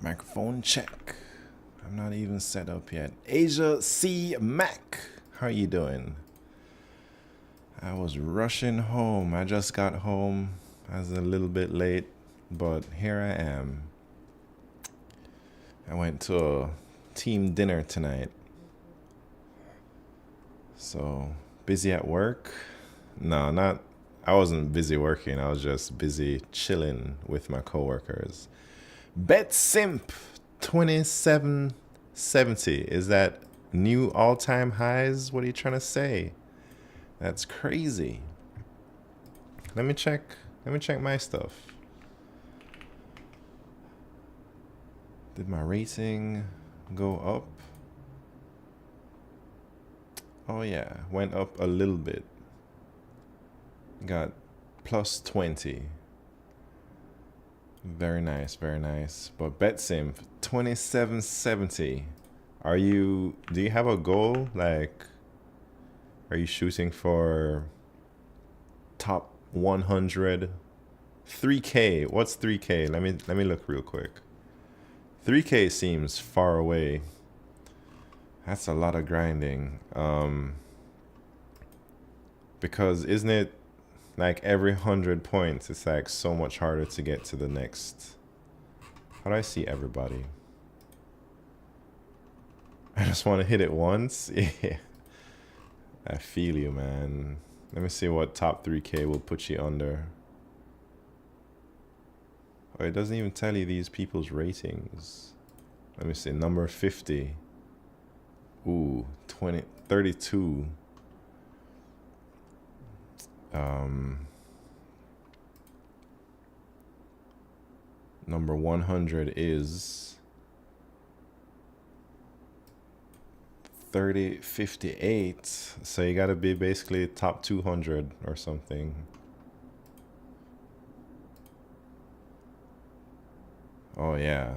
Microphone check. I'm not even set up yet. Asia C Mac, how are you doing? I was rushing home. I just got home. I was a little bit late, but here I am. I went to a team dinner tonight. So, busy at work? No, not. I wasn't busy working. I was just busy chilling with my coworkers. Bet Simp 2770. Is that new all-time highs? What are you trying to say? That's crazy. Let me check my stuff. Did my rating go up? Oh yeah, went up a little bit. Got plus 20. Very nice, very nice. But BetSimp 2770. Do you have a goal? Like, are you shooting for top 100? 3K. What's 3K? Let me look real quick. 3K seems far away. That's a lot of grinding. Because isn't it like every 100 points, it's like so much harder to get to the next. How do I see everybody? I just want to hit it once. Yeah. I feel you, man. Let me see what top 3K will put you under. Oh, it doesn't even tell you these people's ratings. Let me see, number 50. Ooh, 32. Number 100 is 58. So you gotta be basically top 200 or something. Oh yeah.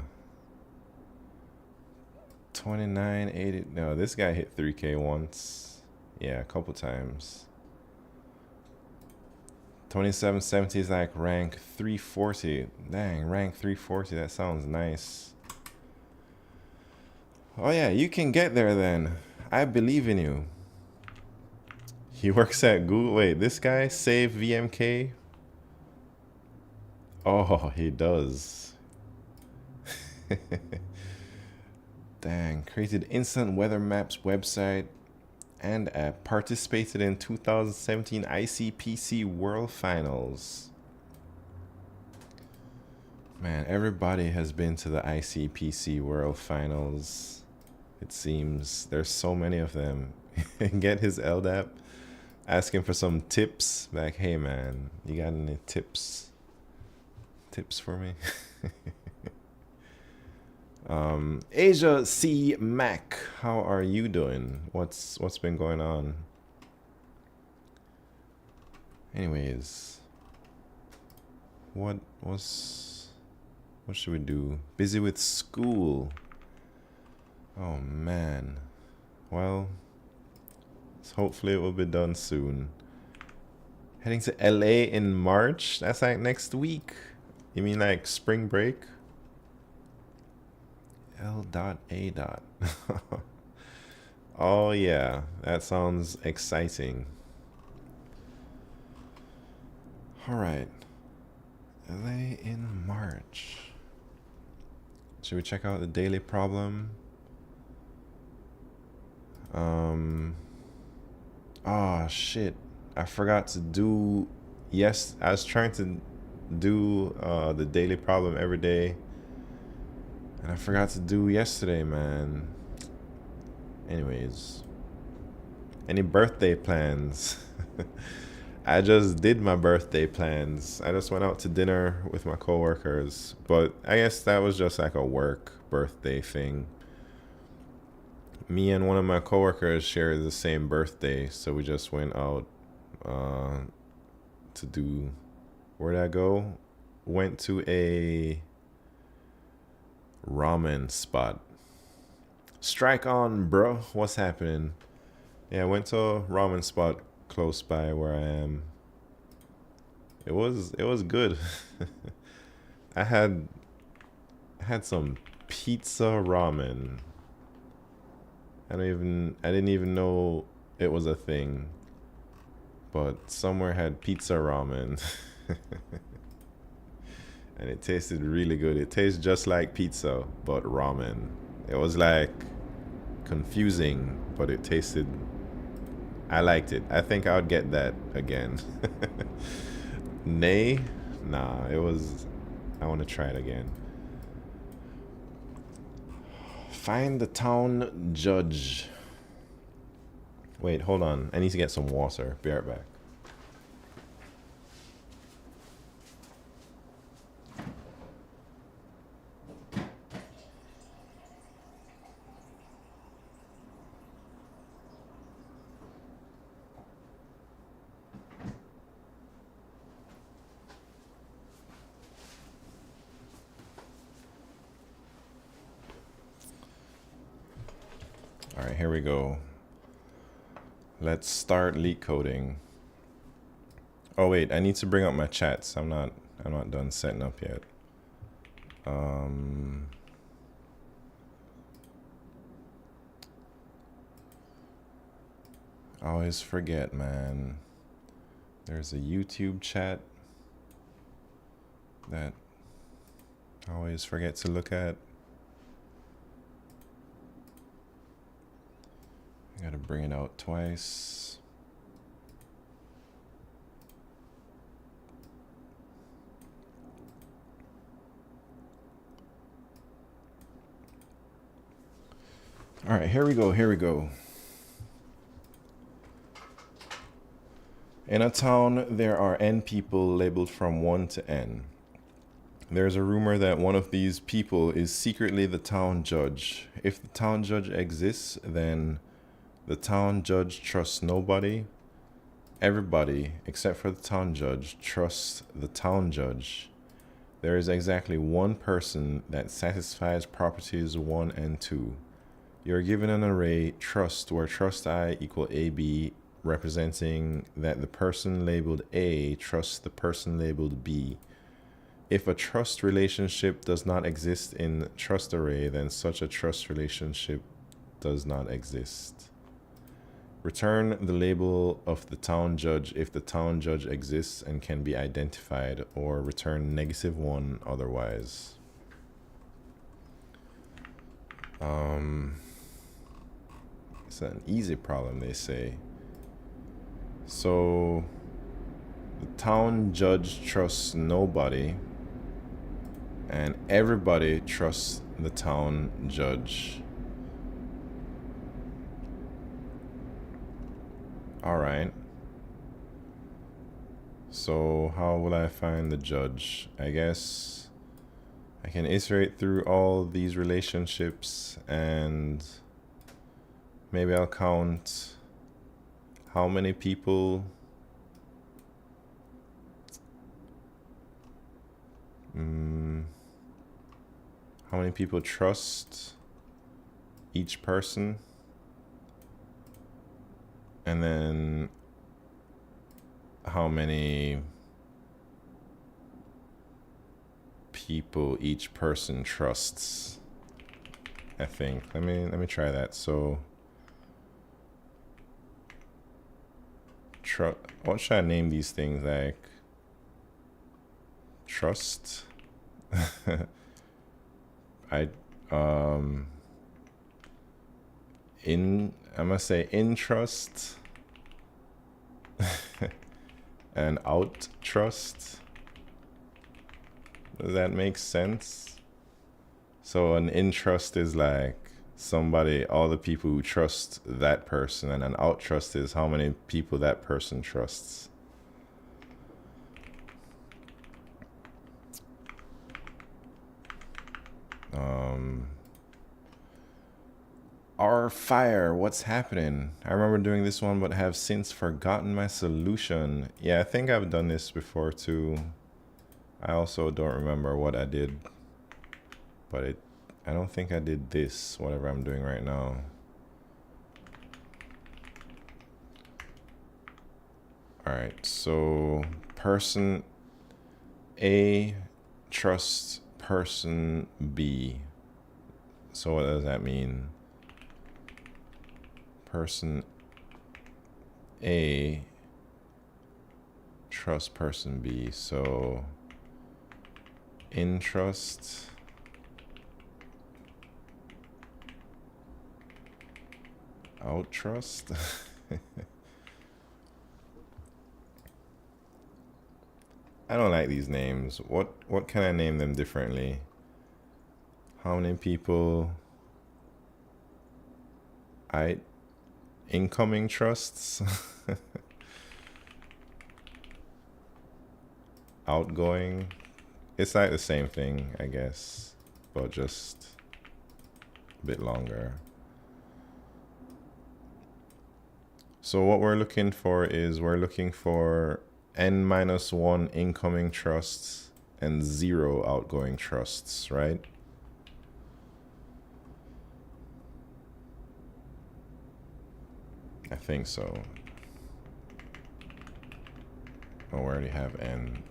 2980. No, this guy hit 3K once. Yeah, a couple times. 2770 is like rank 340. Dang, rank 340. That sounds nice. Oh yeah, you can get there then. I believe in you. He works at Google. Wait, this guy save VMK? Oh, he does. Dang, created instant weather maps website and app, participated in 2017 ICPC World Finals. Man, everybody has been to the ICPC World Finals. It seems there's so many of them. Get his LDAP, asking for some tips. Like, hey man, you got any tips? Tips for me? Asia C Mac, how are you doing? What's been going on? Anyways, what should we do? Busy with school. Oh man. Well, hopefully it will be done soon. Heading to LA in March? That's like next week. You mean like spring break? L.A. Oh yeah, that sounds exciting. All right, LA in March. Should we check out the daily problem? Oh shit, I forgot to do. Yes, I was trying to do the daily problem every day. And I forgot to do yesterday, man. Anyways. Any birthday plans? I just did my birthday plans. I just went out to dinner with my coworkers. But I guess that was just like a work birthday thing. Me and one of my coworkers share the same birthday. So we just went out to do... Where'd I go? Went to a... ramen spot. Strike on, bro. What's happening? Yeah, I went to a ramen spot close by where I am. It was good. I had some Pizza ramen. I didn't even know it was a thing. But somewhere had pizza ramen. And it tasted really good. It tastes just like pizza, but ramen. It was like confusing, but it tasted, I liked it. I think I would get that again. Nay? Nah, it was, I want to try it again. Find the town judge. Wait, hold on. I need to get some water. Be right back. All right, here we go. Let's start LeetCoding. Oh wait, I need to bring up my chats. I'm not done setting up yet. I always forget, man. There's a YouTube chat that I always forget to look at. I gotta bring it out twice. All right, here we go. In a town, there are n people labeled from 1 to n. There's a rumor that one of these people is secretly the town judge. If the town judge exists, then the town judge trusts nobody. Everybody, except for the town judge, trusts the town judge. There is exactly one person that satisfies properties 1 and 2. You're given an array trust where trust I equal AB, representing that the person labeled A trusts the person labeled B. If a trust relationship does not exist in trust array, then such a trust relationship does not exist. Return the label of the town judge if the town judge exists and can be identified, or return -1 otherwise. It's an easy problem, they say. So the town judge trusts nobody, and everybody trusts the town judge. All right. So how will I find the judge? I guess I can iterate through all these relationships, and maybe I'll count how many people trust each person, and then how many people each person trusts. I think. Let me try that. So what should I name these things? Like trust. I'm gonna say in trust and out trust. Does that make sense? So an in trust is like somebody, all the people who trust that person, and an out trust is how many people that person trusts. Our fire, what's happening? I remember doing this one, but have since forgotten my solution. Yeah, I think I've done this before too. I also don't remember what I did, but I don't think I did this, whatever I'm doing right now. All right, so person A trusts person B. So what does that mean? Person A trust person B. So in trust, out trust. I don't like these names. What can I name them differently? How many people? Incoming trusts. Outgoing. It's like the same thing, I guess, but just a bit longer. So what we're looking for is we're looking for n-1 incoming trusts and 0 outgoing trusts, right? I think so. Oh, we already have n.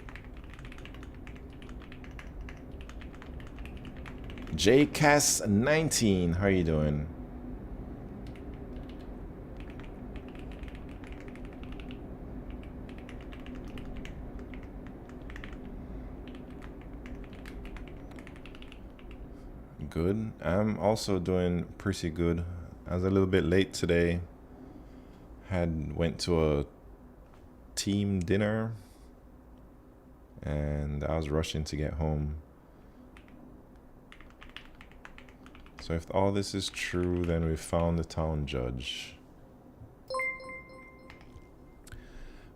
JCast19, how are you doing? Good. I'm also doing pretty good. I was a little bit late today. Went to a team dinner and I was rushing to get home. So if all this is true, then we found the town judge.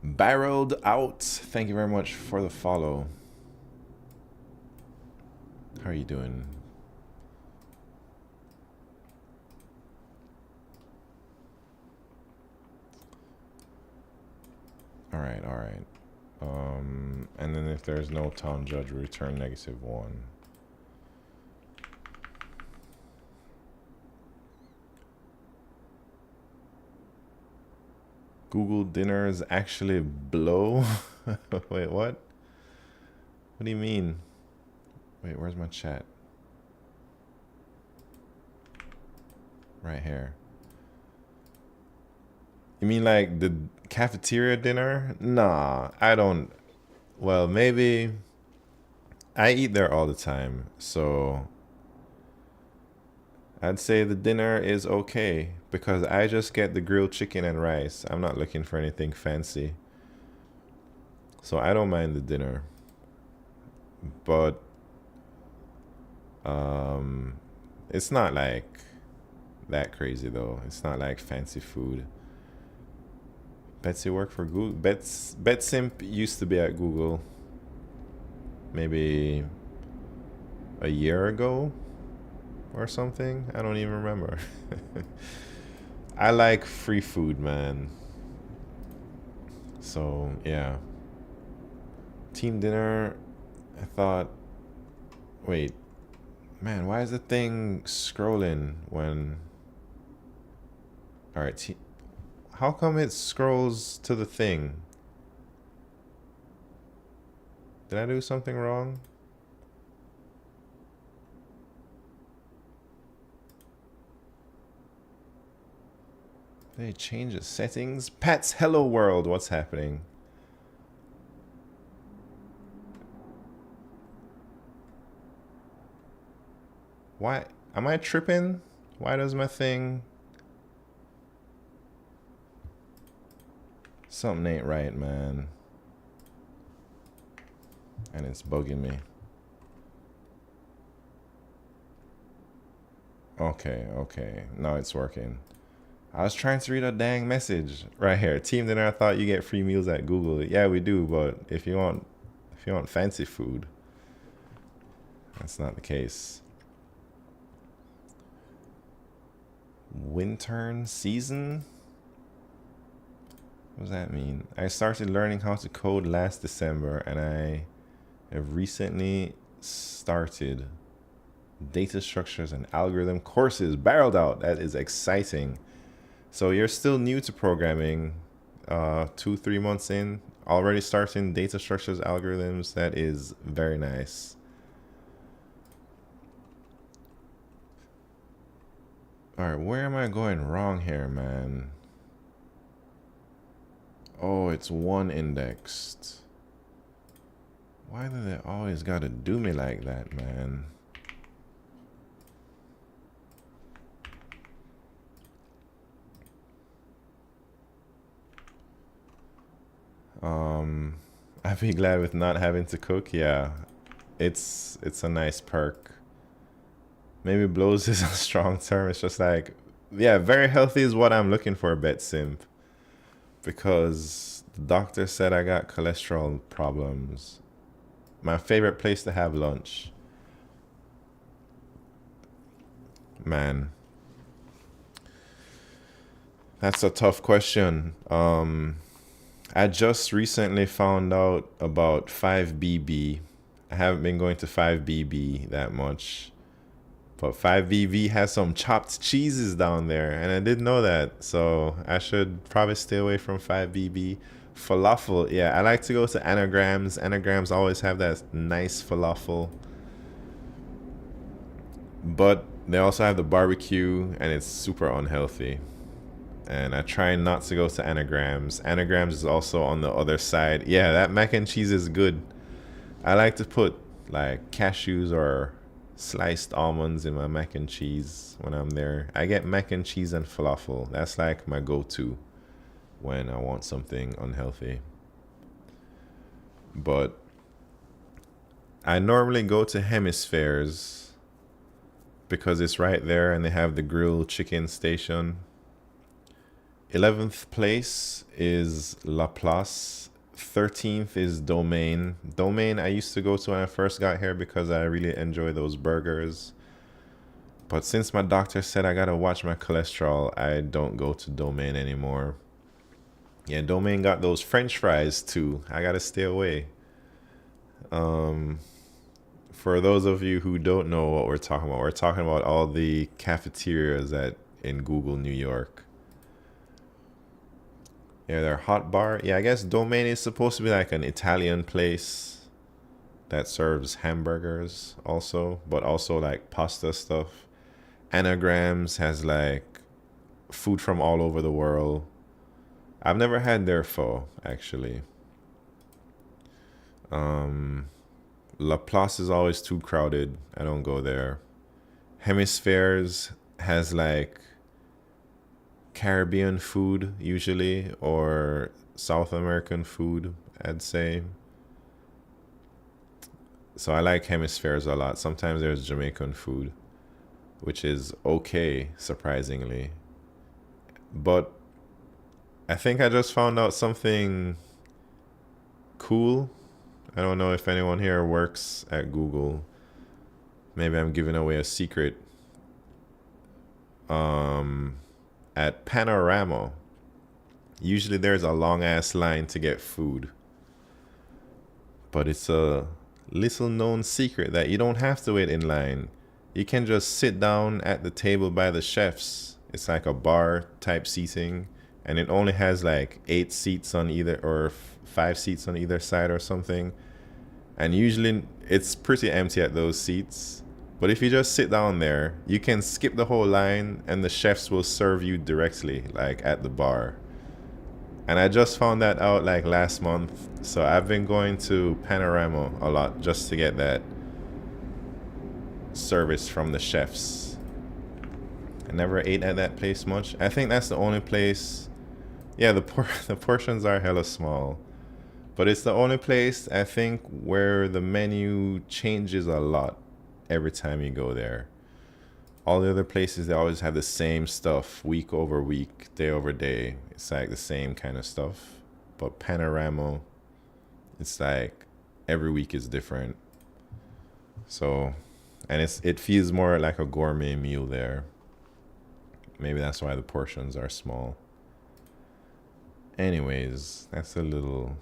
Barreled out. Thank you very much for the follow. How are you doing? All right. And then if there's no town judge, we return -1. Google dinners actually blow? Wait, what? What do you mean? Wait, where's my chat? Right here. You mean like the cafeteria dinner? Nah, I don't. Well, maybe. I eat there all the time, so I'd say the dinner is okay because I just get the grilled chicken and rice. I'm not looking for anything fancy. So I don't mind the dinner. But it's not like that crazy though. It's not like fancy food. Betsy worked for Google. BetSimp used to be at Google maybe a year ago or something. I don't even remember. I like free food, man. So yeah. Team dinner, I thought, wait, man, why is the thing scrolling when... All right, how come it scrolls to the thing? Did I do something wrong? They change the settings? Pat's Hello World, what's happening? Why? Am I tripping? Why does my thing... Something ain't right, man. And it's bugging me. Okay. Now it's working. I was trying to read a dang message right here. Team dinner, I thought you get free meals at Google. Yeah, we do, but if you want fancy food, that's not the case. Wintern season? What does that mean? I started learning how to code last December and I have recently started data structures and algorithm courses. Barreled out. That is exciting. So you're still new to programming, 2-3 months in, already starting data structures, algorithms. That is very nice. All right, where am I going wrong here, man? Oh, it's one indexed. Why do they always gotta do me like that, man? I'd be glad with not having to cook. Yeah, it's a nice perk. Maybe blows is a strong term. It's just like, yeah, very healthy is what I'm looking for, BetSimp, because the doctor said I got cholesterol problems. My favorite place to have lunch. Man, that's a tough question. I just recently found out about 5BB. I haven't been going to 5BB that much. But 5BB has some chopped cheeses down there, and I didn't know that. So I should probably stay away from 5BB. Falafel, yeah, I like to go to Anagrams. Anagrams always have that nice falafel. But they also have the barbecue, and it's super unhealthy. And I try not to go to Anagrams. Anagrams is also on the other side. Yeah, that mac and cheese is good. I like to put like cashews or sliced almonds in my mac and cheese when I'm there. I get mac and cheese and falafel. That's like my go-to when I want something unhealthy. But I normally go to Hemispheres because it's right there and they have the grilled chicken station. 11th place is La Place. 13th is Domain. Domain I used to go to when I first got here because I really enjoy those burgers. But since my doctor said I gotta watch my cholesterol, I don't go to Domain anymore. Yeah, Domain got those French fries too. I gotta stay away. For those of you who don't know what we're talking about all the cafeterias in Google, New York. Yeah, their hot bar. Yeah, I guess Domain is supposed to be like an Italian place that serves hamburgers also, but also like pasta stuff. Anagrams has like food from all over the world. I've never had their pho, actually. La Place is always too crowded. I don't go there. Hemispheres has like Caribbean food usually, or South American food, I'd say. So I like Hemispheres a lot. Sometimes there's Jamaican food, which is okay, surprisingly. But I think I just found out something cool. I don't know if anyone here works at Google. Maybe I'm giving away a secret. At Panorama, usually there's a long ass line to get food. But it's a little known secret that you don't have to wait in line. You can just sit down at the table by the chefs. It's like a bar type seating, and it only has like 8 seats on either, or 5 seats on either side or something. And usually it's pretty empty at those seats. But if you just sit down there, you can skip the whole line and the chefs will serve you directly, like at the bar. And I just found that out like last month. So I've been going to Panorama a lot just to get that service from the chefs. I never ate at that place much. I think that's the only place. Yeah, the portions are hella small. But it's the only place I think where the menu changes a lot every time you go there. All the other places, they always have the same stuff week over week, day over day. It's like the same kind of stuff. But Panorama, it's like every week is different. So, and it feels more like a gourmet meal there. Maybe that's why the portions are small. Anyways, that's a little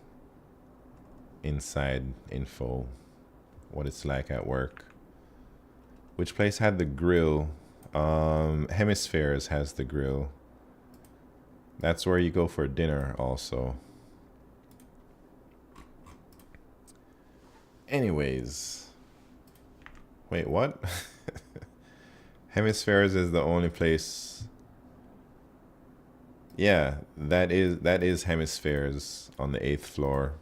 inside info, what it's like at work. Which place had the grill? Hemispheres has the grill. That's where you go for dinner also. Anyways. Wait, what? Hemispheres is the only place. Yeah, that is Hemispheres on the 8th floor.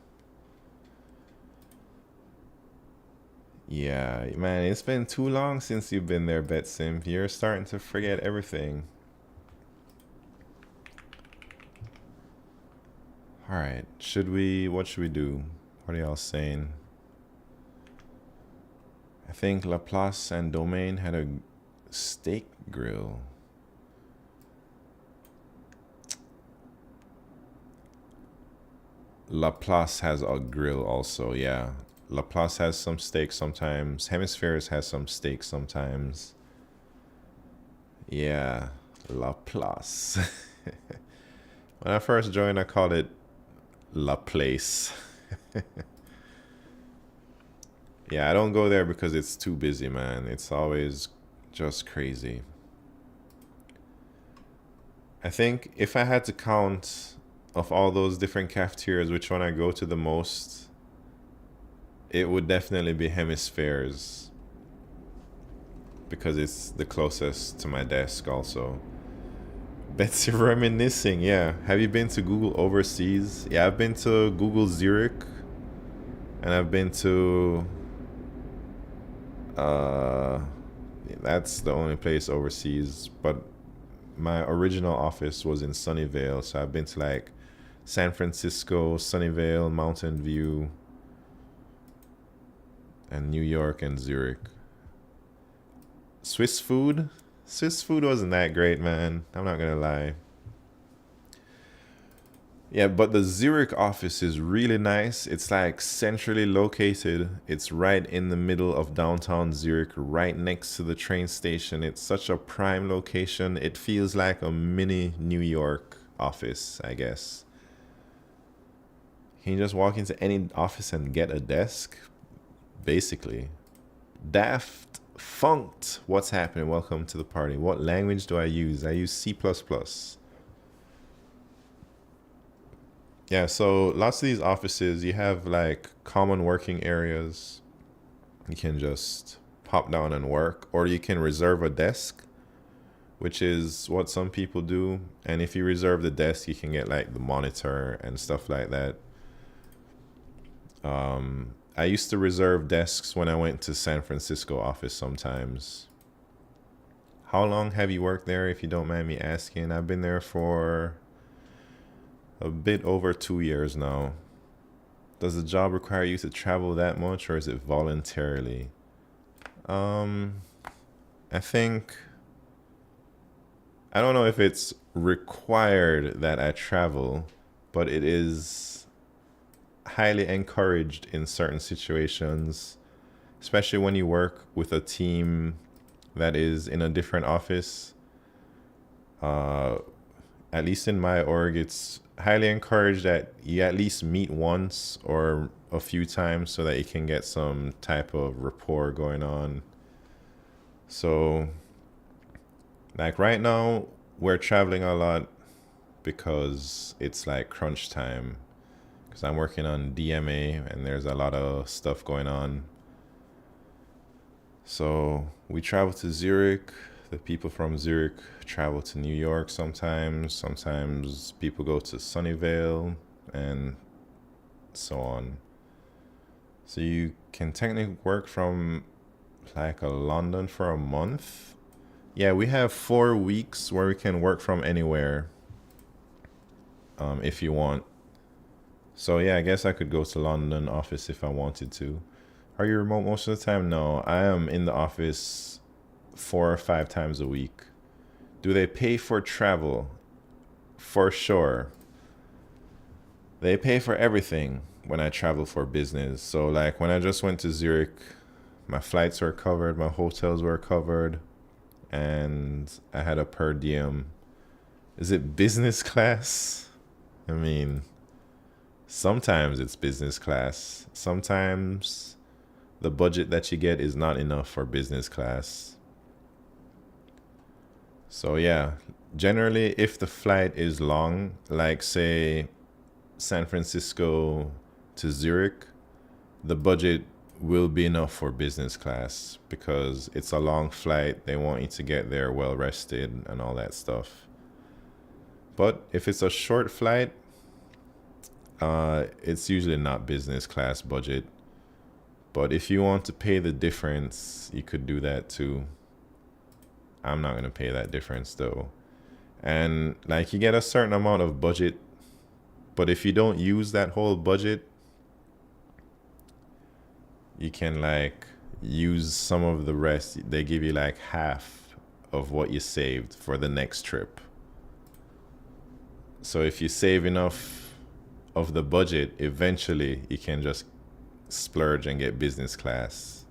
Yeah, man, it's been too long since you've been there, BetSimp. You're starting to forget everything. All right, what should we do? What are y'all saying? I think Laplace and Domain had a steak grill. Laplace has a grill also, yeah. Laplace has some steak sometimes. Hemispheres has some steak sometimes. Yeah, Laplace. When I first joined, I called it La Place. Yeah, I don't go there because it's too busy, man. It's always just crazy. I think if I had to count of all those different cafeterias, which one I go to the most, it would definitely be Hemispheres because it's the closest to my desk also. Betsy reminiscing, yeah. Have you been to Google Overseas? Yeah, I've been to Google Zurich and I've been to that's the only place overseas, but my original office was in Sunnyvale, so I've been to like San Francisco, Sunnyvale, Mountain View, and New York and Zurich. Swiss food wasn't that great, man. I'm not gonna lie. Yeah, but the Zurich office is really nice. It's like centrally located. It's right in the middle of downtown Zurich, right next to the train station. It's such a prime location. It feels like a mini New York office, I guess. Can you just walk into any office and get a desk? Basically. Daft Funked. What's happening? Welcome to the party. What language do I use? I use C++. Yeah, so lots of these offices, you have like common working areas. You can just pop down and work, or you can reserve a desk, which is what some people do. And if you reserve the desk, you can get like the monitor and stuff like that. I used to reserve desks when I went to San Francisco office sometimes. How long have you worked there, if you don't mind me asking? I've been there for a bit over 2 years now. Does the job require you to travel that much, or is it voluntarily? I think, I don't know if it's required that I travel, but it is highly encouraged in certain situations, especially when you work with a team that is in a different office. At least in my org, it's highly encouraged that you at least meet once or a few times so that you can get some type of rapport going on. So, like right now, we're traveling a lot because it's like crunch time. Because I'm working on DMA and there's a lot of stuff going on. So, we travel to Zurich. The people from Zurich travel to New York sometimes. Sometimes people go to Sunnyvale and so on. So you can technically work from like a London for a month. Yeah, we have 4 weeks where we can work from anywhere if you want. So yeah, I guess I could go to London office if I wanted to. Are you remote most of the time? No, I am in the office 4 or 5 times a week. Do they pay for travel? For sure. They pay for everything when I travel for business. So like when I just went to Zurich, my flights were covered, my hotels were covered, and I had a per diem. Is it business class? I mean, sometimes it's business class. Sometimes the budget that you get is not enough for business class. So yeah, generally if the flight is long, like say San Francisco to Zurich, the budget will be enough for business class because it's a long flight. They want you to get there well rested and all that stuff. But if it's a short flight, it's usually not business class budget. But if you want to pay the difference, you could do that too. I'm not going to pay that difference though. And like you get a certain amount of budget, but if you don't use that whole budget, you can like use some of the rest. They give you like half of what you saved for the next trip. So if you save enough of the budget, eventually you can just splurge and get business class.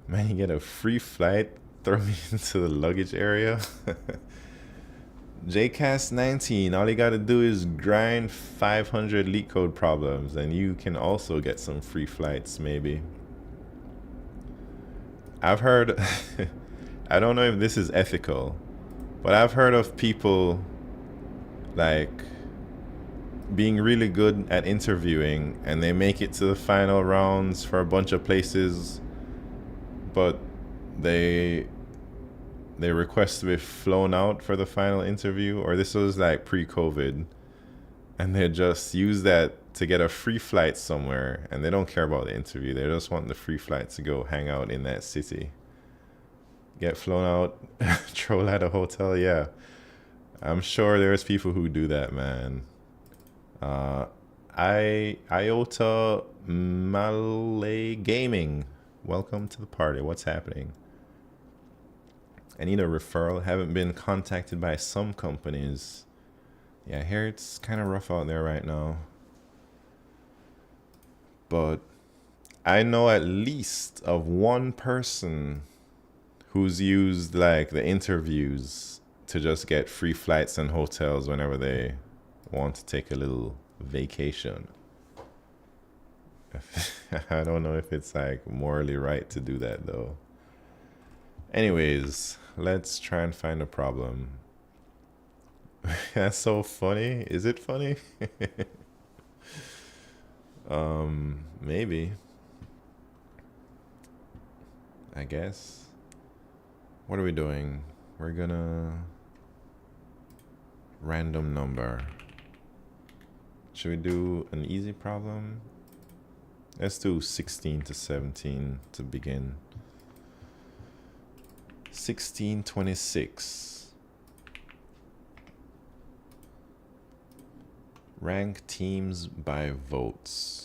Man, you get a free flight, throw me into the luggage area. JCast 19, all you gotta do is grind 500 LeetCode problems and you can also get some free flights maybe. I've heard, I don't know if this is ethical, but I've heard of people like being really good at interviewing and they make it to the final rounds for a bunch of places, but they request to be flown out for the final interview, or this was like pre-COVID, and they just use that to get a free flight somewhere and they don't care about the interview. They just want the free flight to go hang out in that city. Get flown out, troll at a hotel, yeah. I'm sure there's people who do that, man. Iota Malay Gaming, welcome to the party. What's happening? I need a referral. Haven't been contacted by some companies. Yeah, I hear it's kind of rough out there right now. But I know at least of one person who's used like the interviews to just get free flights and hotels whenever they want to take a little vacation. I don't know if it's like morally right to do that though. Anyways, let's try and find a problem. That's so funny. Is it funny? Maybe. I guess. What are we doing? We're gonna random number. Should we do an easy problem? Let's do 16 to 17 to begin. 1626. Rank teams by votes.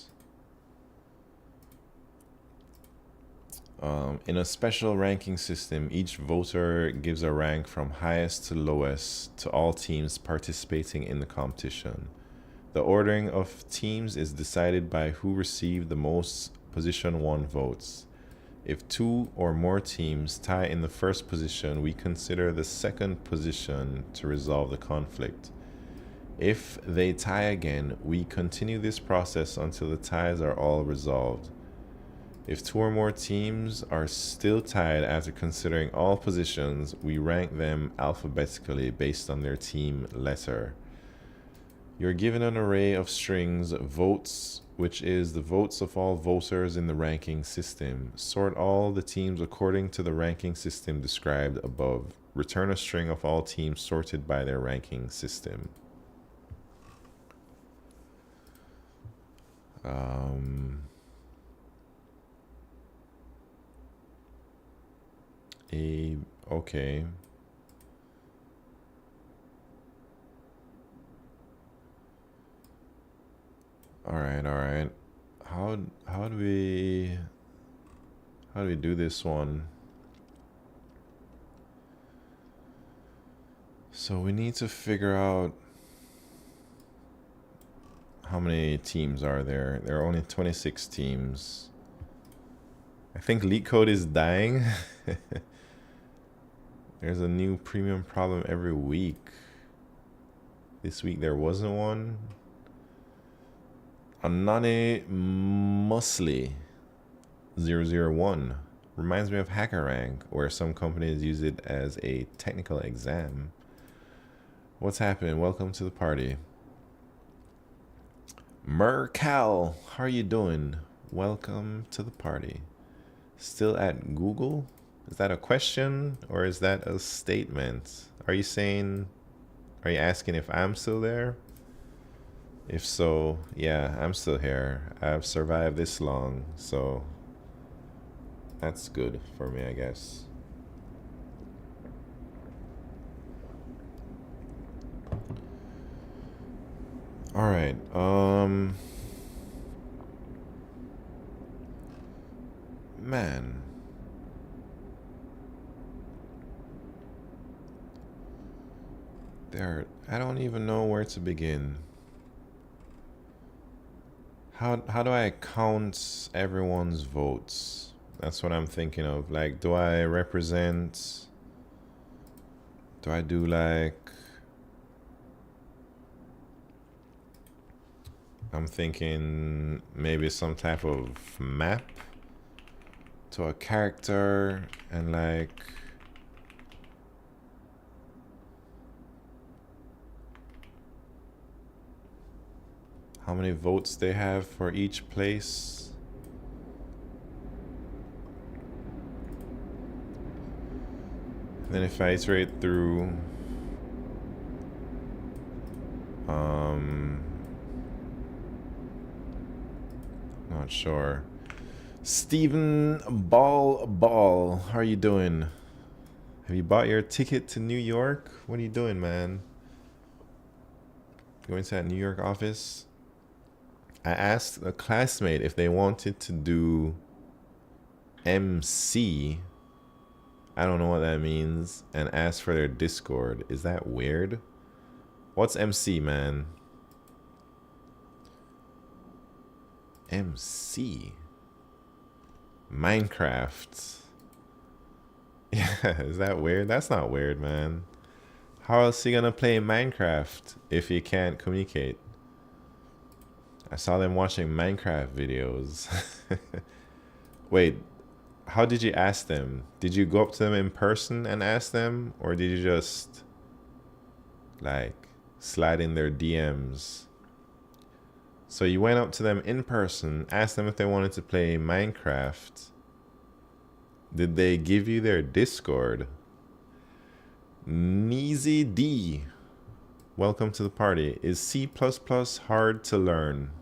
In a special ranking system, each voter gives a rank from highest to lowest to all teams participating in the competition. The ordering of teams is decided by who received the most position 1 votes. If 2 or more teams tie in the first position, we consider the second position to resolve the conflict. If they tie again, we continue this process until the ties are all resolved. If 2 or more teams are still tied after considering all positions, we rank them alphabetically based on their team letter. You're given an array of strings, votes, which is the votes of all voters in the ranking system. Sort all the teams according to the ranking system described above. Return a string of all teams sorted by their ranking system. Okay. All right. How do we do this one? So we need to figure out how many teams are there. There are only 26 teams. I think LeetCode is dying. There's a new premium problem every week. This week there wasn't one. Anane Musli 001 reminds me of HackerRank, where some companies use it as a technical exam. What's happening? Welcome to the party. Mercal, how are you doing? welcome to the party. Still at Google? Is that a question or is that a statement? Are you asking if I'm still there? If so, yeah, I'm still here. I've survived this long, so that's good for me, I guess. All right. Man. I don't even know where to begin. How do I count everyone's votes? That's what I'm thinking of. Like, do I do like, I'm thinking maybe some type of map to a character and like how many votes they have for each place. And then if I iterate through not sure. Stephen Ball, how are you doing? Have you bought your ticket to New York? What are you doing, man? Going to that New York office? I asked a classmate if they wanted to do MC. I don't know what that means. And asked for their Discord. Is that weird? What's MC, man? MC. Minecraft. Yeah, is that weird? That's not weird, man. How else are you gonna play Minecraft if you can't communicate? I saw them watching Minecraft videos. Wait, how did you ask them? Did you go up to them in person and ask them? Or did you just like slide in their DMs? So you went up to them in person, asked them if they wanted to play Minecraft. Did they give you their Discord? Neezy D, welcome to the party. Is C++ hard to learn?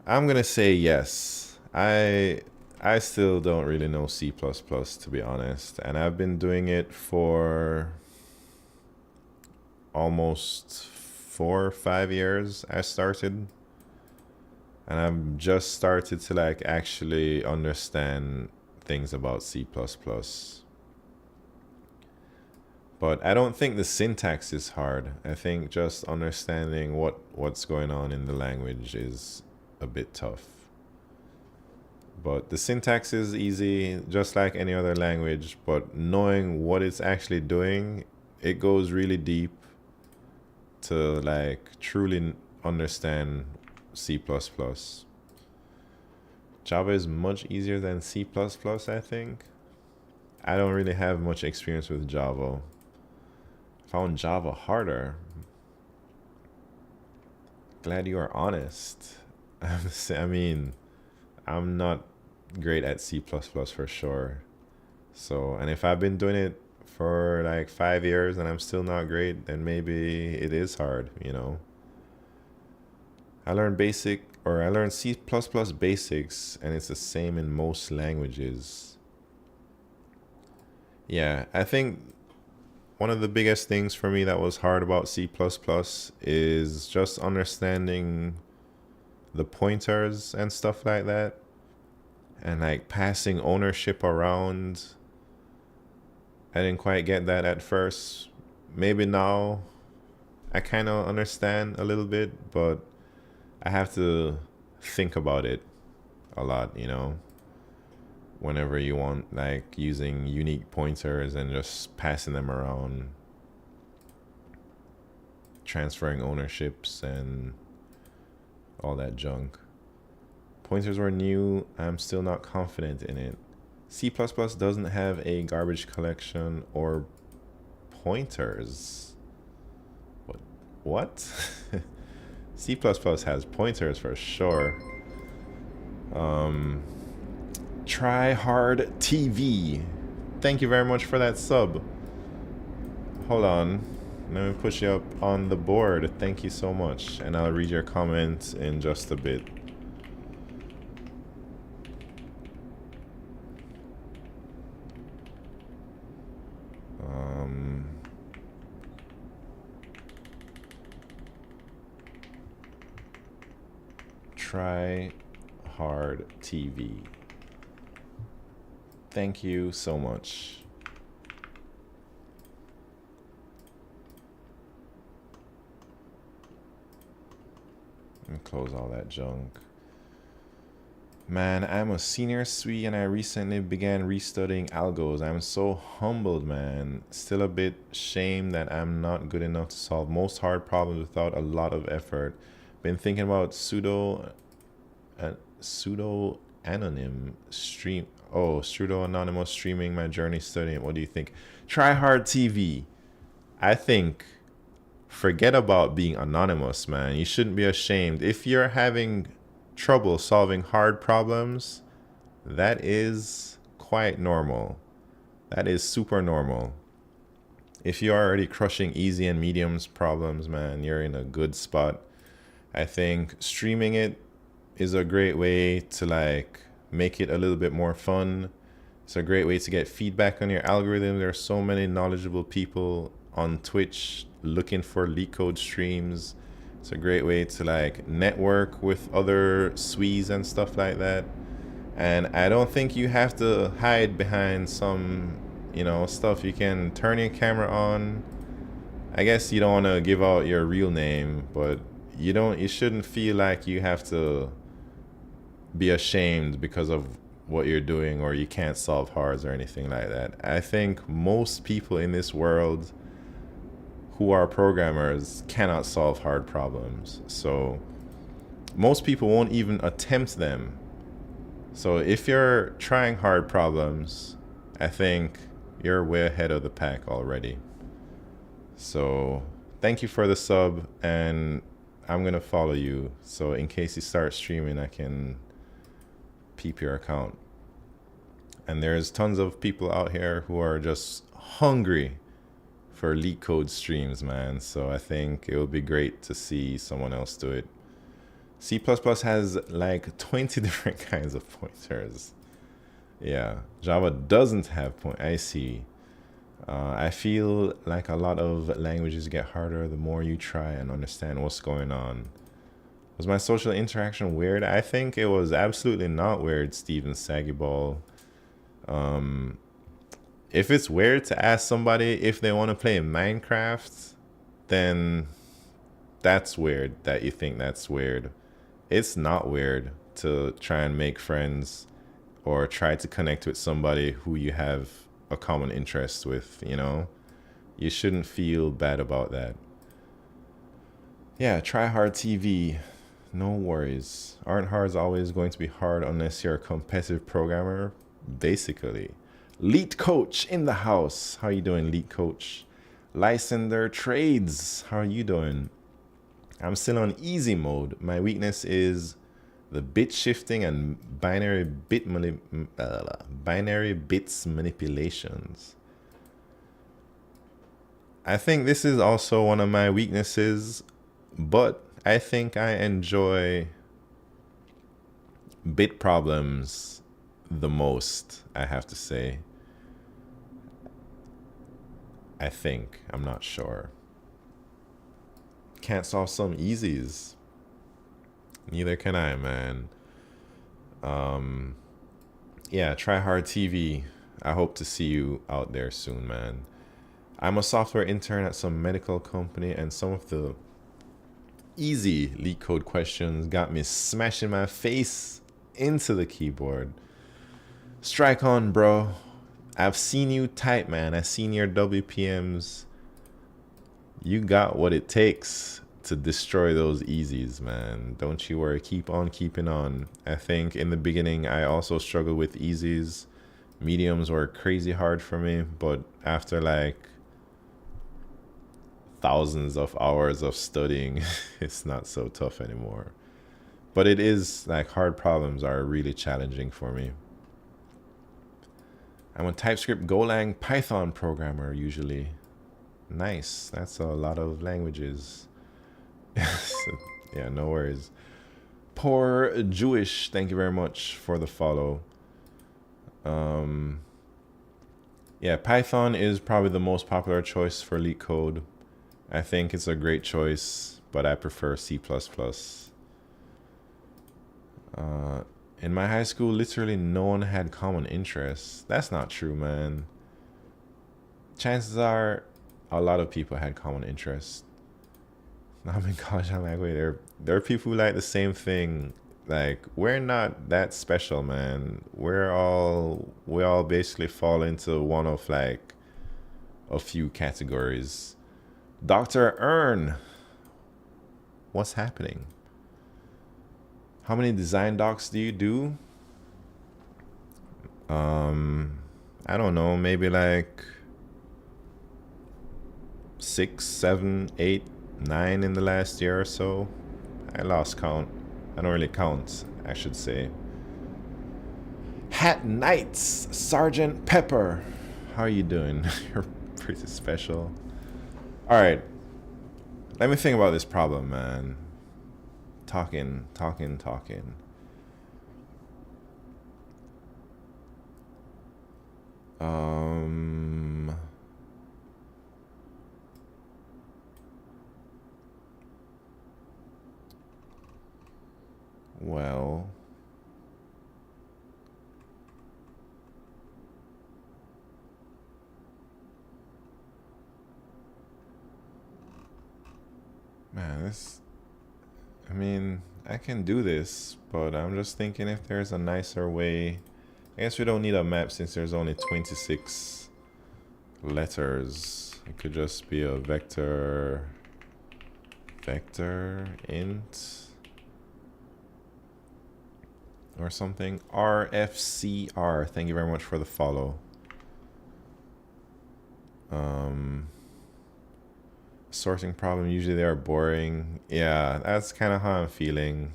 I'm gonna say yes. I still don't really know C++, to be honest, and I've been doing it for almost 4 or 5 years. I started, and I've just started to like actually understand things about C++. But I don't think the syntax is hard. I think just understanding what's going on in the language is a bit tough. But the syntax is easy, just like any other language, but knowing what it's actually doing, it goes really deep to like truly understand C++. Java is much easier than C++, I think. I don't really have much experience with Java. I found Java harder. Glad you are honest. I mean, I'm not great at C++ for sure. So, and if I've been doing it for like 5 years and I'm still not great, then maybe it is hard, you know. I learned C++ basics, and it's the same in most languages. Yeah, I think one of the biggest things for me that was hard about C++ is just understanding the pointers and stuff like that, and like passing ownership around. I didn't quite get that at first. Maybe now I kind of understand a little bit, but I have to think about it a lot, you know, whenever you want like using unique pointers and just passing them around, transferring ownerships and all that junk. Pointers were new. I'm still not confident in it. C++ doesn't have a garbage collection or pointers. What? C++ has pointers for sure. Try Hard TV. Thank you very much for that sub. Hold on. Let me push you up on the board. Thank you so much. And I'll read your comments in just a bit. Try Hard TV. Thank you so much. And close all that junk. Man, I'm a senior SWE and I recently began restudying algos. I'm so humbled, man. Still a bit shamed that I'm not good enough to solve most hard problems without a lot of effort. Been thinking about pseudo anonymous streaming my journey studying. What do you think? Try Hard TV. I think forget about being anonymous, man. You shouldn't be ashamed. If you're having trouble solving hard problems, that is quite normal. That is super normal. If you're already crushing easy and mediums problems, man, you're in a good spot. I think streaming it is a great way to like make it a little bit more fun. It's a great way to get feedback on your algorithm. There are so many knowledgeable people on Twitch looking for LeetCode streams. It's a great way to like network with other SWEs and stuff like that. And I don't think you have to hide behind some, stuff. You can turn your camera on. I guess you don't want to give out your real name, but you shouldn't feel like you have to be ashamed because of what you're doing or you can't solve hards or anything like that. I think most people in this world who are programmers cannot solve hard problems. So most people won't even attempt them. So if you're trying hard problems, I think you're way ahead of the pack already. So thank you for the sub, and I'm gonna follow you. So in case you start streaming, I can peep your account. And there's tons of people out here who are just hungry for LeetCode streams, man. So I think it would be great to see someone else do it. C++ has like 20 different kinds of pointers. Yeah, Java doesn't have point. I see. I feel like a lot of languages get harder the more you try and understand what's going on. Was my social interaction weird? I think it was absolutely not weird, Steven Saggyball. If it's weird to ask somebody if they want to play Minecraft, then that's weird that you think that's weird. It's not weird to try and make friends or try to connect with somebody who you have a common interest with, You shouldn't feel bad about that. Yeah, try hard TV. No worries. Aren't hards always going to be hard unless you're a competitive programmer? Basically. Leet Coach in the house. How you doing, Leet Coach? Lysander Trades. How are you doing? I'm still on easy mode. My weakness is the bit shifting and binary bits manipulations. I think this is also one of my weaknesses, but I think I enjoy bit problems the most, I have to say. I think. I'm not sure. Can't solve some easies. Neither can I, man. Yeah, try hard TV. I hope to see you out there soon, man. I'm a software intern at some medical company, and some of the easy LeetCode questions got me smashing my face into the keyboard. Strike on, bro. I've seen you type, man. I've seen your WPMs. You got what it takes to destroy those easies, man. Don't you worry. Keep on keeping on. I think in the beginning, I also struggled with easies. Mediums were crazy hard for me, but after like thousands of hours of studying, it's not so tough anymore. But it is like hard problems are really challenging for me. I'm a TypeScript, Golang, Python programmer usually. Nice. That's a lot of languages. Yeah, no worries. Poor Jewish, thank you very much for the follow. Yeah, Python is probably the most popular choice for LeetCode. I think it's a great choice, but I prefer C++. In my high school, literally no one had common interests. That's not true, man. Chances are a lot of people had common interests. I'm in college, I'm like, wait, there are people who like the same thing. Like, we're not that special, man. We all basically fall into one of like a few categories. Dr. Earn, what's happening? How many design docs do you do? I don't know, maybe like 6, 7, 8, 9 in the last year or so. I lost count. I don't really count, I should say. Hat Knights, Sergeant Pepper. How are you doing? You're pretty special. All right. Let me think about this problem, man. Talking. Well, man, I mean, I can do this, but I'm just thinking if there's a nicer way. I guess we don't need a map since there's only 26 letters. It could just be a vector int or something. RFCR, thank you very much for the follow. Sorting problem, usually they are boring. Yeah, that's kind of how I'm feeling,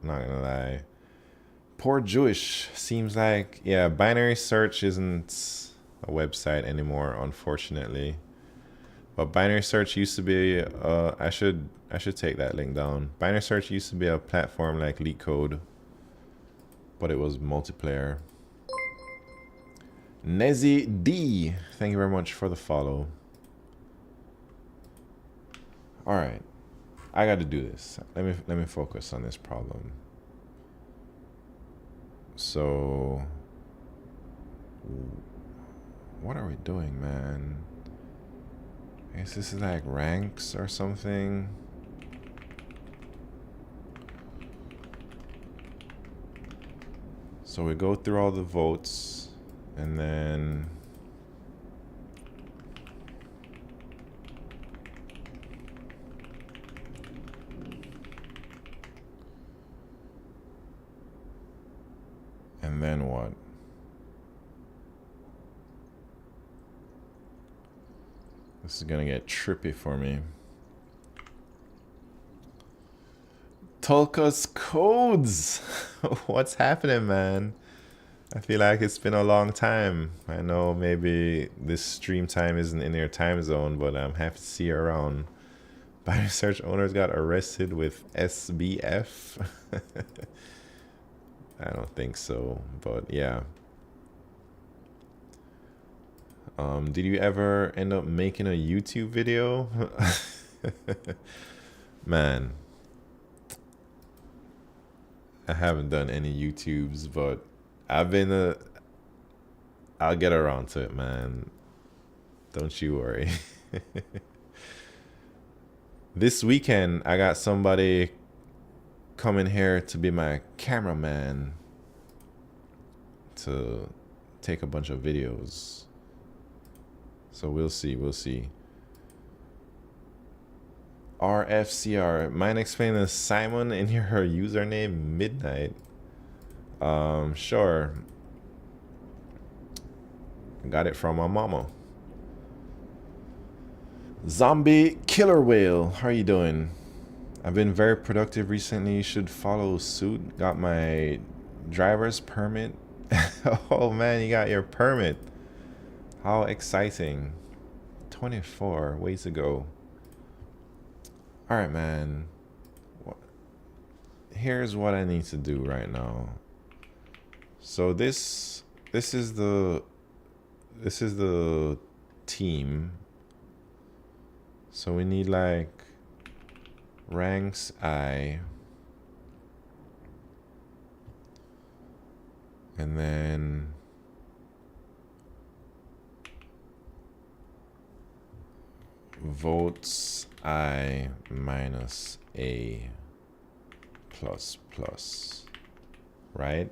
not gonna lie. Poor Jewish, seems like, yeah, binary search isn't a website anymore, unfortunately. But binary search used to be, I should take that link down. Binary search used to be a platform like LeetCode, but it was multiplayer. Nezi D, thank you very much for the follow. All right, I got to do this. Let me focus on this problem. So, what are we doing, man? I guess this is like ranks or something. So we go through all the votes and then what? This is gonna get trippy for me. Tulka's codes. What's happening, man? I feel like it's been a long time. I know maybe this stream time isn't in your time zone, but I'm happy to see you around. Binary search owners got arrested with SBF. I don't think so, but yeah. Did you ever end up making a YouTube video? Man, I haven't done any YouTubes, but I'll get around to it, man. Don't you worry. This weekend, I got somebody coming here to be my cameraman to take a bunch of videos. So we'll see. RFCR. Mind explaining Simon in your username midnight? Sure. Got it from my mama. Zombie killer whale, how are you doing? I've been very productive recently. You should follow suit. Got my driver's permit. Oh man, you got your permit. How exciting. 24 ways to go. All right, man. Here's what I need to do right now. So this is the team. So we need like ranks I, and then votes I minus A plus plus, right?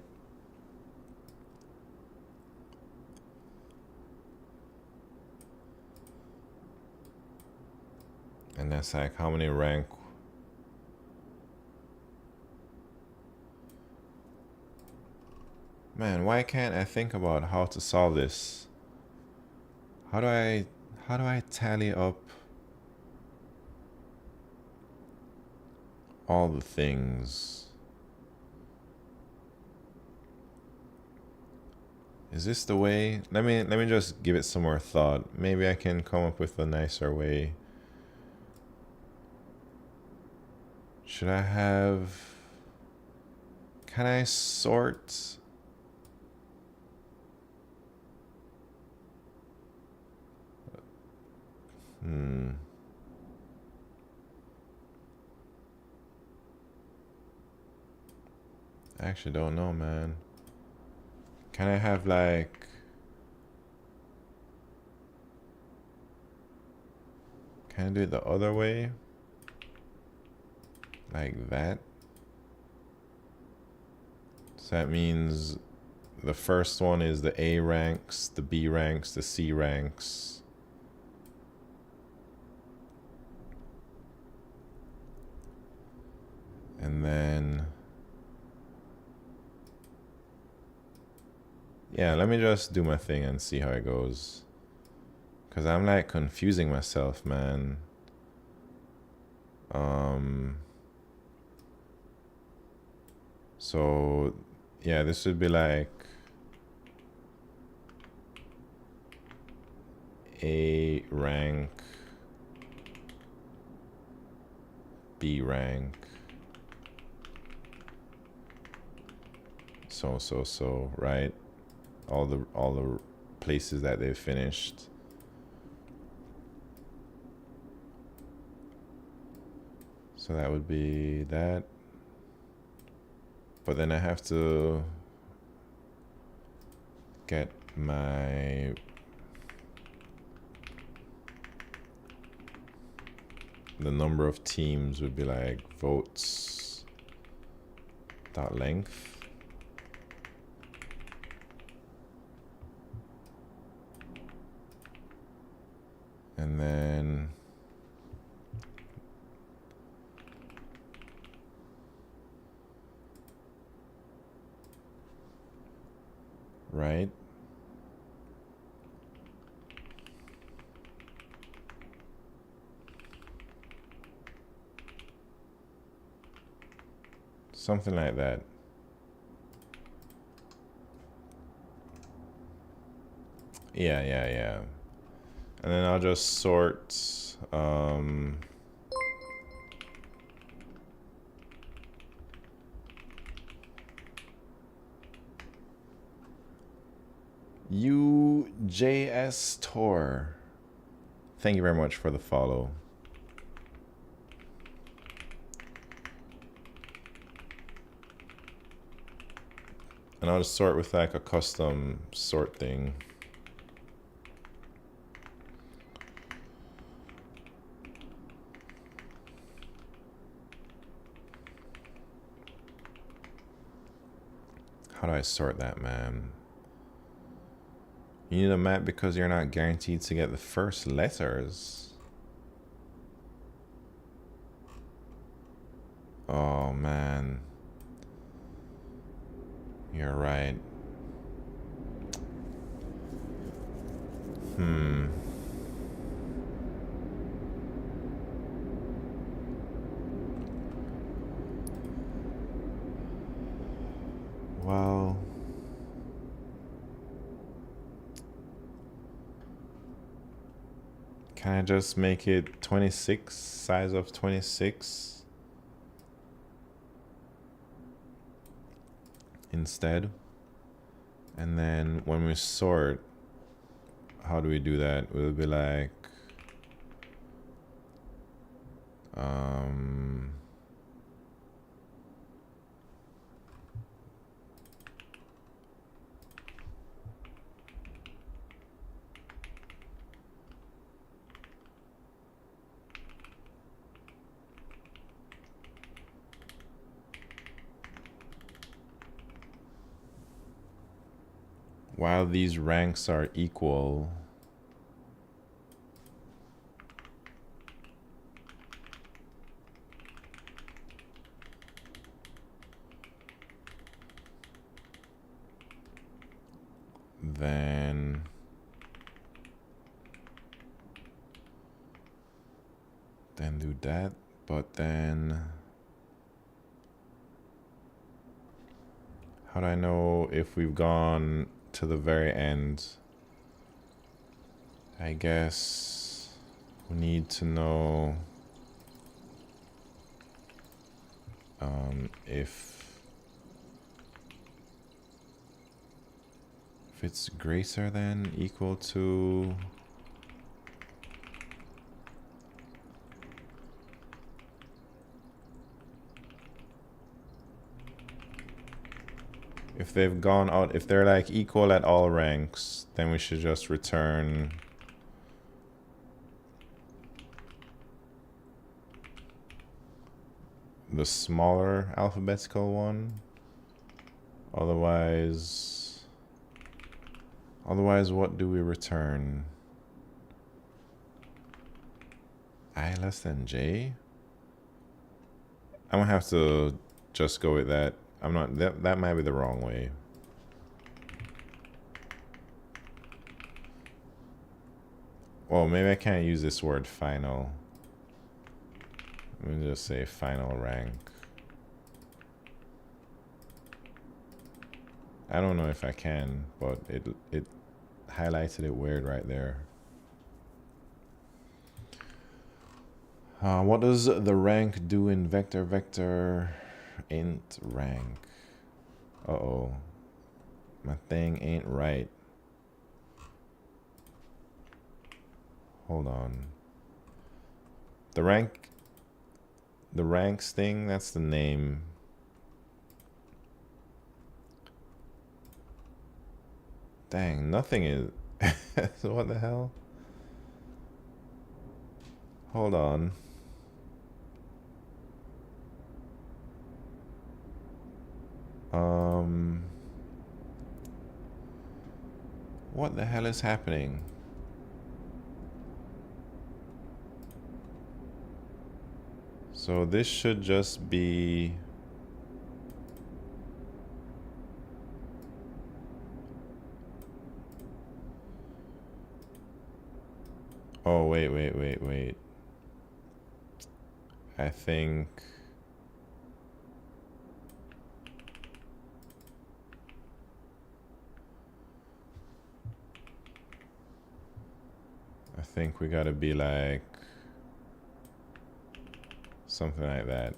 And that's like how many rank. Man, why can't I think about how to solve this? How do I tally up all the things? Is this the way? Let me just give it some more thought. Maybe I can come up with a nicer way. Should I have... Can I sort... I actually don't know, man. Can I have like... Can I do it the other way? Like that? So that means the first one is the A ranks, the B ranks, the C ranks. And then... Yeah, let me just do my thing and see how it goes. Because I'm like confusing myself, man. So, yeah, this would be like A rank, B rank, so, right? All the places that they finished. So that would be that. But then I have to get my the number of teams would be like votes dot length. And then right? Something like that. Yeah. And then I'll just sort UJS Tor. Thank you very much for the follow. And I'll just sort with like a custom sort thing. How do I sort that, man? You need a map because you're not guaranteed to get the first letters. Oh, man. You're right. Can I just make it 26, size of 26 instead? And then when we sort, how do we do that? We'll be like, while these ranks are equal, then do that, but then how do I know if we've gone to the very end? I guess we need to know if it's greater than equal to if they've gone out, if they're like equal at all ranks, then we should just return the smaller alphabetical one. Otherwise, what do we return? I less than J? I'm gonna have to just go with that. I'm not, that might be the wrong way. Well, maybe I can't use this word final. Let me just say final rank. I don't know if I can, but it highlighted it weird right there. What does the rank do in vector int rank? Uh-oh. My thing ain't right. Hold on. The ranks thing, that's the name. Dang, nothing is. What the hell? Hold on. What the hell is happening? So this should just be oh, wait. I think we gotta be like something like that.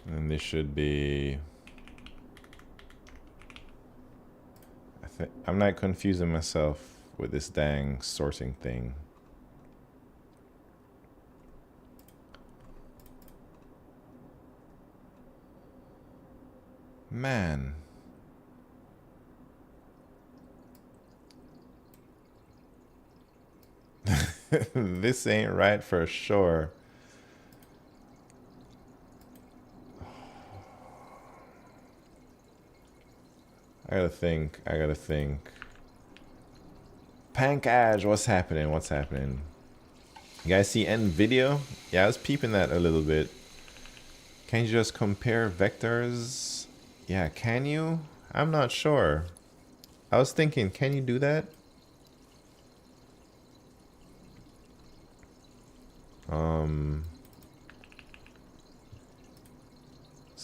And this should be, I'm not confusing myself with this dang sorting thing. Man. This ain't right for sure. I gotta think. Pankaj, what's happening? You guys see end video? Yeah, I was peeping that a little bit. Can you just compare vectors? Yeah, can you? I'm not sure. I was thinking, can you do that?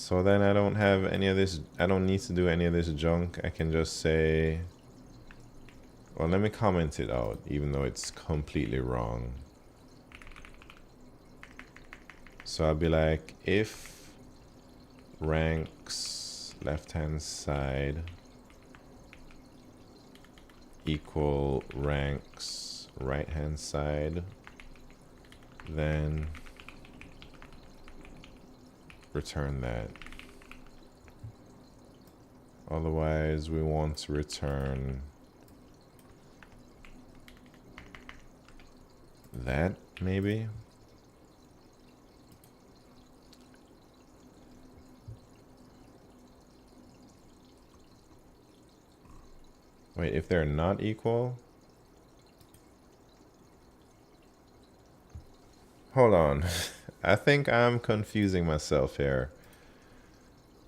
So then I don't have any of this, I don't need to do any of this junk. I can just say, well, let me comment it out, even though it's completely wrong. So I'll be like, if ranks left-hand side equal ranks right-hand side, then return that. Otherwise, we want to return that, maybe. Wait, if they're not equal? Hold on. I think I'm confusing myself here.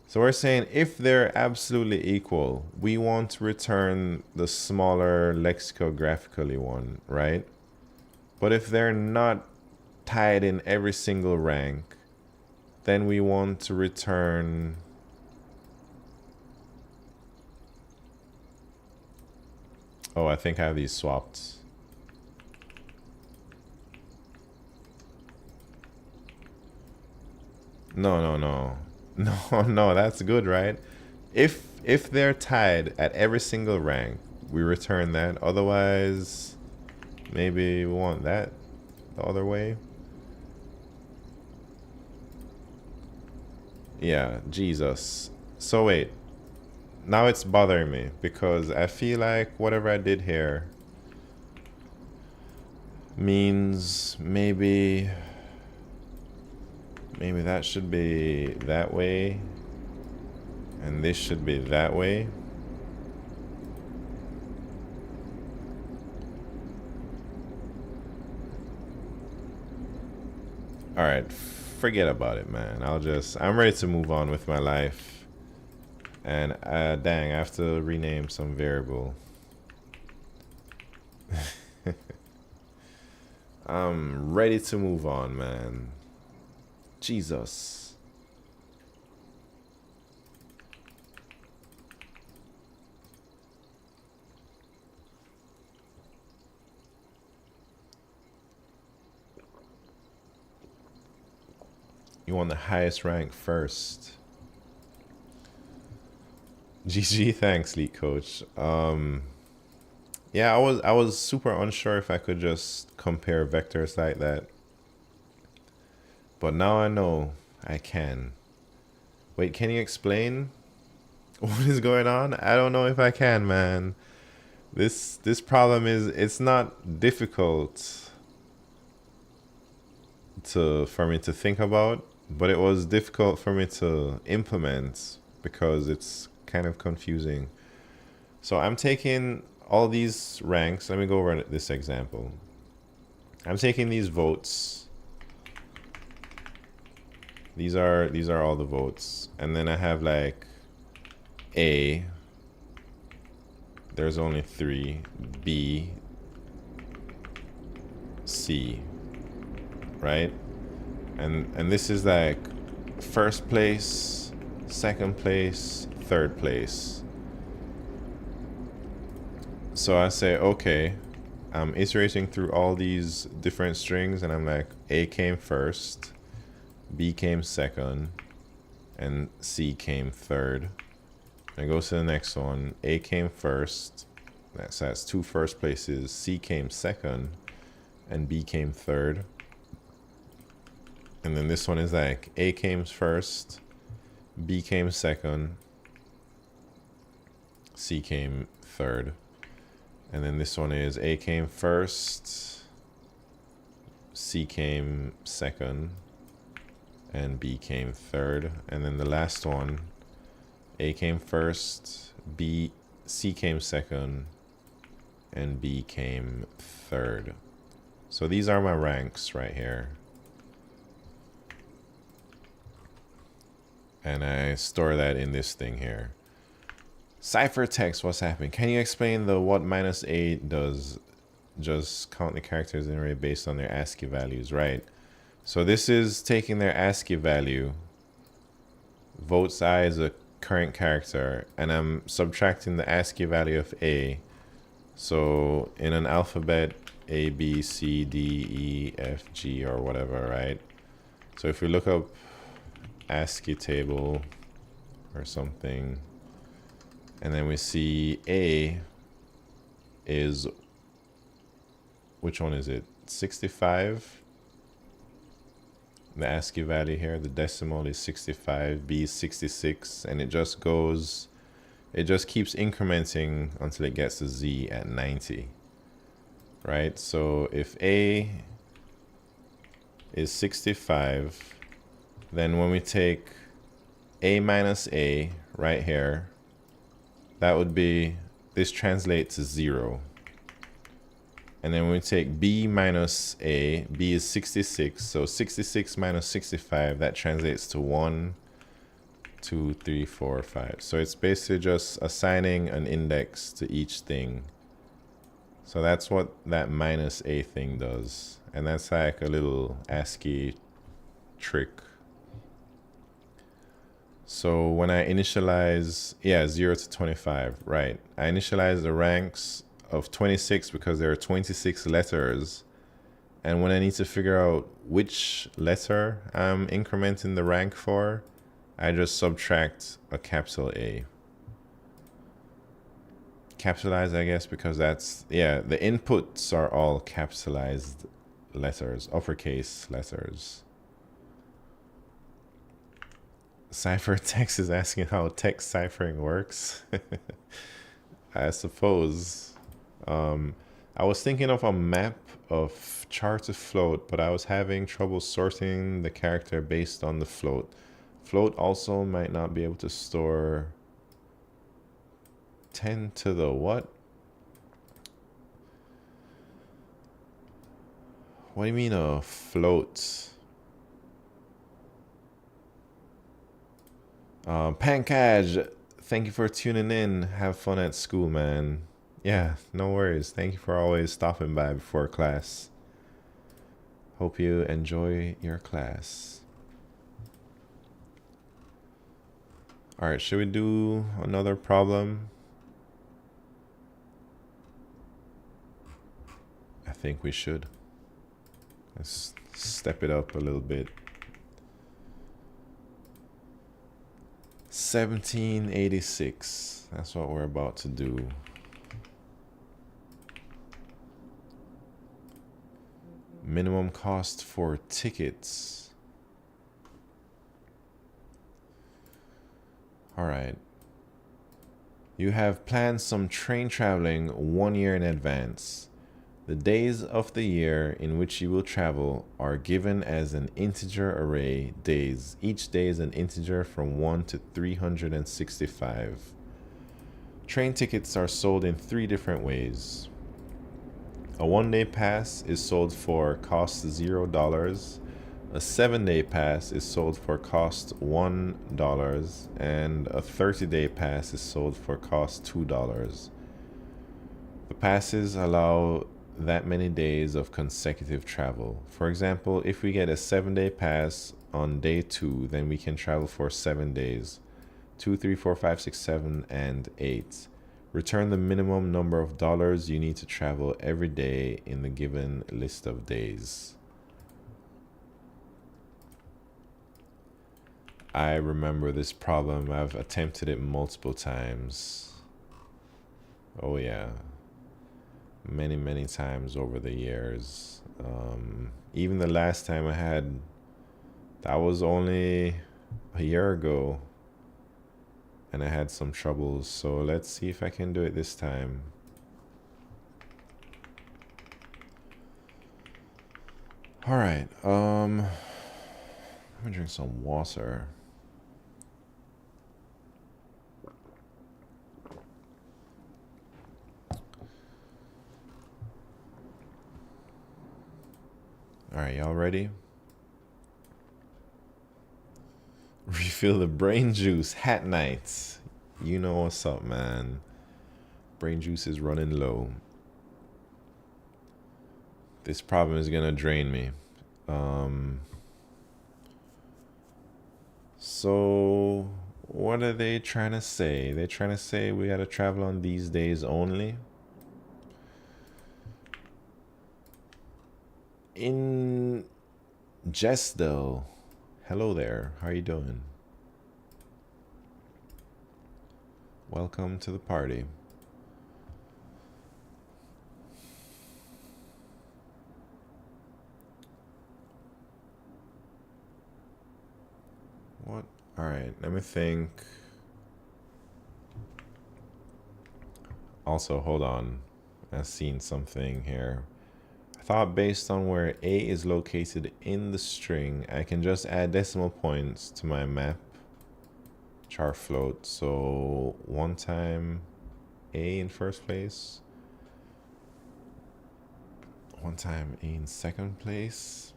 So we're saying if they're absolutely equal, we want to return the smaller lexicographically one, right? But if they're not tied in every single rank, then we want to return oh, I think I have these swapped. No, no, that's good, right? If they're tied at every single rank, we return that. Otherwise, maybe we want that the other way. Yeah, Jesus. So wait, now it's bothering me because I feel like whatever I did here means maybe that should be that way and this should be that way. All right, forget about it, man. I'm ready to move on with my life. And dang, I have to rename some variable. I'm ready to move on, man. Jesus. You want the highest rank first. GG, thanks, LeetCode. Yeah, I was super unsure if I could just compare vectors like that. But now I know I can. Wait, can you explain what is going on? I don't know if I can, man. This problem is, it's not difficult for me to think about, but it was difficult for me to implement because it's kind of confusing. So I'm taking all these ranks. Let me go over this example. I'm taking these votes. These are all the votes. And then I have like A. There's only 3. B. C. Right? And this is like first place, second place, third place. So I say, okay, I'm iterating through all these different strings and I'm like, A came first, B came second, and C came third. And I go to the next one. A came first. That's 2 first places. C came second, and B came third. And then this one is like A came first, B came second, C came third. And then this one is A came first, C came second, and B came third. And then the last one, A came first, C came second, and B came third. So these are my ranks right here. And I store that in this thing here. Ciphertext, what's happening? Can you explain the what -8 does? Just count the characters in array based on their ASCII values, right? So this is taking their ASCII value, votes I as a current character, and I'm subtracting the ASCII value of A. So in an alphabet, A, B, C, D, E, F, G, or whatever, right? So if we look up ASCII table or something, and then we see A is, which one is it? 65. The ASCII value here, the decimal is 65, B is 66, and it just goes, it just keeps incrementing until it gets to Z at 90, right? So if A is 65, then when we take A minus A right here, that would be, this translates to 0. And then when we take B minus A, B is 66, so 66 minus 65, that translates to 1, 2, 3, 4, 5. So it's basically just assigning an index to each thing. So that's what that minus A thing does. And that's like a little ASCII trick. So when I initialize, 0 to 25, right? I initialize the ranks of 26 because there are 26 letters. And when I need to figure out which letter I'm incrementing the rank for, I just subtract a capital A. Capitalized, I guess, because that's, the inputs are all capitalized letters, uppercase letters. Ciphertext is asking how text ciphering works. I suppose. I was thinking of a map of char to float, but I was having trouble sorting the character based on the float. Float also might not be able to store 10 to the what? What do you mean a float? Pankaj, thank you for tuning in. Have fun at school, man. Yeah, no worries. Thank you for always stopping by before class. Hope you enjoy your class. All right, should we do another problem? I think we should. Let's step it up a little bit. 1786. That's what we're about to do. Minimum cost for tickets. All right. You have planned some train traveling 1 year in advance. The days of the year in which you will travel are given as an integer array days. Each day is an integer from 1 to 365. Train tickets are sold in 3 different ways. A 1-day pass is sold for cost $0. A 7-day pass is sold for cost $1, and a 30-day pass is sold for cost $2. The passes allow that many days of consecutive travel. For example, if we get a 7-day pass on day 2, then we can travel for 7 days. 2, 3, 4, 5, 6, 7, and 8. Return the minimum number of dollars you need to travel every day in the given list of days. I remember this problem. I've attempted it multiple times. Oh yeah. Many, many times over the years. Even the last time I had, that was only a year ago. And I had some troubles, so let's see if I can do it this time. All right, let me drink some water. All right, y'all ready? Refill the brain juice. Hat nights. You know what's up, man. Brain juice is running low. This problem is gonna drain me. So what are they trying to say? They're trying to say we gotta travel on these days only. In Jesdell, hello there. How are you doing? Welcome to the party. What? All right, let me think. Also, hold on. I've seen something here. I thought based on where A is located in the string, I can just add decimal points to my map char float. So one time A in first place, one time A in second place.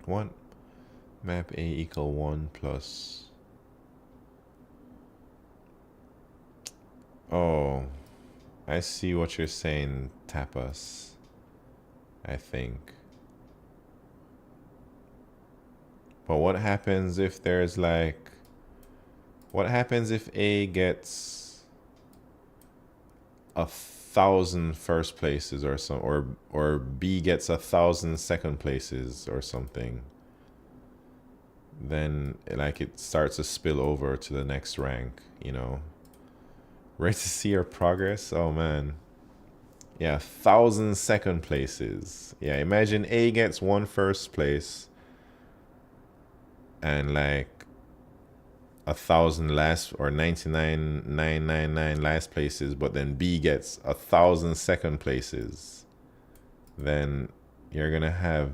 What? Map A equal 1 plus. Oh, I see what you're saying, Tapas. I think. But what happens if there's like, what happens if A gets 1,000 first places or some, or B gets 1,000 second places or something? Then like it starts to spill over to the next rank, you know. Ready to see your progress? Oh man. Yeah, 1,000 second places. Yeah, imagine A gets 1 first place and like 1,000 last or 99,999 last places, but then B gets 1,000 second places. Then you're gonna have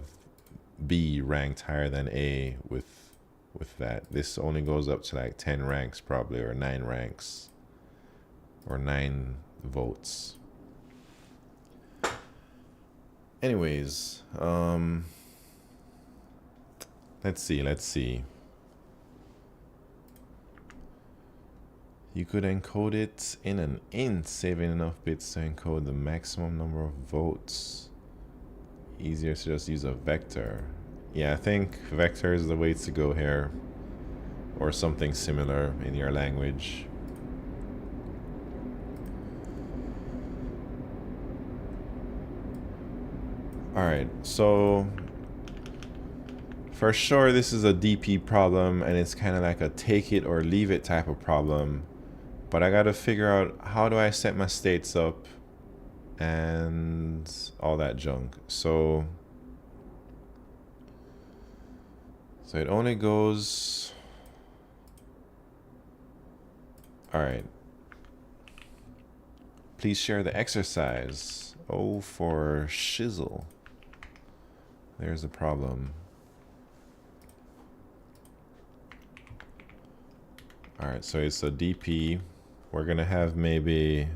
B ranked higher than A with that. This only goes up to like 10 ranks probably, or 9 ranks, or 9 votes. Anyways, let's see. You could encode it in an int, saving enough bits to encode the maximum number of votes. Easier to just use a vector. Yeah, I think vector is the way to go here, or something similar in your language. All right, so for sure this is a DP problem, and it's kind of like a take it or leave it type of problem. But I gotta figure out, how do I set my states up and all that junk. So it only goes, all right. Please share the exercise. Oh, for shizzle. There's a problem. All right, so it's a DP. We're gonna have maybe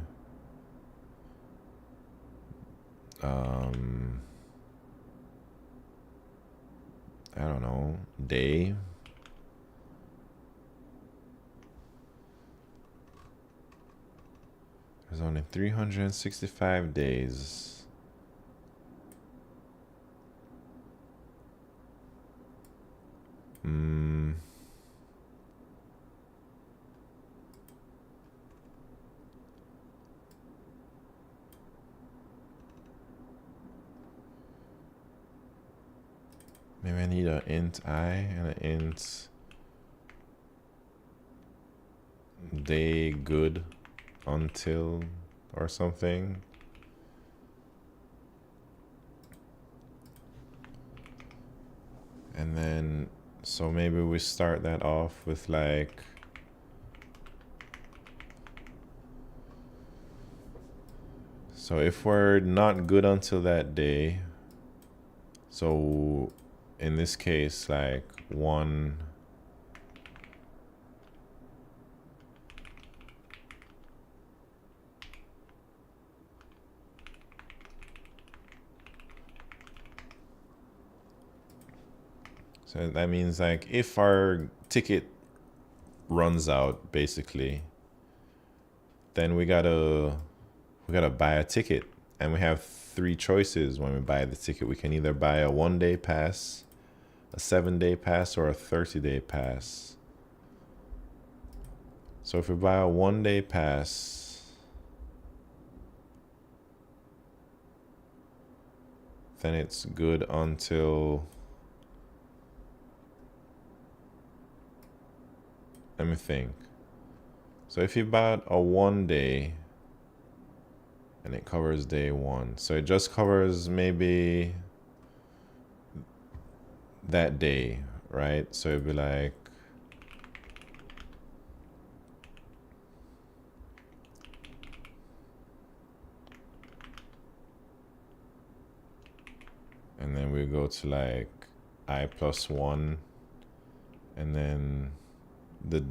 I don't know, day. There's only 365 days. Maybe I need an int I and an int day good until or something. And then, so maybe we start that off with like, so if we're not good until that day, so in this case, like 1, so that means like if our ticket runs out, basically, then we gotta buy a ticket, and we have 3 choices when we buy the ticket. We can either buy a 1-day pass, a 7-day pass or a 30-day pass. So if we buy a 1-day pass, then it's good until, let me think. So if you bought a 1-day and it covers day 1, so it just covers maybe that day, right? So it'd be like, and then we go to like I+1, and then the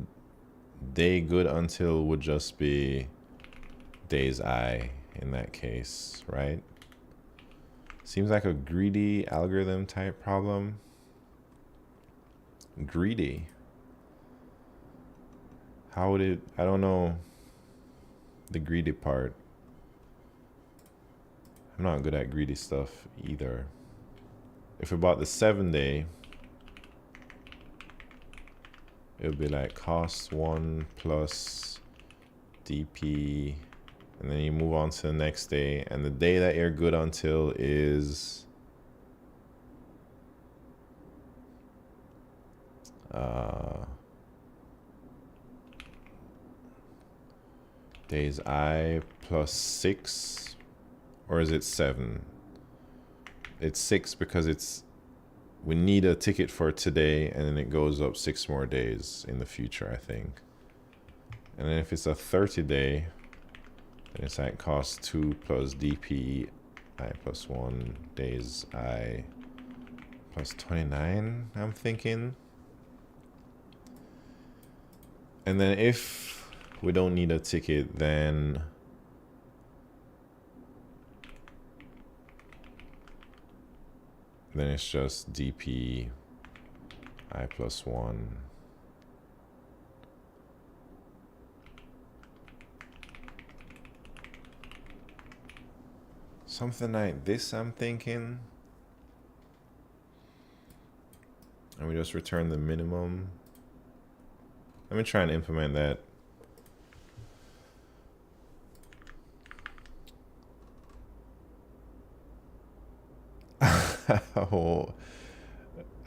day good until would just be days I in that case, right? Seems like a greedy algorithm type problem. Greedy. How would it, I don't know the greedy part. I'm not good at greedy stuff either. If we bought the 7-day, it would be like cost 1 plus DP, and then you move on to the next day, and the day that you're good until is days I +6, or is it 7? It's 6 because we need a ticket for today, and then it goes up 6 more days in the future, I think. And then if it's a 30-day, then it's like cost 2 plus DP I+1 days I +29, I'm thinking. And then if we don't need a ticket, then it's just DP I+1. Something like this, I'm thinking. And we just return the minimum. Let me try and implement that. Oh,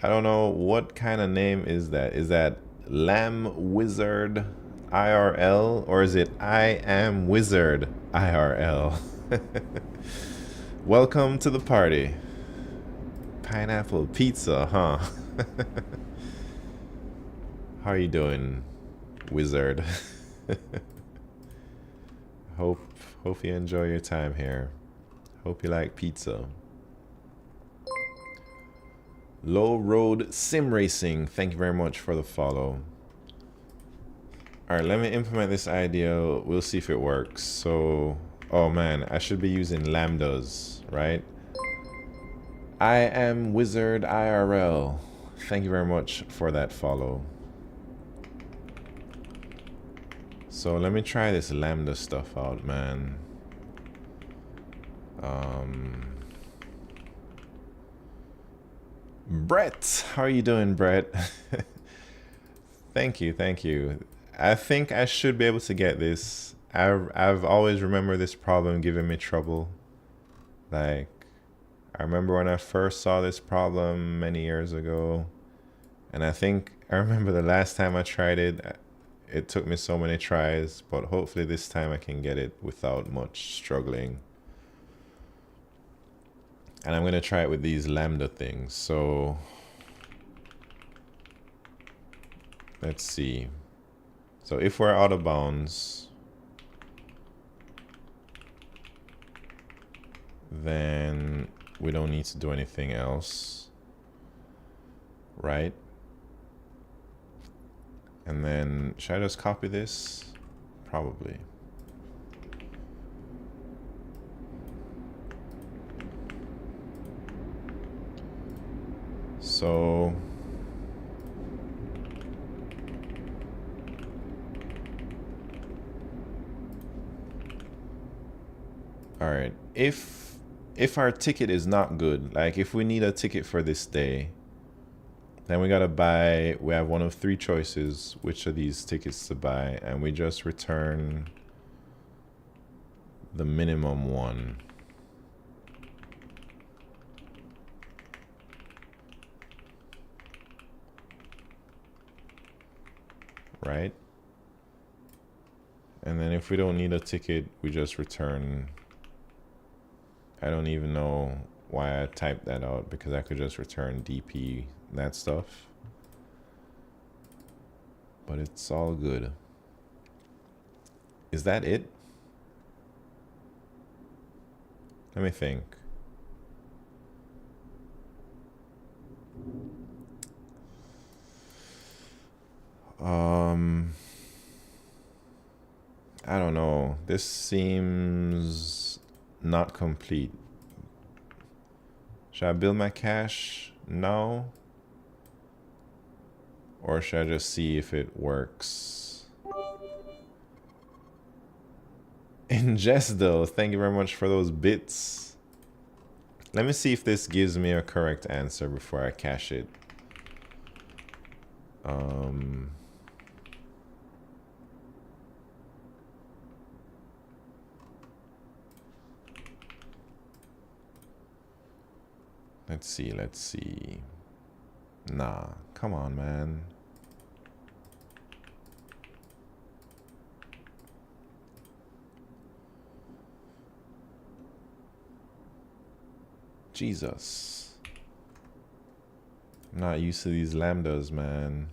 I don't know what kind of name is that. Is that Lamb Wizard IRL, or is it I Am Wizard IRL? Welcome to the party. Pineapple pizza, huh? How are you doing, Wizard? Hope you enjoy your time here. Hope you like pizza. Low Road Sim Racing, thank you very much for the follow. All right, let me implement this idea. We'll see if it works. So, oh man, I should be using lambdas, right? I Am Wizard IRL. Thank you very much for that follow. So let me try this lambda stuff out, man. Brett, how are you doing, Brett? Thank you. I think I should be able to get this. I've always remembered this problem giving me trouble. Like, I remember when I first saw this problem many years ago, and I think I remember the last time I tried it, it took me so many tries, but hopefully this time I can get it without much struggling. And I'm going to try it with these lambda things. So let's see. So if we're out of bounds, then we don't need to do anything else, right? And then should I just copy this? Probably. So all right, if our ticket is not good, like if we need a ticket for this day, Then we gotta buy, we have one of three choices, which of these tickets to buy, and we just return the minimum one. Right? And then if we don't need a ticket, we just return. I don't even know why I typed that out, because I could just return DP, that stuff. But it's all good. Is that it? Let me think. I don't know. This seems not complete. Should I build my cache now? Or should I just see if it works? Ingest though, thank you very much for those bits. Let me see if this gives me a correct answer before I cache it. Let's see. Nah, come on, man. Jesus. I'm not used to these lambdas, man.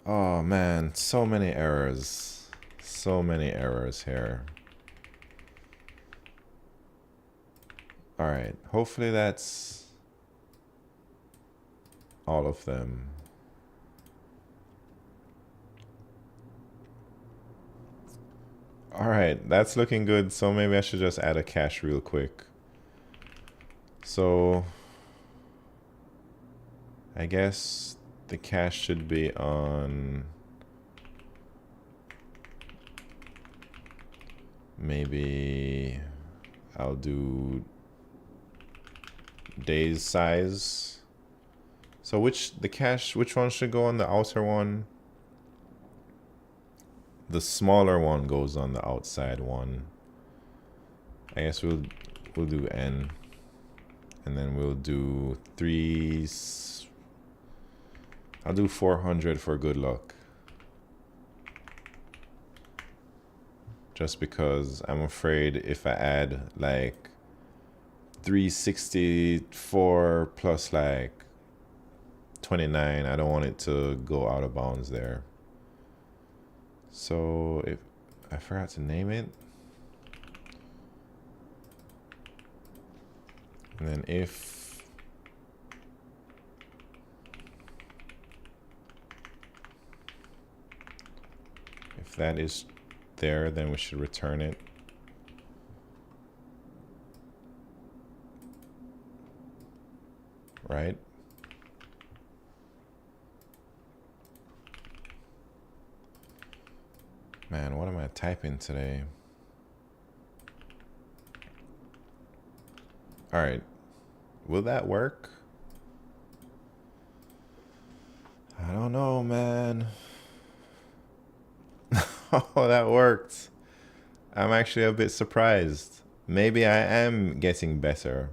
Oh, man, so many errors. So many errors here. All right, hopefully that's all of them. All right, that's looking good. So maybe I should just add a cache real quick. So I guess the cache should be on maybe I'll do days size. So which one should go on the outer one? The smaller one goes on the outside one. I guess we'll do n, and then we'll do I'll do 400 for good luck. Just because I'm afraid if I add like 364 plus like 29, I don't want it to go out of bounds there. So if I forgot to name it, and then if that is there, then we should return it. Right? Man, what am I typing today? All right. Will that work? I don't know, man. Oh, that worked. I'm actually a bit surprised. Maybe I am getting better.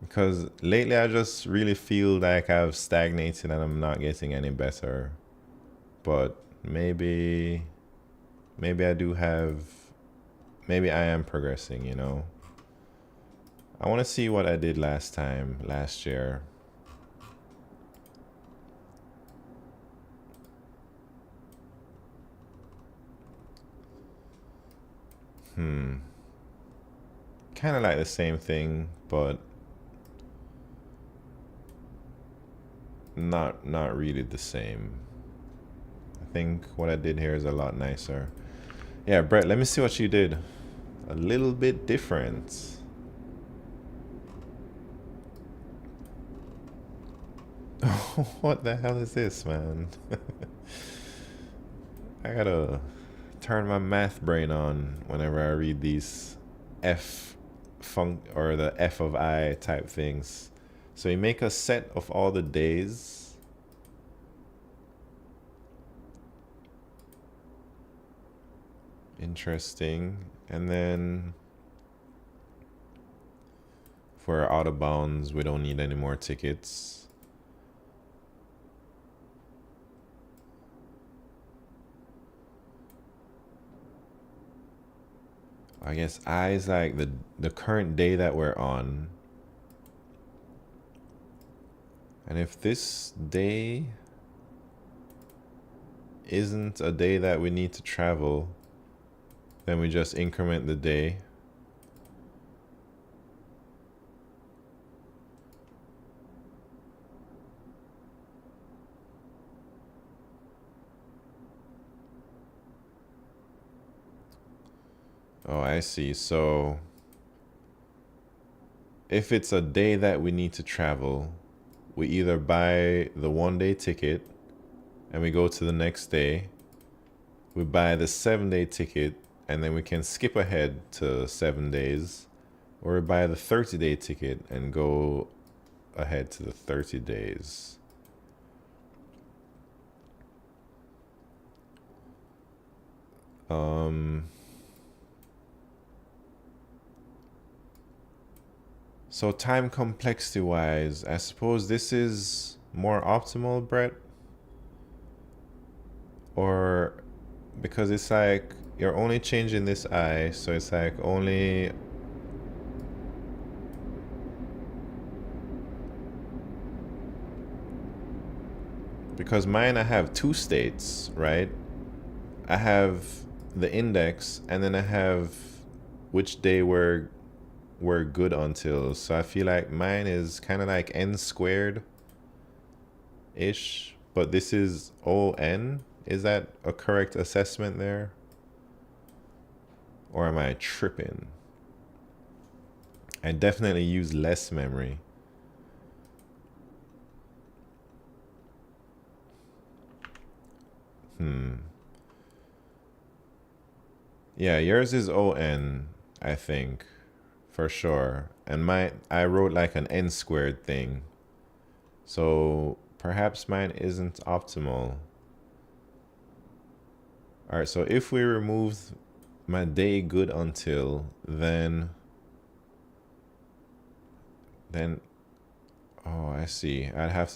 Because lately I just really feel like I've stagnated and I'm not getting any better. But maybe I do have, maybe I am progressing, you know. I want to see what I did last year. Kind of like the same thing, but not really the same. I think what I did here is a lot nicer. Yeah, Brett, let me see what you did. A little bit different. What the hell is this, man? I gotta turn my math brain on whenever I read these F or the f of I type things. So you make a set of all the days. Interesting. And then for out of bounds, we don't need any more tickets. I guess I is like the current day that we're on. And if this day isn't a day that we need to travel, then we just increment the day. Oh, I see. So if it's a day that we need to travel, we either buy the 1-day ticket and we go to the next day. We buy the 7-day ticket and then we can skip ahead to 7 days. Or we buy the 30-day ticket and go ahead to the 30 days. So time complexity wise, I suppose this is more optimal, Brett? Or because it's like you're only changing this I, so it's like only because mine I have 2 states, right? I have the index and then I have which day we're good until. So I feel like mine is kind of like n squared ish, but this is on. Is that a correct assessment there? Or am I tripping? I definitely use less memory. Yeah, yours is on, I think, for sure. And I wrote like an n squared thing. So perhaps mine isn't optimal. All right, so if we remove my day good until, then oh, I see. I'd have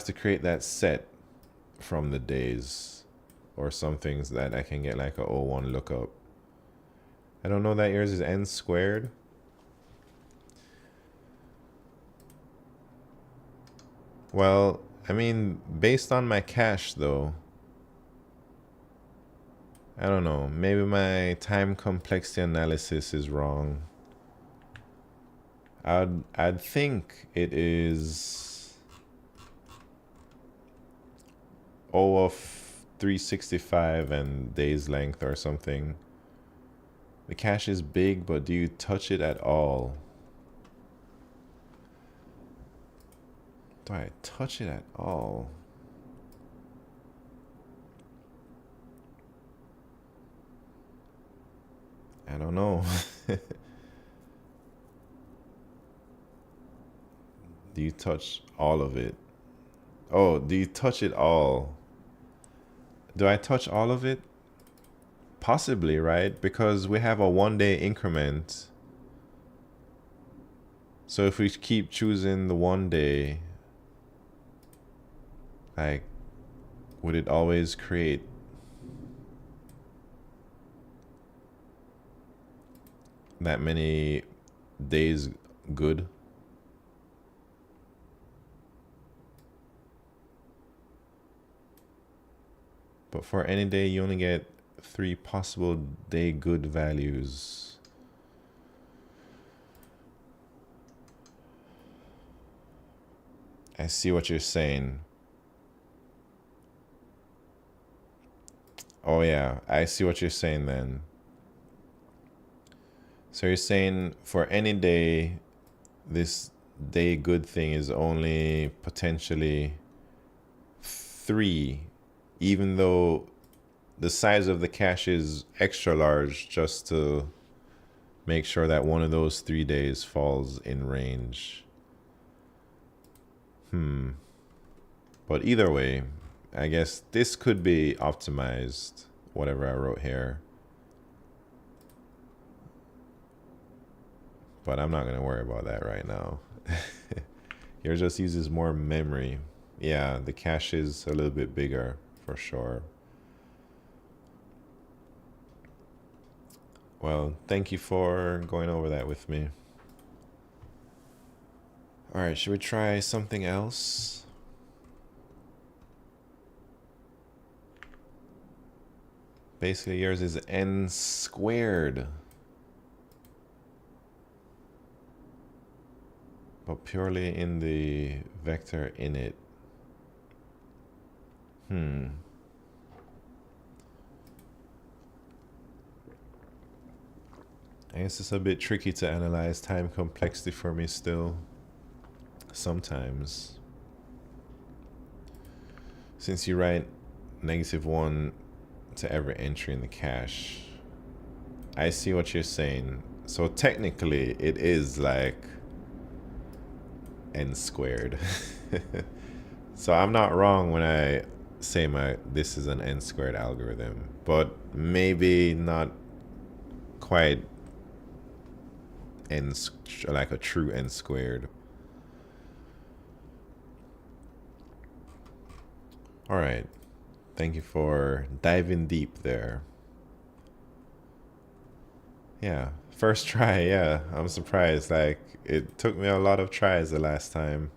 to create that set from the days or some things that I can get like a O1 lookup. I don't know that yours is n squared. Well, I mean, based on my cache though, I don't know, maybe my time complexity analysis is wrong. I'd think it is O of 365 and days length or something. The cache is big, but do you touch it at all? Do I touch it at all? I don't know. Do you touch all of it? Oh, do you touch it all? Do I touch all of it? Possibly, right? Because we have a 1-day increment. So if we keep choosing the 1 day, like, would it always create that many days good? But for any day, you only get 3 possible day good values. I see what you're saying. Oh yeah, I see what you're saying then. So you're saying for any day, this day good thing is only potentially 3, even though the size of the cache is extra large just to make sure that one of those 3 days falls in range. But either way, I guess this could be optimized, whatever I wrote here. But I'm not going to worry about that right now. Yours just uses more memory. Yeah, the cache is a little bit bigger for sure. Well, thank you for going over that with me. All right, should we try something else? Basically, yours is n squared. But purely in the vector init. I guess it's a bit tricky to analyze time complexity for me still. Sometimes. Since you write -1 to every entry in the cache. I see what you're saying. So technically, it is like n squared. So I'm not wrong when I say this is an n squared algorithm, but maybe not quite like a true n squared. All right. Thank you for diving deep there. Yeah, first try. Yeah, I'm surprised. Like, it took me a lot of tries the last time.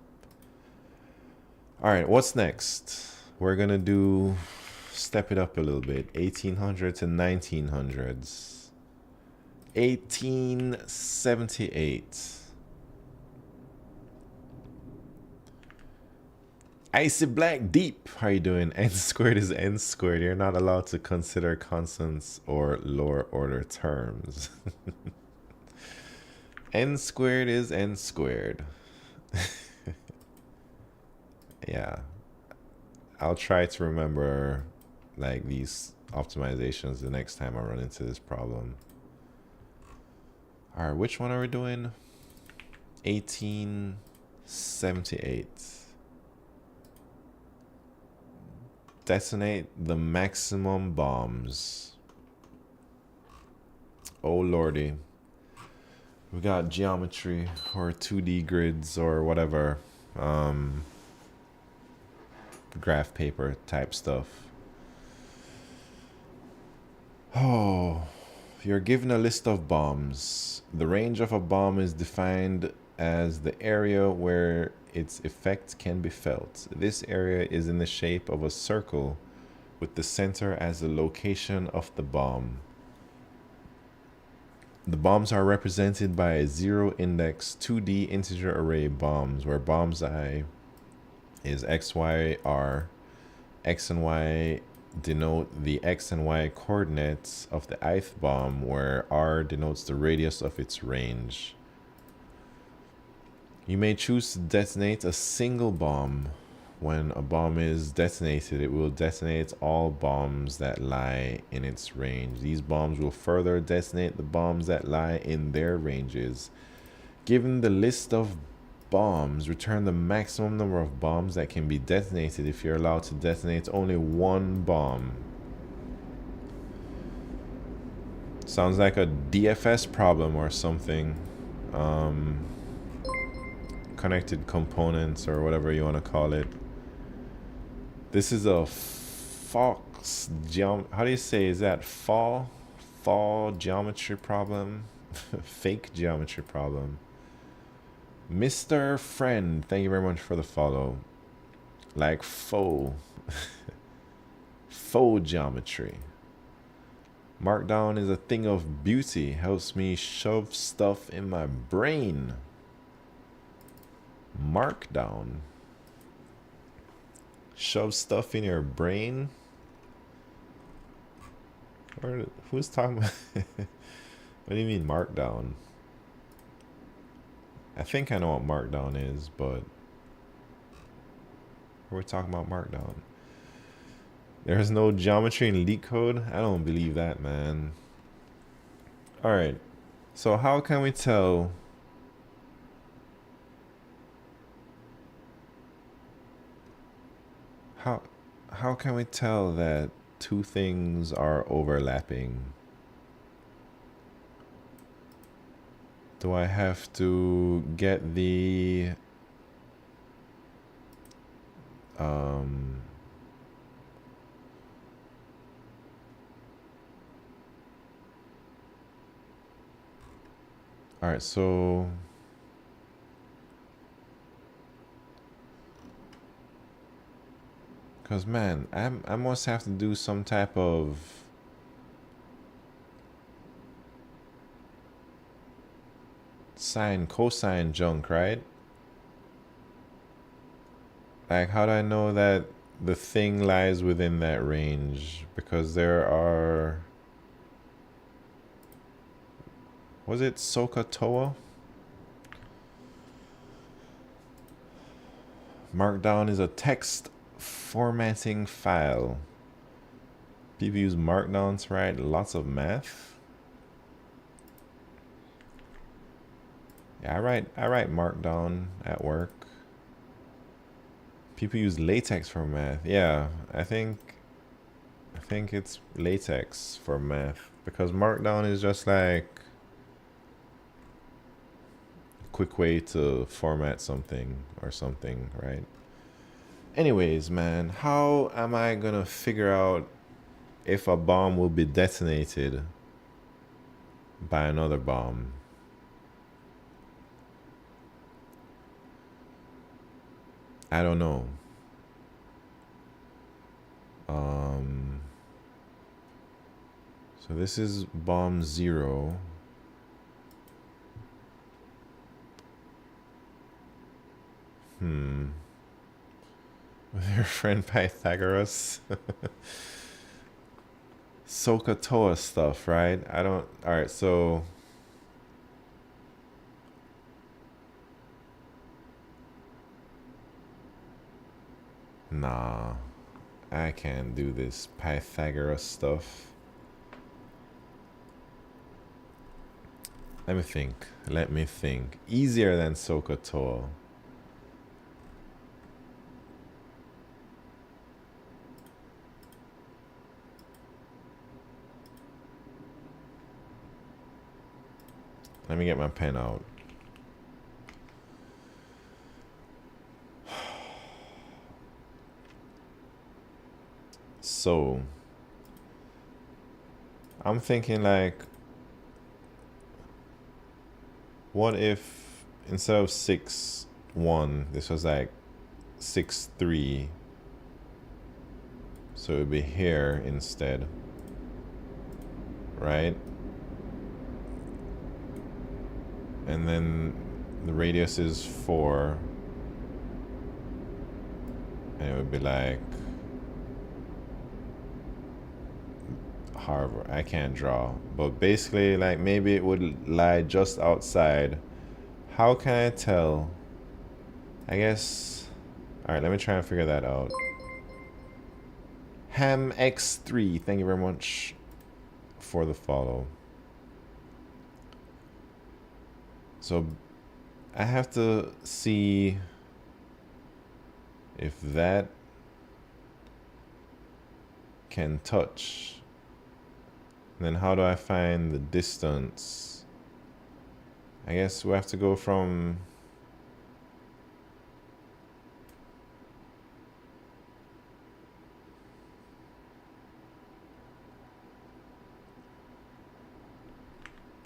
All right, what's next? We're gonna step it up a little bit. 1800 to 1900s. 1878. Icy Black Deep, how you doing? N squared is n squared. You're not allowed to consider constants or lower order terms. N squared is n squared. Yeah. I'll try to remember like these optimizations the next time I run into this problem. All right, which one are we doing? 1878. Detonate the maximum bombs. Oh lordy. We got geometry or 2D grids or whatever. Graph paper type stuff. Oh, you're given a list of bombs. The range of a bomb is defined as the area where its effect can be felt. This area is in the shape of a circle with the center as the location of the bomb. The bombs are represented by zero index 2D integer array bombs, where bombs I is x, y, r. X and y denote the x and y coordinates of the ith bomb, where r denotes the radius of its range. You may choose to detonate a single bomb. When a bomb is detonated, it will detonate all bombs that lie in its range. These bombs will further detonate the bombs that lie in their ranges. Given the list of bombs, return the maximum number of bombs that can be detonated if you're allowed to detonate only one bomb. Sounds like a DFS problem or something. Connected components or whatever you want to call it. This is a Fox how do you say, is that fall geometry problem? Fake geometry problem. Mr. Friend, thank you very much for the follow. Like faux geometry. Markdown is a thing of beauty. Helps me shove stuff in my brain. Markdown. Shove stuff in your brain? Or who's talking about? What do you mean markdown? I think I know what markdown is, but we're talking about markdown. There's no geometry in LeetCode? I don't believe that, man. Alright, so how can we tell how can we tell that two things are overlapping? Do I have to get the all right, so because man, I must have to do some type of sine cosine junk, right? Like, how do I know that the thing lies within that range? Because there are, was it SOHCAHTOA? Markdown is a text formatting file. People use Markdown to write lots of math. Yeah, I write Markdown at work. People use LaTeX for math. Yeah, I think it's LaTeX for math because Markdown is just like a quick way to format something or something, right? Anyways, man, how am I gonna figure out if a bomb will be detonated by another bomb? I don't know. So this is bomb 0. With your friend Pythagoras. SOHCAHTOA stuff, right? I don't. All right, so nah, I can't do this Pythagoras stuff. Let me think. Let me think. Easier than SOHCAHTOA. Let me get my pen out. So, I'm thinking like, what if instead of 6-1, this was like 6-3? So it would be here instead, right? And then the radius is 4. And it would be like, however, I can't draw. But basically, like, maybe it would lie just outside. How can I tell? I guess, all right, let me try and figure that out. Ham X3, thank you very much for the follow. So I have to see if that can touch. And then how do I find the distance? I guess we have to go from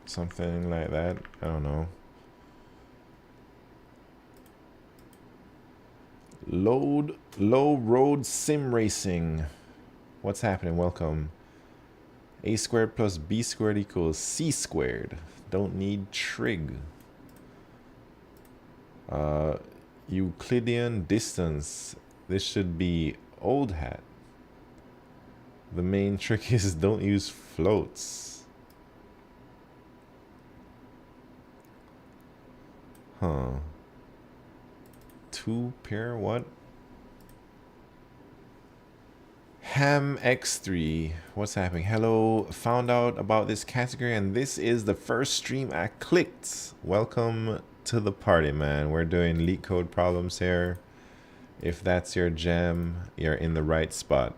something like that. I don't know. Low road sim racing. What's happening? Welcome. A squared plus B squared equals C squared. Don't need trig. Euclidean distance. This should be old hat. The main trick is don't use floats. Huh. 2 pair what? Ham X3, what's happening? Hello, found out about this category and this is the first stream I clicked. Welcome to the party, man. We're doing LeetCode problems here. If that's your jam, you're in the right spot.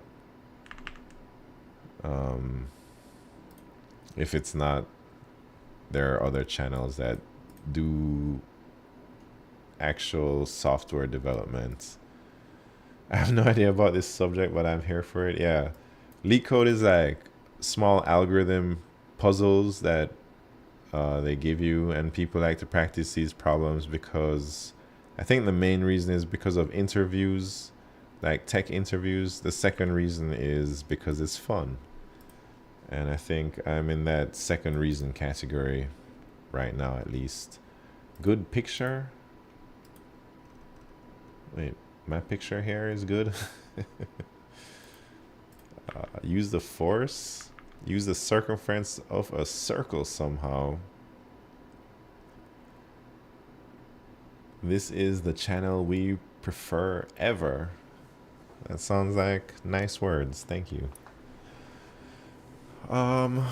If it's not, there are other channels that do actual software development. I have no idea about this subject, but I'm here for it. Yeah. LeetCode is like small algorithm puzzles that they give you, and people like to practice these problems because I think the main reason is because of interviews, like tech interviews. The second reason is because it's fun. And I think I'm in that second reason category right now, at least. Good picture. Wait. My picture here is good. Use the force. Use the circumference of a circle somehow. This is the channel we prefer ever. That sounds like nice words. Thank you. Man.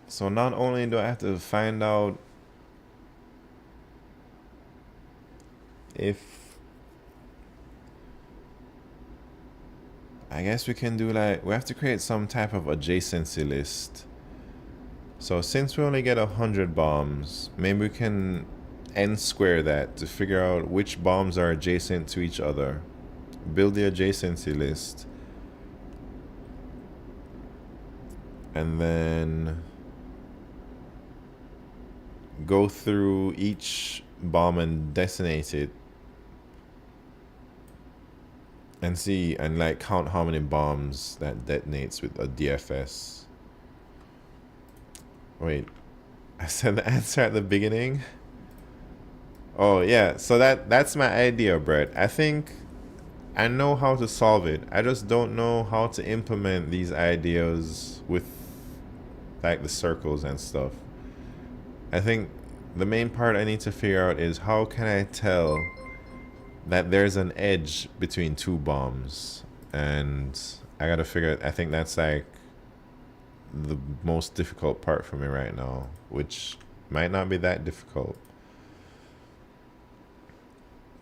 So not only do I have to find out if, I guess we can do like, we have to create some type of adjacency list. So since we only get 100 bombs, maybe we can n square that to figure out which bombs are adjacent to each other. Build the adjacency list. And then go through each bomb and designate it and see and like count how many bombs that detonates with a DFS. Wait, I said the answer at the beginning. Oh yeah, so that's my idea, Brett. I think I know how to solve it. I just don't know how to implement these ideas with like the circles and stuff. I think the main part I need to figure out is how can I tell that there's an edge between two bombs, and I gotta figure. I think that's like the most difficult part for me right now, which might not be that difficult.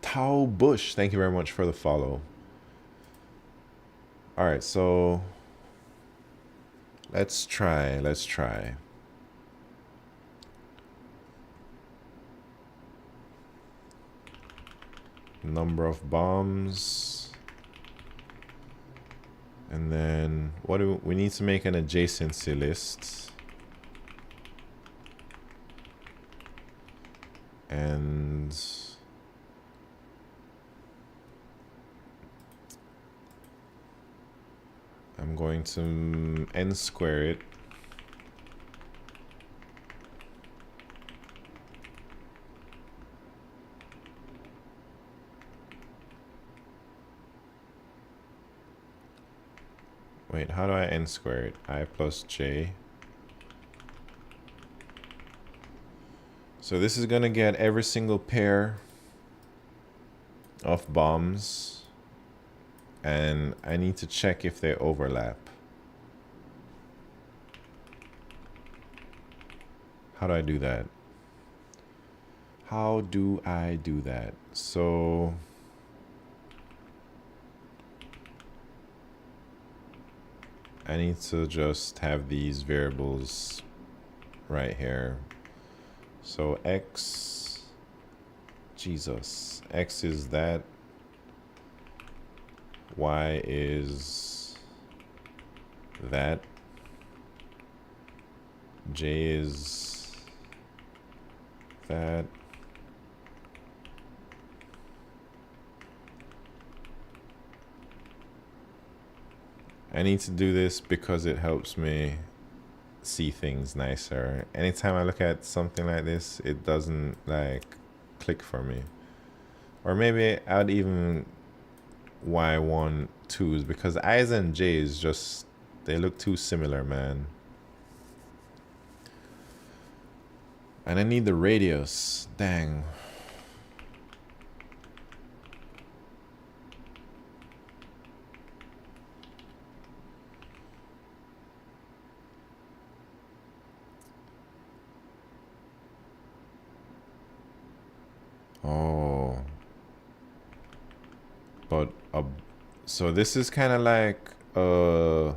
Tao Bush, thank you very much for the follow. All right, so let's try. Number of bombs, and then what do we need to make an adjacency list, and I'm going to n square it. Wait, how do I n square it? I plus j. So this is gonna get every single pair of bombs, and I need to check if they overlap. How do I do that? So I need to just have these variables right here. So x is that, y is that, j is that, I need to do this because it helps me see things nicer. Anytime I look at something like this, it doesn't like click for me. Or maybe I'd even y1 2's because i's and j's just, they look too similar, man. And I need the radius. Dang. Oh. But so this is kind of like a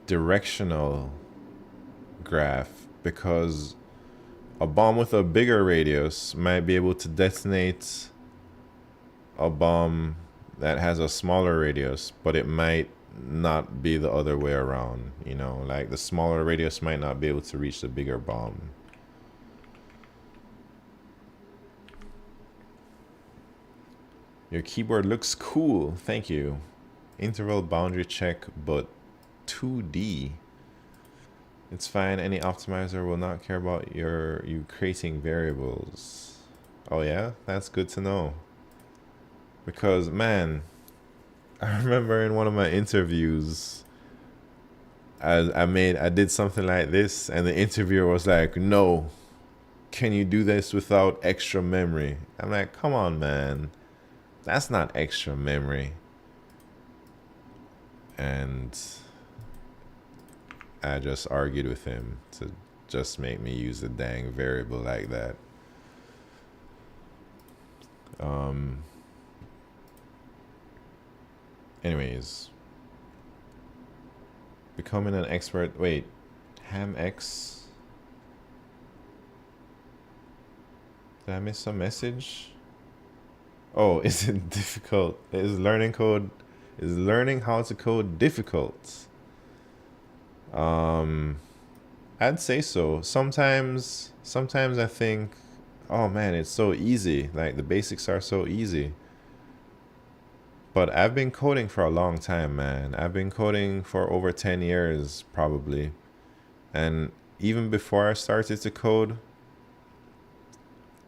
directional graph, because a bomb with a bigger radius might be able to detonate a bomb that has a smaller radius, but it might not be the other way around, you know, like the smaller radius might not be able to reach the bigger bomb. Your keyboard looks cool, thank you. Interval boundary check, but 2D. It's fine, any optimizer will not care about you creating variables. Oh yeah, that's good to know. Because man, I remember in one of my interviews, I did something like this, and the interviewer was like, "No, can you do this without extra memory?" I'm like, "Come on, man, that's not extra memory." And I just argued with him to just make me use a dang variable like that. Anyways, becoming an expert. Wait, HamX. Did I miss a message? Oh, is it difficult? Is learning how to code difficult? I'd say so. Sometimes I think, oh man, it's so easy. Like the basics are so easy. But I've been coding for a long time, man. I've been coding for over 10 years, probably. And even before I started to code,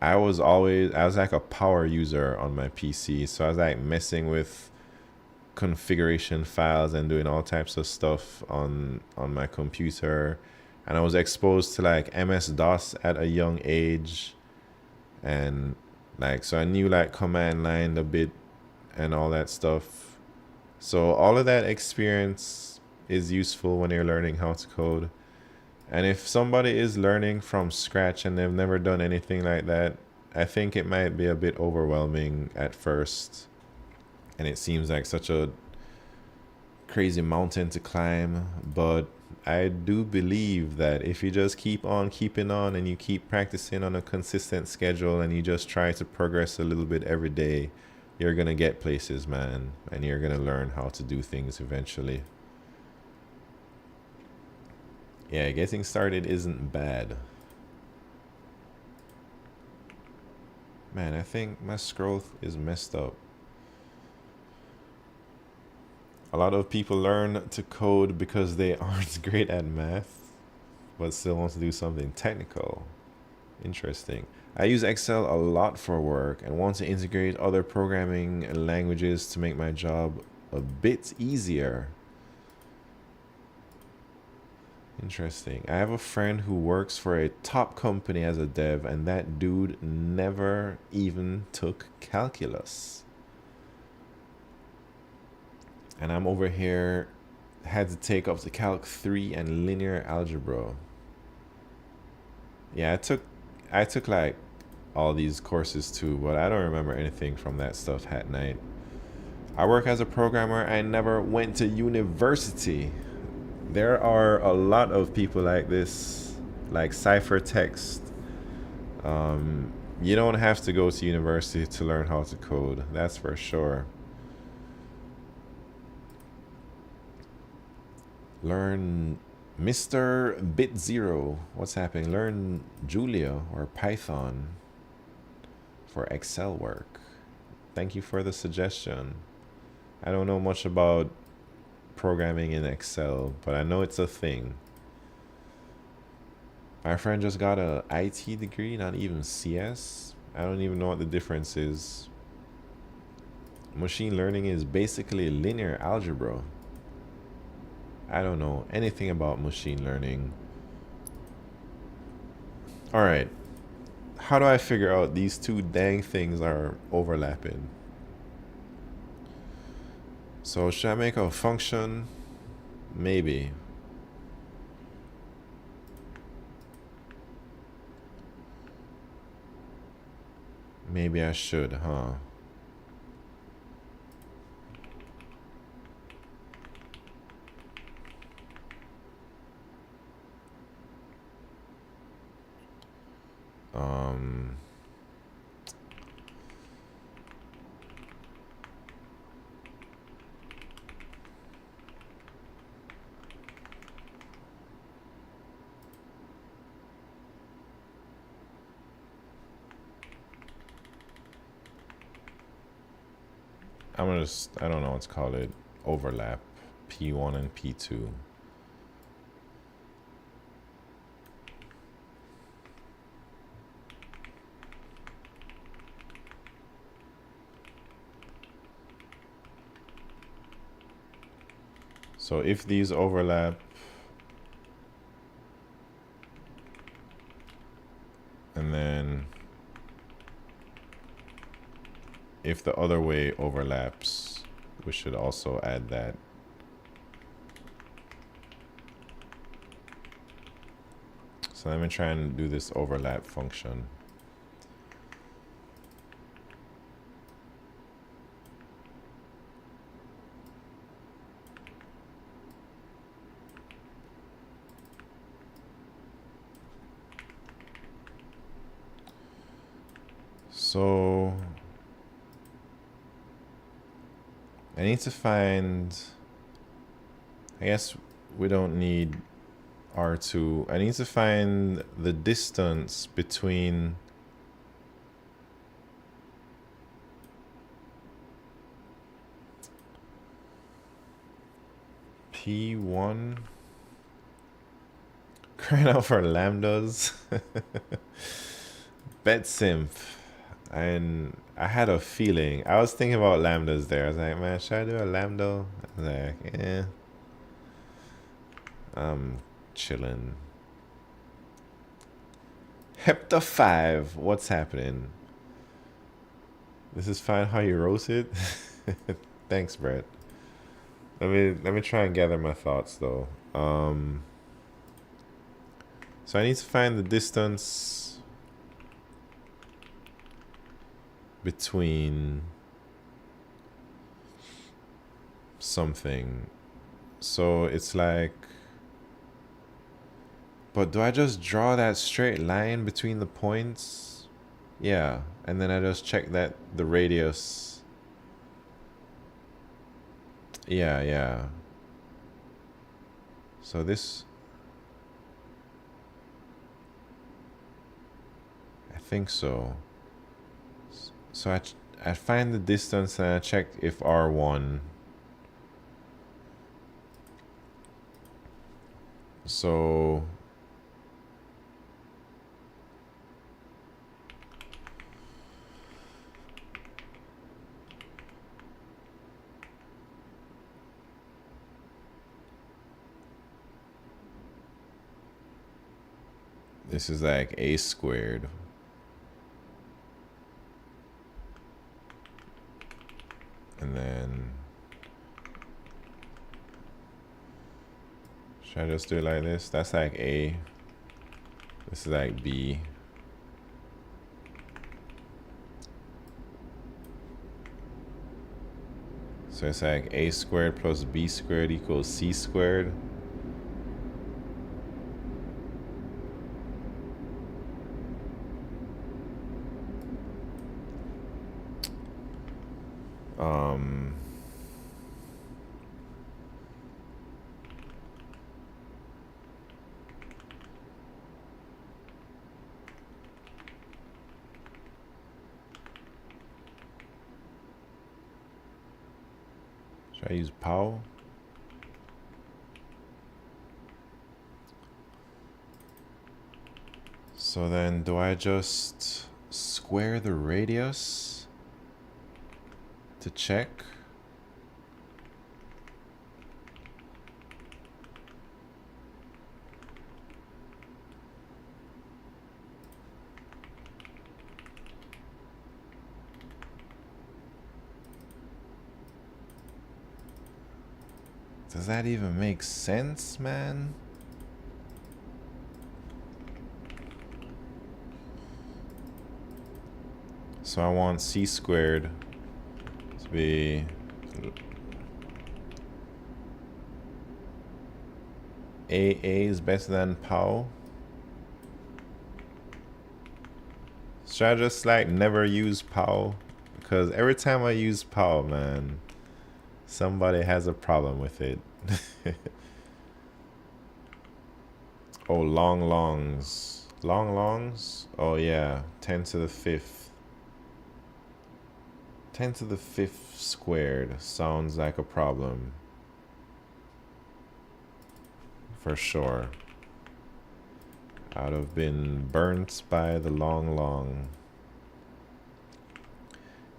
I was like a power user on my PC. So I was like messing with configuration files and doing all types of stuff on my computer. And I was exposed to like MS-DOS at a young age. And like, so I knew like command line a bit and all that stuff. So all of that experience is useful when you're learning how to code. And if somebody is learning from scratch and they've never done anything like that, I think it might be a bit overwhelming at first. And it seems like such a crazy mountain to climb. But I do believe that if you just keep on keeping on and you keep practicing on a consistent schedule and you just try to progress a little bit every day, you're going to get places, man. And you're going to learn how to do things eventually. Yeah, getting started isn't bad. Man, I think my scroll is messed up. A lot of people learn to code because they aren't great at math, but still want to do something technical. Interesting. I use Excel a lot for work and want to integrate other programming languages to make my job a bit easier. Interesting. I have a friend who works for a top company as a dev, and that dude never even took calculus. And I'm over here, had to take up to Calc 3 and linear algebra. Yeah, I took like all these courses too, but I don't remember anything from that stuff at night. I work as a programmer. I never went to university. There are a lot of people like this, like ciphertext. You don't have to go to university to learn how to code, that's for sure. Learn Mr. Bit Zero. What's happening? Learn Julia or Python for Excel work. Thank you for the suggestion. I don't know much about programming in Excel, but I know it's a thing. My friend just got a IT degree, not even CS. I don't even know what the difference is. Machine learning is basically linear algebra. I don't know anything about machine learning. All right. How do I figure out these two dang things are overlapping? So should I make a function? Maybe. Maybe I should, huh? I'm gonna just, I don't know what's called it, overlap, P1 and P2. So if these overlap, and then if the other way overlaps, we should also add that. So let me try and do this overlap function. So I need to find, I guess we don't need R2. I need to find the distance between P1, crying out for lambdas. BetSimp. And I had a feeling. I was thinking about lambdas there. I was like, man, should I do a lambda? I was like, eh. I'm chilling. Hepta 5. What's happening? This is fine how you wrote it. Thanks, Brett. Let me try and gather my thoughts though. So I need to find the distance between something. So it's like, but do I just draw that straight line between the points? Yeah, and then I just check that the radius. Yeah. So this, I think so. So I find the distance and I check if R1. So this is like a squared. And then should I just do it like this? That's like A. This is like B. So it's like A squared plus B squared equals C squared. Should I use POW? So then do I just square the radius to check? Does that even make sense, man? So I want c squared to be a is better than pow. Should I just like never use pow? Because every time I use pow, man, somebody has a problem with it. Oh, long longs. Long longs? Oh yeah, 10 to the 5th. 10 to the 5th squared sounds like a problem. For sure. I'd have been burnt by the long long.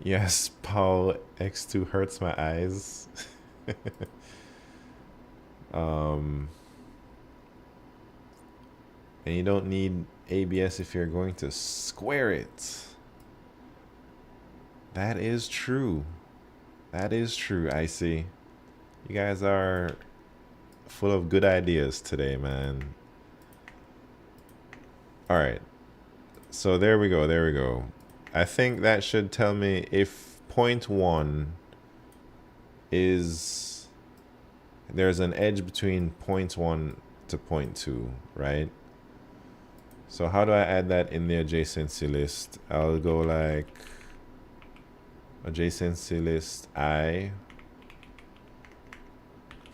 Yes, Paul X2 hurts my eyes. And you don't need ABS if you're going to square it. That is true. That is true, I see. You guys are full of good ideas today, man. All right. So there we go. There we go. I think that should tell me if point 1 is... There's an edge between point 1 to point 2, right? So how do I add that in the adjacency list? I'll go like adjacency list I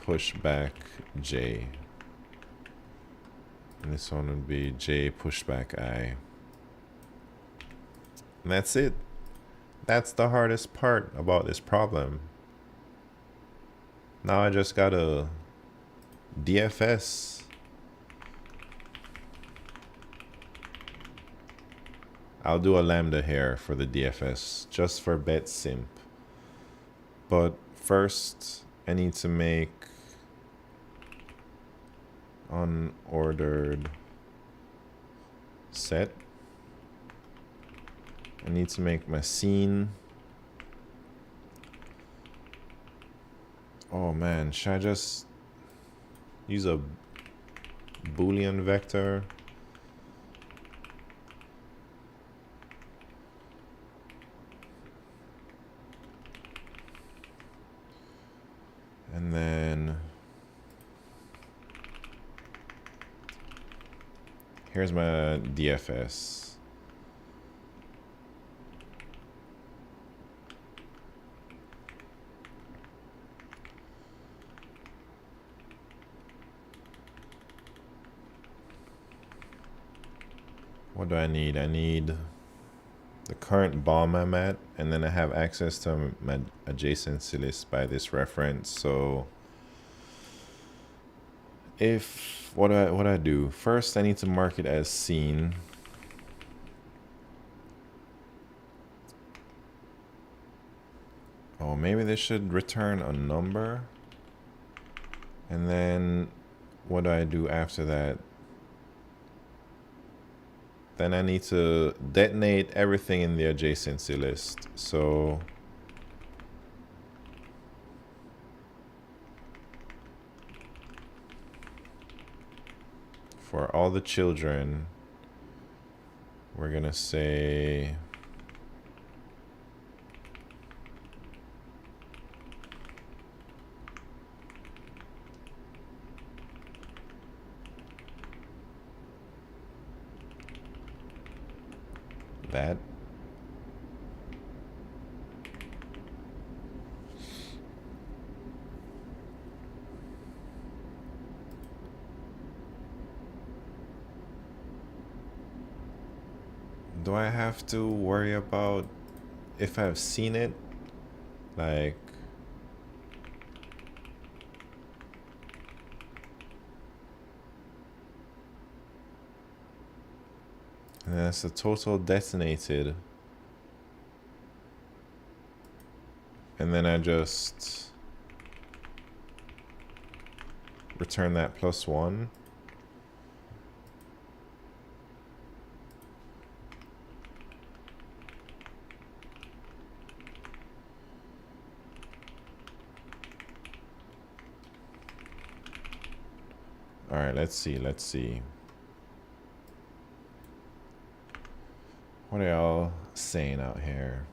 push back J. And this one would be J push back I. And that's it. That's the hardest part about this problem. Now I just gotta DFS. I'll do a lambda here for the DFS, just for bet simp. But first, I need to make unordered set. I need to make my scene. Oh man, should I just use a Boolean vector? And then here's my DFS. What do I need? I need the current bomb I'm at, and then I have access to my adjacency list by this reference. So if what do I do? First, I need to mark it as seen. Oh, maybe this should return a number. And then what do I do after that? Then I need to detonate everything in the adjacency list. So for all the children, we're gonna say that. Do I have to worry about if I've seen it? Like, and that's the total detonated. And then I just return that +1. All right, let's see. Let's see. What are y'all saying out here?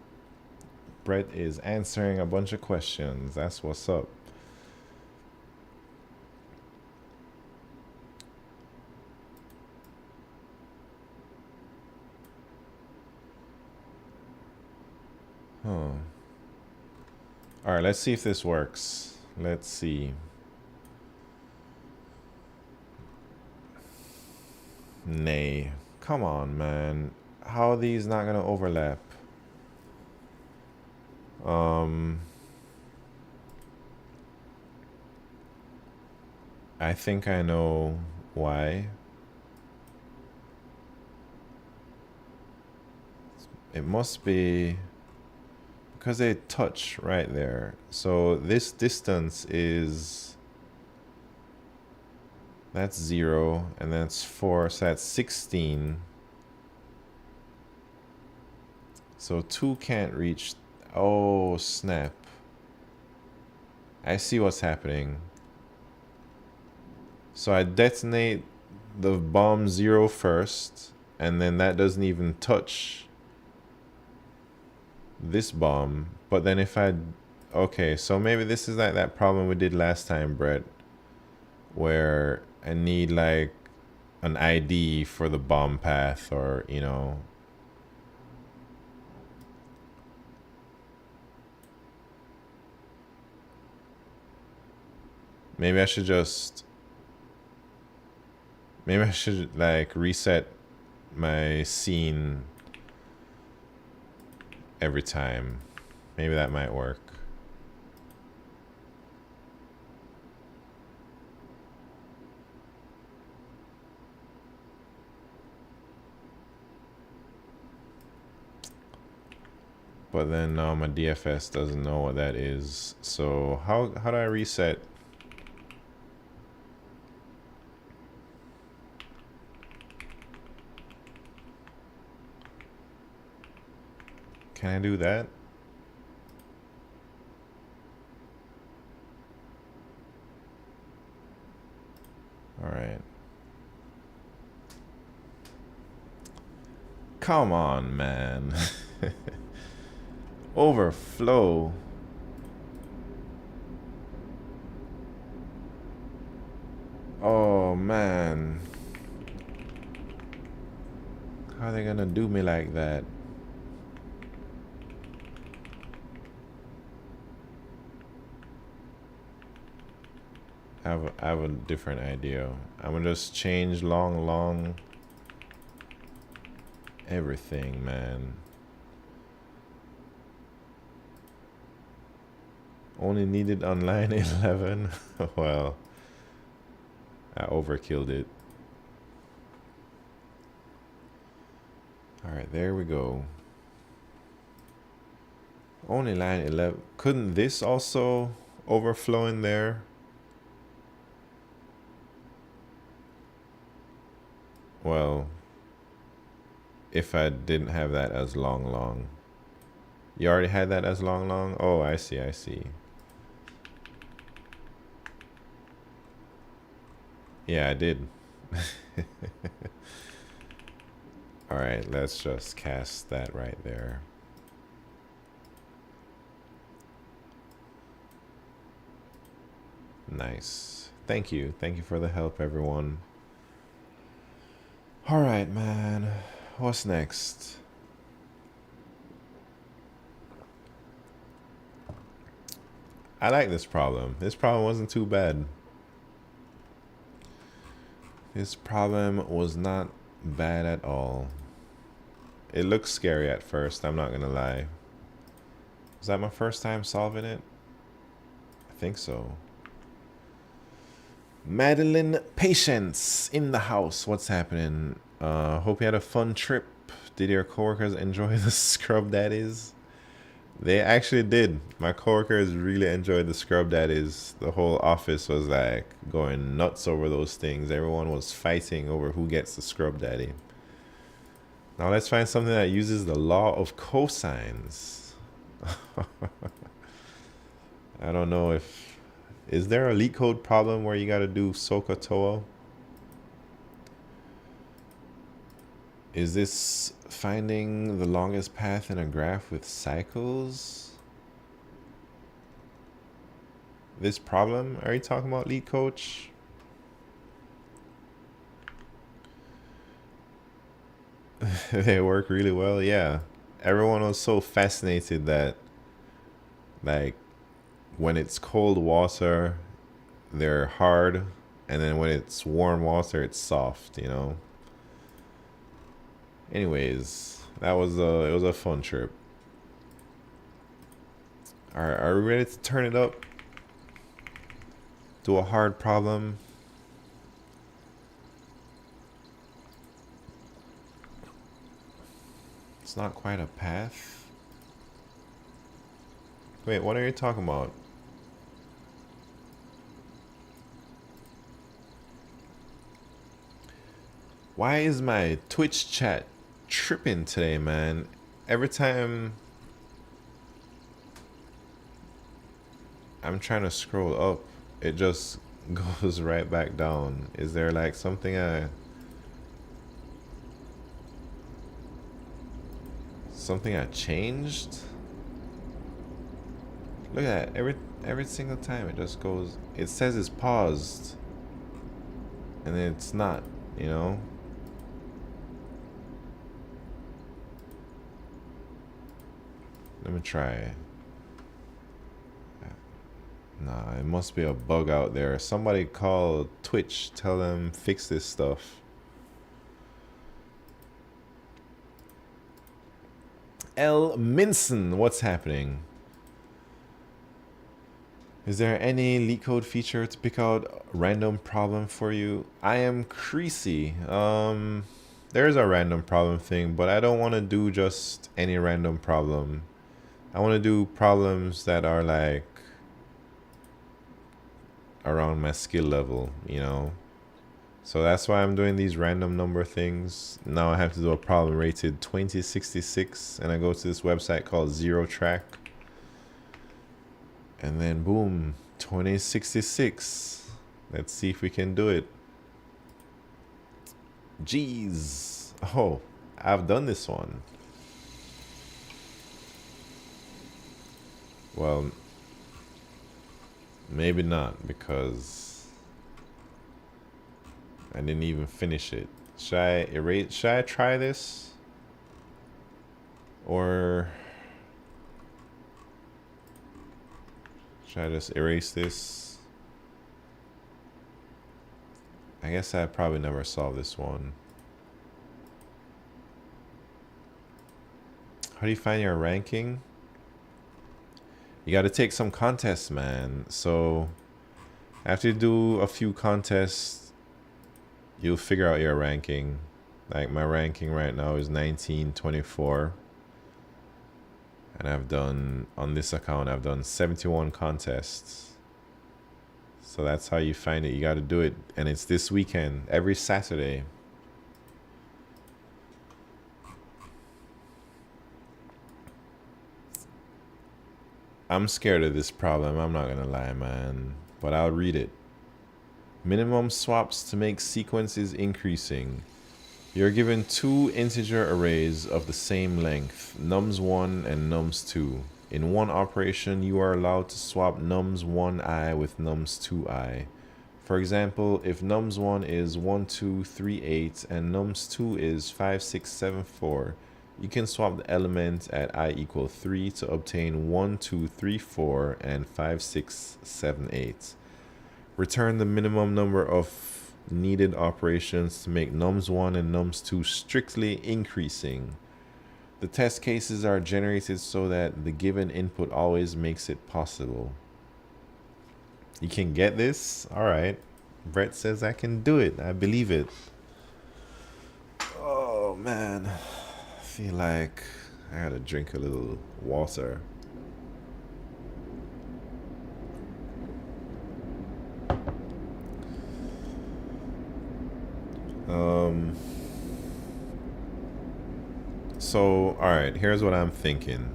Brett is answering a bunch of questions. That's what's up. Huh. All right, let's see if this works. Let's see. Nay. Come on, man. How are these not gonna overlap? I think I know why. It must be because they touch right there. So this distance is, that's 0, and that's 4, so that's 16. So 2 can't reach. Oh, snap. I see what's happening. So I detonate the bomb 0 first, and then that doesn't even touch this bomb. But then if I... Okay, so maybe this is like that problem we did last time, Brett, where I need like an ID for the bomb path, or, you know... Maybe I should just... Maybe I should like reset my scene every time. Maybe that might work. But then now my DFS doesn't know what that is. So how do I reset? Can I do that? All right. Come on, man. Overflow. Oh, man. How are they gonna do me like that? I have a different idea. I'm gonna just change long everything, man. Only needed on line 11. Well, I overkilled it. All right, there we go. Only line 11. Couldn't this also overflow in there? Well, if I didn't have that as long. You already had that as long? Oh, I see. Yeah, I did. All right, let's just cast that right there. Nice. Thank you for the help, everyone. All right, man. What's next? I like this problem. This problem wasn't too bad. This problem was not bad at all. It looks scary at first, I'm not gonna lie. Was that my first time solving it? I think so. Madeline Patience in the house. What's happening? Hope you had a fun trip. Did your coworkers enjoy the scrub daddies? They actually did. My coworkers really enjoyed the scrub daddies. The whole office was like going nuts over those things. Everyone was fighting over who gets the scrub daddy. Now let's find something that uses the law of cosines. I don't know if... Is there a LeetCode problem where you got to do SOHCAHTOA? Is this finding the longest path in a graph with cycles? This problem? Are you talking about, LeetCode? They work really well, yeah. Everyone was so fascinated that, like, when it's cold water, they're hard, and then when it's warm water, it's soft, you know? Anyways, it was a fun trip. Alright, are we ready to turn it up? Do a hard problem. It's not quite a path. Wait, what are you talking about? Why is my Twitch chat tripping today, man? Every time I'm trying to scroll up, it just goes right back down. Is there like something I changed? Look at that. Every single time it just goes. It says it's paused, and then it's not. You know. Let me try. Nah, it must be a bug out there. Somebody call Twitch. Tell them fix this stuff. L. Minson, what's happening? Is there any LeetCode feature to pick out a random problem for you? I am Creasy. There's a random problem thing, but I don't want to do just any random problem. I want to do problems that are like around my skill level, you know? So that's why I'm doing these random number things. Now I have to do a problem rated 2066, and I go to this website called Zerotrac. And then boom, 2066. Let's see if we can do it. Jeez. Oh, I've done this one. Well, maybe not, because I didn't even finish it. Should I erase? Should I try this? Or should I just erase this? I guess I probably never solved this one. How do you find your ranking? You got to take some contests, man. So after you do a few contests, you'll figure out your ranking. Like my ranking right now is 1924. And I've done, on this account, I've done 71 contests. So that's how you find it. You got to do it. And it's this weekend, every Saturday. I'm scared of this problem. I'm not going to lie, man. But I'll read it. Minimum swaps to make sequences increasing. You're given two integer arrays of the same length, nums1 and nums2. In one operation, you are allowed to swap nums1i with nums2i. For example, if nums1 is 1, 2, 3, 8 and nums2 is 5, 6, 7, 4, you can swap the element at I equal 3 to obtain 1, 2, 3, 4 and 5, 6, 7, 8. Return the minimum number of needed operations to make nums1 and nums2 strictly increasing. The test cases are generated so that the given input always makes it possible. You can get this? Alright. Brett says I can do it. I believe it. Oh man. I feel like I gotta drink a little water. So, alright, here's what I'm thinking.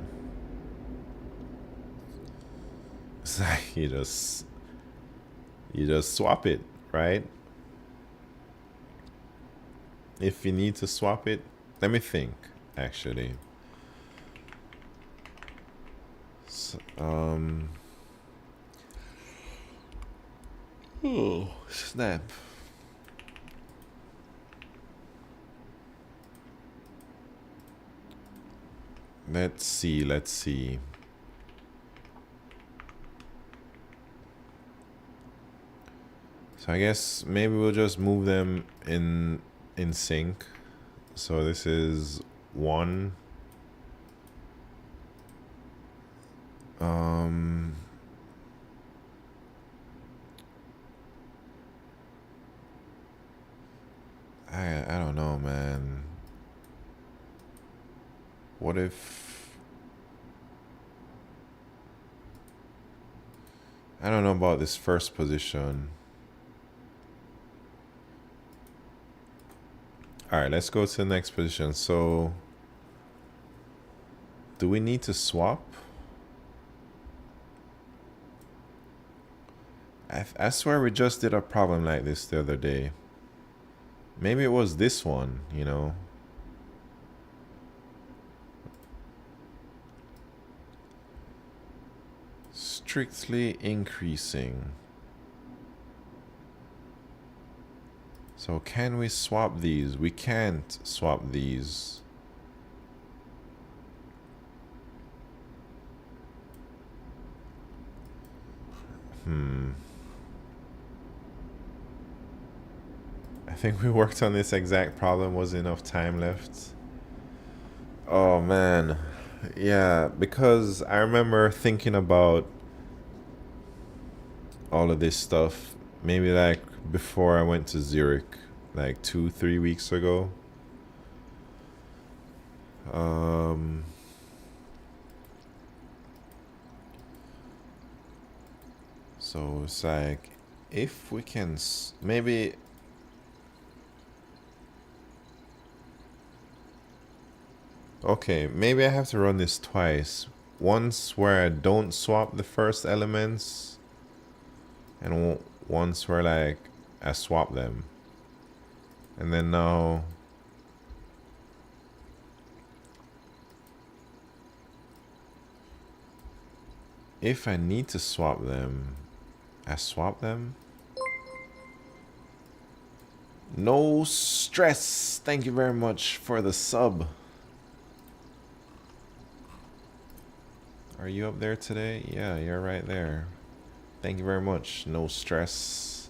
It's like you just swap it, right? If you need to swap it, let me think, actually. So, oh, snap. Let's see, let's see. So I guess maybe we'll just move them in sync. So this is 1. I don't know, man. What if... I don't know about this first position. Alright, let's go to the next position. So, do we need to swap? I swear we just did a problem like this the other day. Maybe it was this one, you know. Strictly increasing. So can we swap these? We can't swap these. I think we worked on this exact problem. Was enough time left? Oh man. Yeah, because I remember thinking about all of this stuff maybe like before I went to Zurich, like 2-3 weeks ago. So it's like, if we can maybe... Okay, maybe I have to run this twice. Once where I don't swap the first elements, and once where like I swap them. And then now if I need to swap them, I swap them. No stress. Thank you very much for the sub. Are you up there today? Yeah, you're right there. Thank you very much. No stress.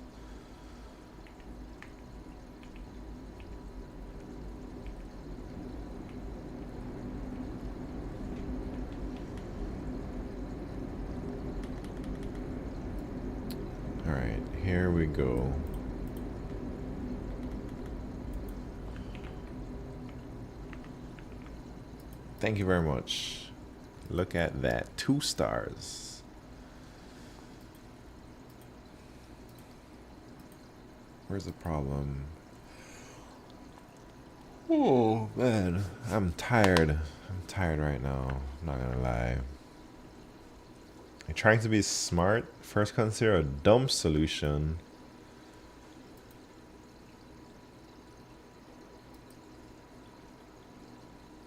All right, here we go. Thank you very much. Look at that, 2 stars. Where's the problem? Oh man, I'm tired. I'm tired right now. I'm not gonna lie. I'm trying to be smart. First, consider a dumb solution.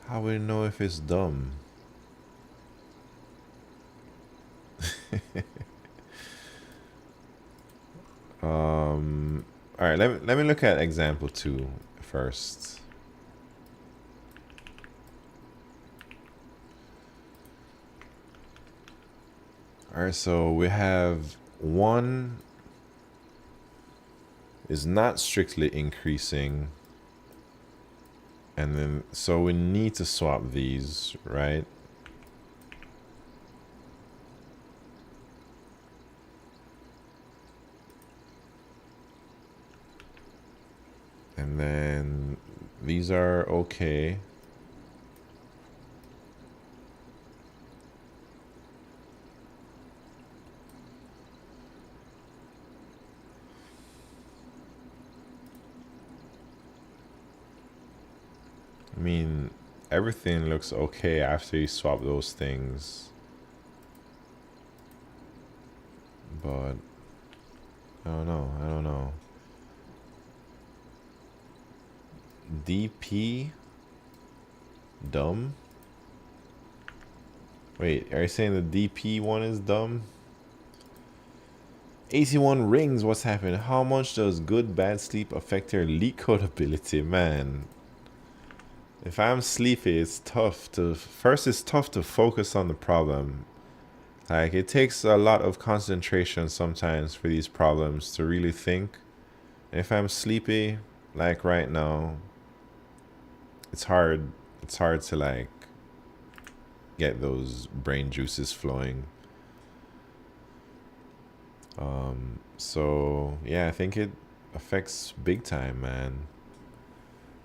How will we know if it's dumb? All right, let me look at example 2 first. All right, so we have 1 is not strictly increasing, and then so we need to swap these, right? And then these are okay. I mean, everything looks okay after you swap those things. But I don't know. DP Dumb? Wait, are you saying the DP one is dumb? 81 rings, what's happening? How much does good bad sleep affect your LeetCode ability? Man, if I'm sleepy, it's tough to focus on the problem. Like, it takes a lot of concentration sometimes for these problems to really think. And if I'm sleepy, like right now, it's hard to like get those brain juices flowing. So yeah, I think it affects big time, man.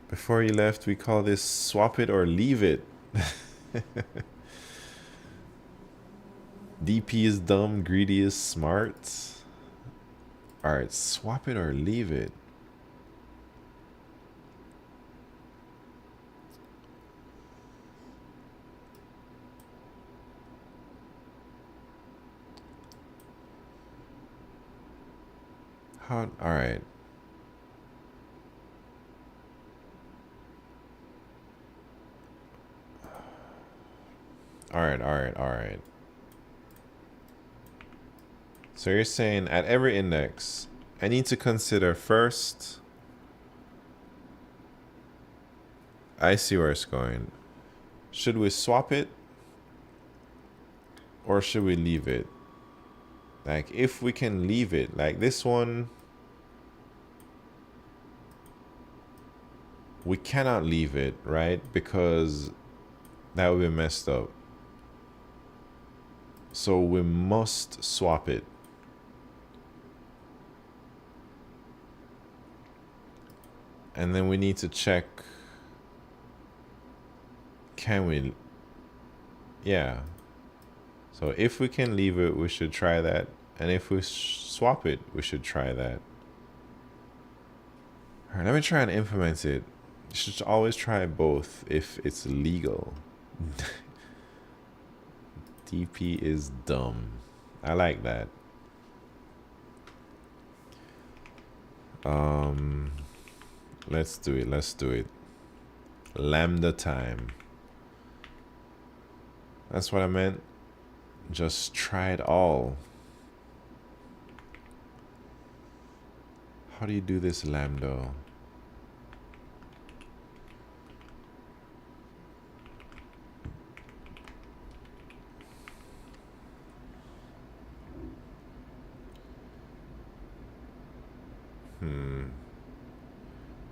Before you left, we call this swap it or leave it. DP is dumb, greedy is smart. Alright, swap it or leave it. Alright. Alright. So you're saying at every index, I need to consider first. I see where it's going. Should we swap it? Or should we leave it? Like, if we can leave it, like this one, we cannot leave it, right? Because that would be messed up. So we must swap it. And then we need to check, can we? Yeah. So if we can leave it, we should try that. And if we swap it, we should try that. All right, let me try and implement it. You should always try both if it's legal. DP is dumb. I like that. Let's do it. Lambda time. That's what I meant. Just try it all. How do you do this, lambda?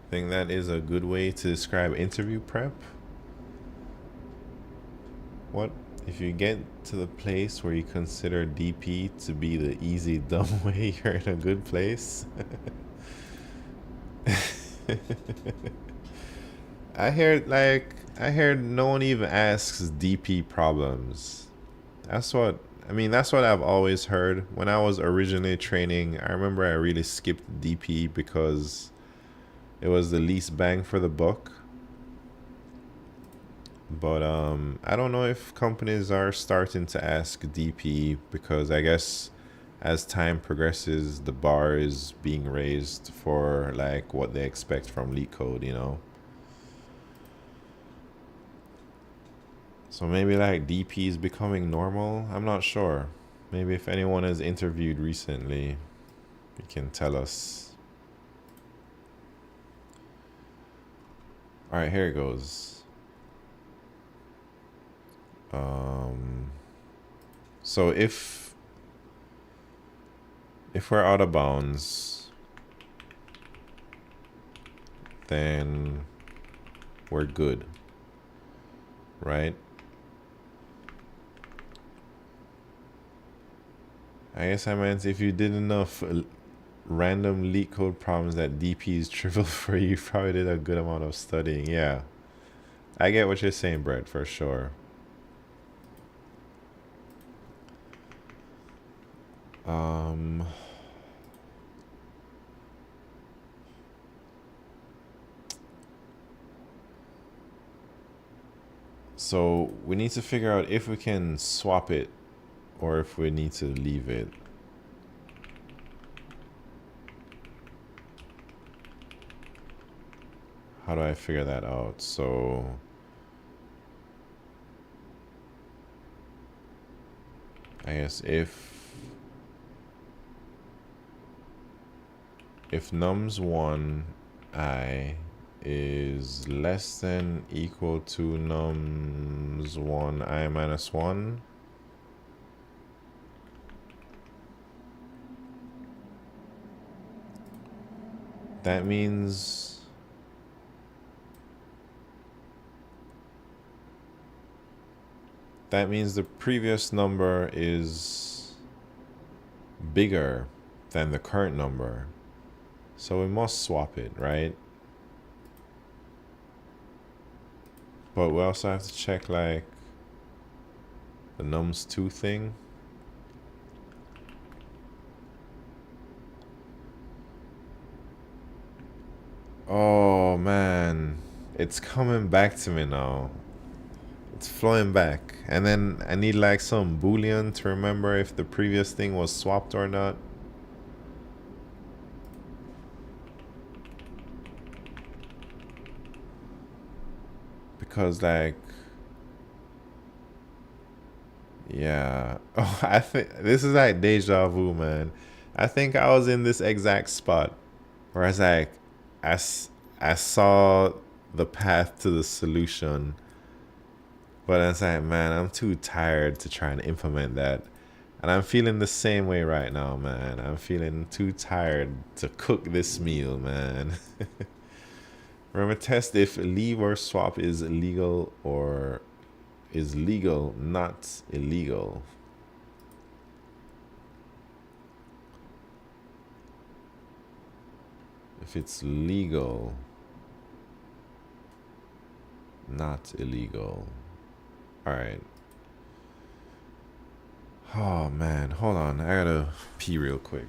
Think that is a good way to describe interview prep. What if you get to the place where you consider DP to be the easy, dumb way, you're in a good place? I heard no one even asks DP problems. That's what I've always heard. When I was originally training, I remember I really skipped DP because it was the least bang for the buck. But I don't know if companies are starting to ask DP, because I guess as time progresses, the bar is being raised for like what they expect from LeetCode, you know. So maybe like DP is becoming normal. I'm not sure. Maybe if anyone has interviewed recently, you can tell us. All right, here it goes. So if we're out of bounds, then we're good, right? I guess I meant if you did enough random LeetCode problems that DP is trivial for you, you probably did a good amount of studying. Yeah, I get what you're saying, Brett, for sure. So we need to figure out if we can swap it or if we need to leave it. How do I figure that out? So I guess if nums1 I is less than equal to nums1 I minus 1, that means the previous number is bigger than the current number. So we must swap it, right? But we also have to check like the nums2 thing. Oh man, it's coming back to me now. It's flowing back. And then I need like some boolean to remember if the previous thing was swapped or not. Because like, yeah. Oh, I think this is like deja vu, man. I think I was in this exact spot where I was like, I saw the path to the solution, but I was like, man, I'm too tired to try and implement that. And I'm feeling the same way right now, man. I'm feeling too tired to cook this meal, man. Remember, test if leave or swap is legal or is legal, not illegal. If it's legal, not illegal. All right. Oh man, hold on. I gotta pee real quick.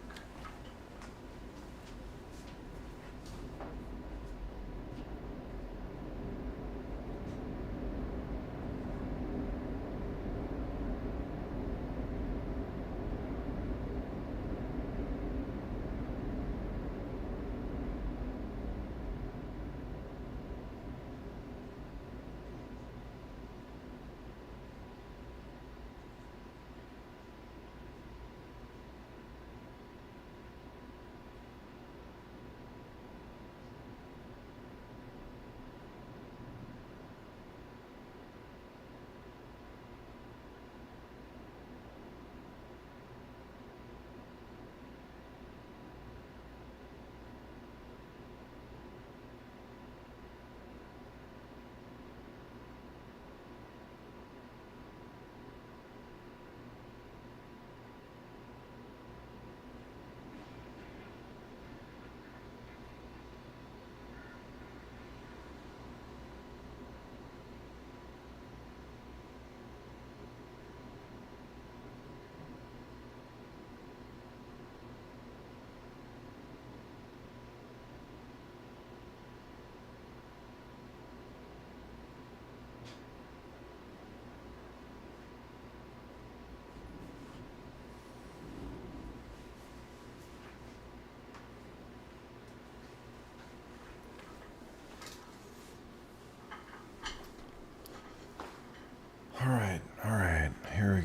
All right, here we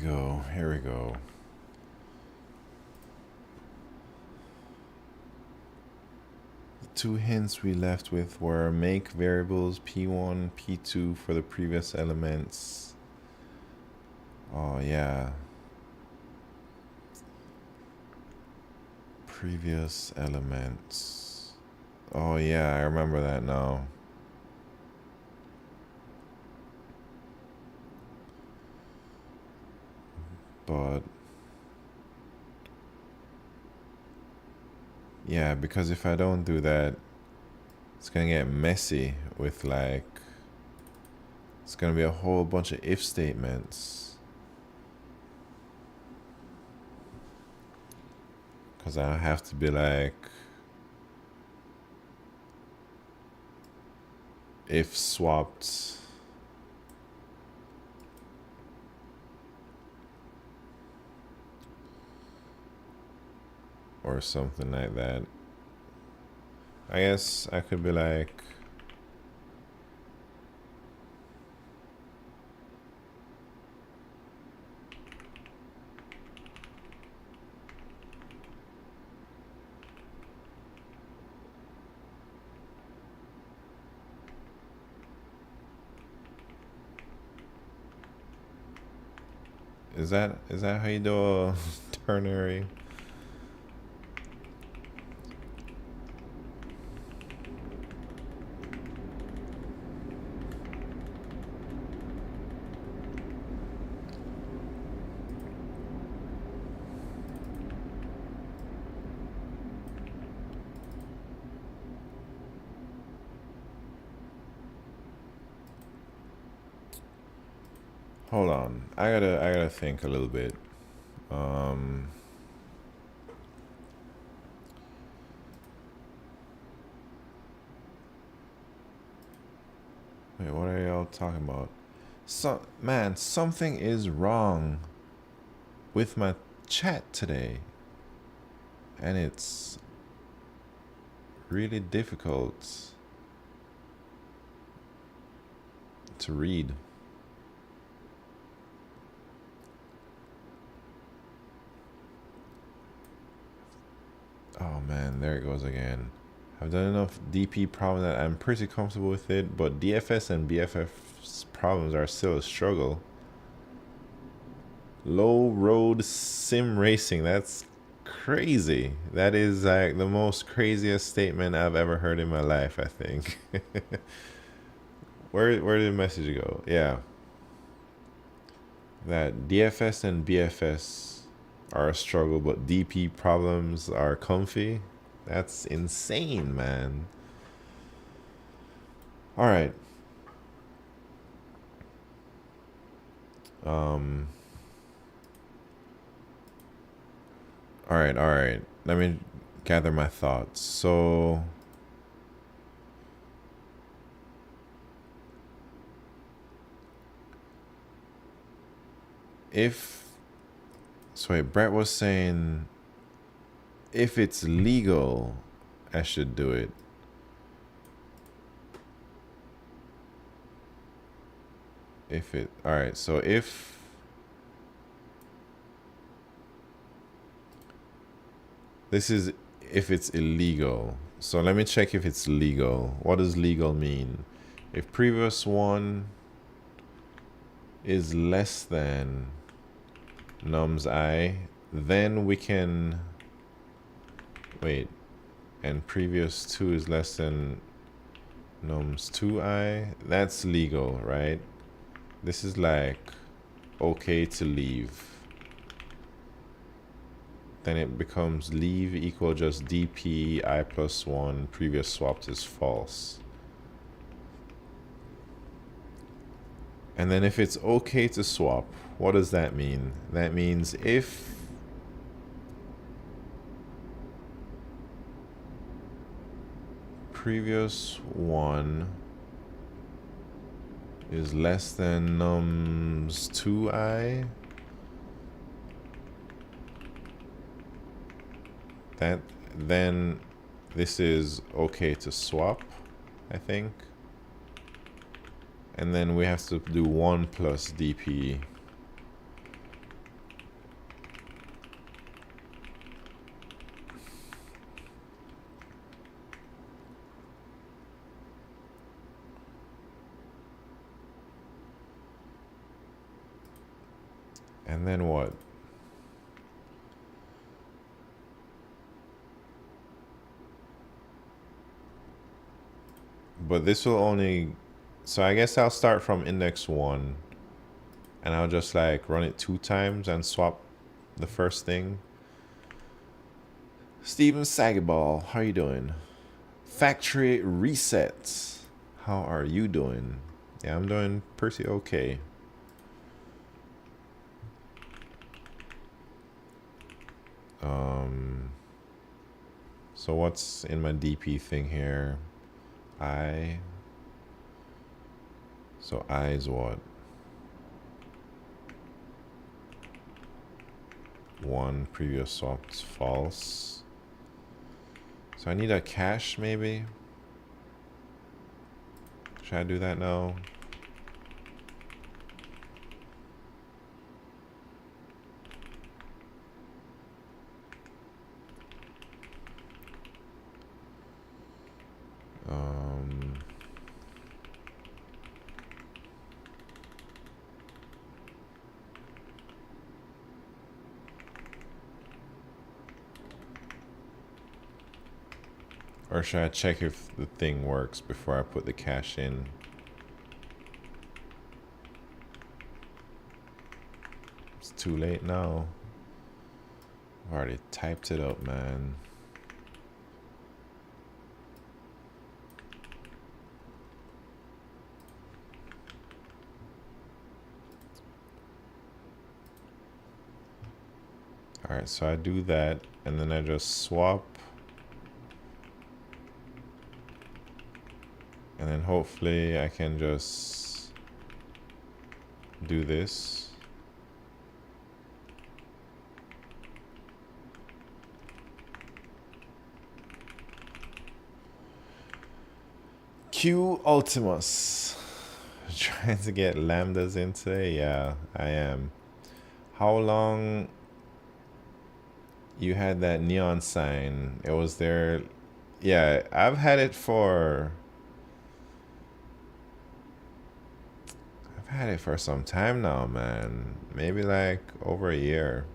go. The two hints we left with were make variables p1, p2 for the previous elements. Oh yeah. Previous elements. Oh yeah, I remember that now. But yeah, because if I don't do that, it's gonna get messy with like, it's gonna be a whole bunch of if statements. Because I have to be like, if swapped or something like that. I guess I could be like, Is that how you do a ternary? Hold on. I gotta think a little bit. Wait, what are y'all talking about? Man, something is wrong with my chat today. And it's really difficult to read. Oh man, there it goes again. I've done enough DP problem that I'm pretty comfortable with it, but DFS and BFF's problems are still a struggle. Low road sim racing, that's crazy. That is like the most craziest statement I've ever heard in my life, I think. Where did the message go? Yeah. That DFS and BFS are a struggle, but DP problems are comfy. That's insane, man. All right. All right. Let me gather my thoughts. So Brett was saying if it's legal, I should do it. All right, so if this is if it's illegal. So let me check if it's legal. What does legal mean? If previous one is less than nums I, then we can wait, and previous 2 is less than nums 2I. That's legal, right? This is like okay to leave. Then it becomes leave equal just dp I plus 1 previous swapped is false. And then if it's okay to swap, what does that mean? That means if previous 1 is less than nums 2I, then this is okay to swap, I think. And then we have to do 1 plus dp. And then what? But this will only, so I guess I'll start from index 1 and I'll just like run it 2 times and swap the first thing. Steven Sagaball, how are you doing? Factory resets, how are you doing? Yeah, I'm doing pretty okay. So what's in my DP thing here? I. So I is what? 1 previous swap is false. So I need a cache maybe? Should I do that now? Or should I check if the thing works before I put the cache in? It's too late now. I've already typed it up, man. Alright, so I do that, and then I just swap. And then hopefully I can just do this. Q Ultimus. Trying to get lambdas in today? Yeah, I am. How long you had that neon sign? It was there. Yeah, I've had it for some time now, man. Maybe like over a year.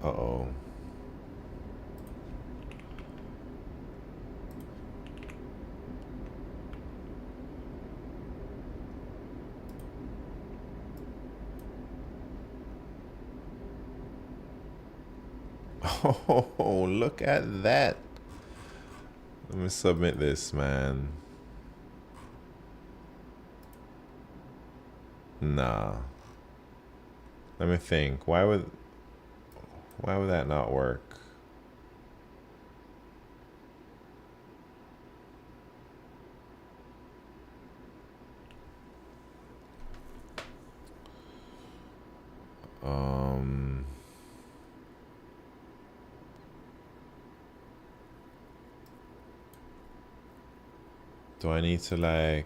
Uh-oh. Oh, look at that. Let me submit this, man. Nah. Let me think. Why would that not work? Do I need to like...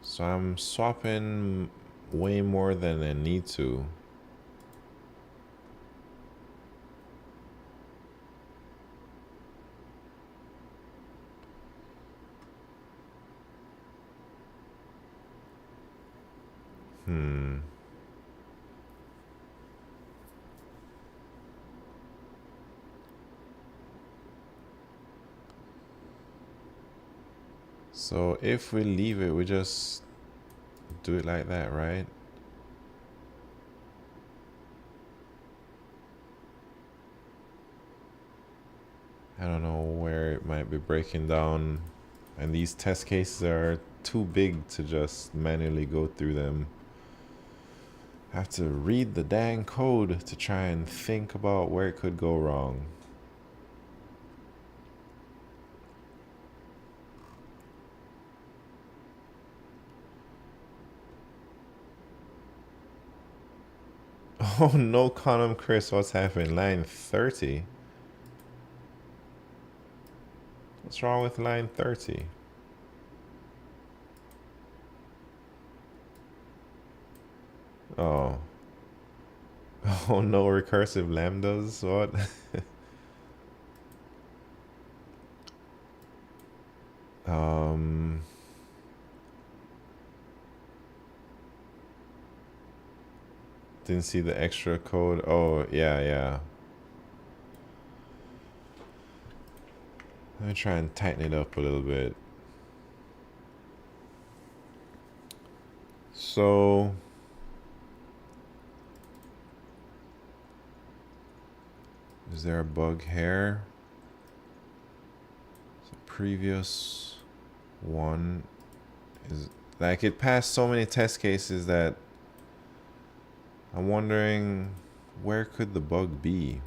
So I'm swapping way more than I need to. So if we leave it, we just do it like that, right? I don't know where it might be breaking down, and these test cases are too big to just manually go through them. I have to read the dang code to try and think about where it could go wrong. Oh no, column Chris, what's happening? Line 30. What's wrong with line 30? Oh. Oh no, recursive lambdas? What? Didn't see the extra code. Oh, yeah. Let me try and tighten it up a little bit. So is there a bug here? The previous one is like it passed so many test cases that I'm wondering where could the bug be?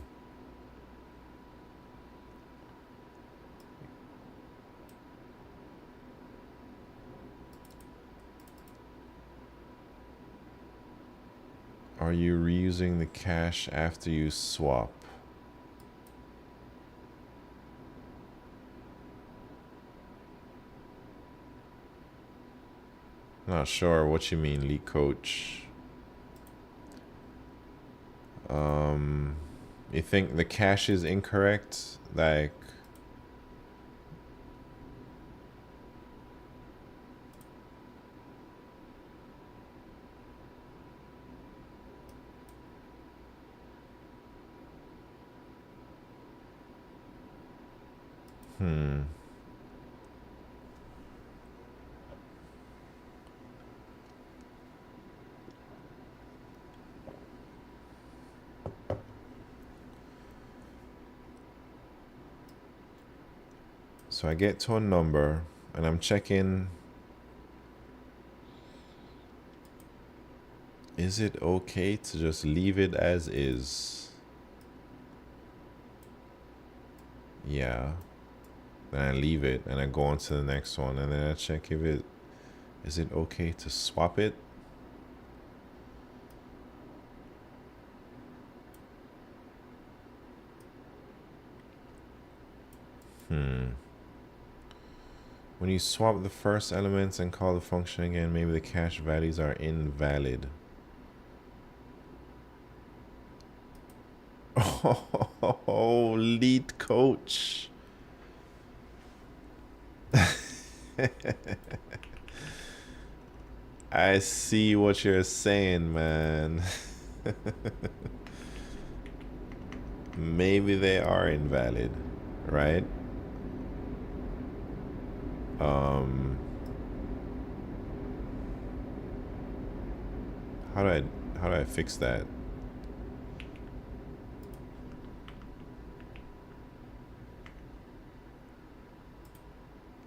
Are you reusing the cache after you swap? Not sure what you mean, LeetCode. You think the cache is incorrect? Like, Hmm. So I get to a number and I'm checking, is it okay to just leave it as is? Yeah. Then I leave it and I go on to the next one and then I check if it, is it okay to swap it? When you swap the first elements and call the function again, maybe the cache values are invalid. Oh, lead coach. I see what you're saying, man. Maybe they are invalid, right? How do I fix that?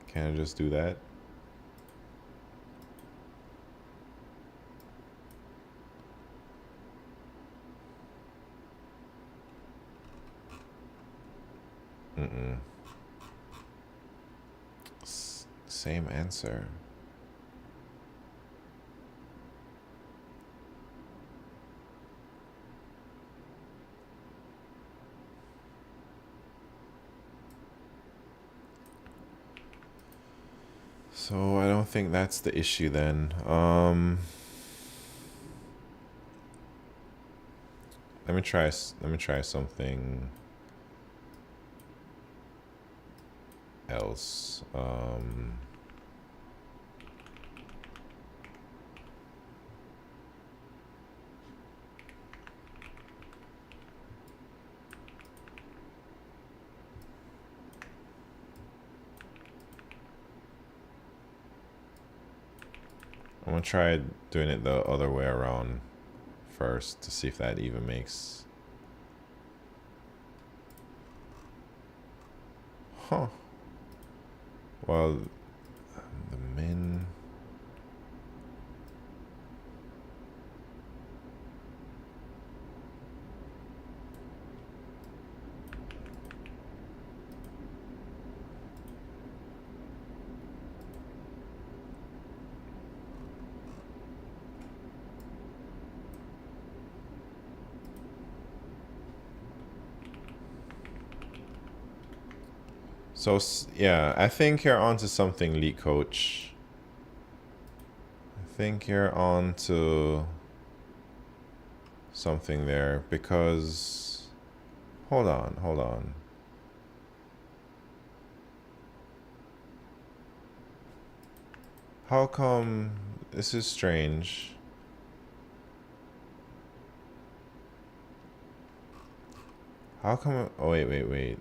Can I just do that? Same answer. So I don't think that's the issue then. Let me try something else. I'm gonna try doing it the other way around first to see if that even makes. Huh. Well, the min. So yeah, I think you're onto something, Leet Coach. I think you're onto something there because hold on. How come this is strange? How come? Oh wait.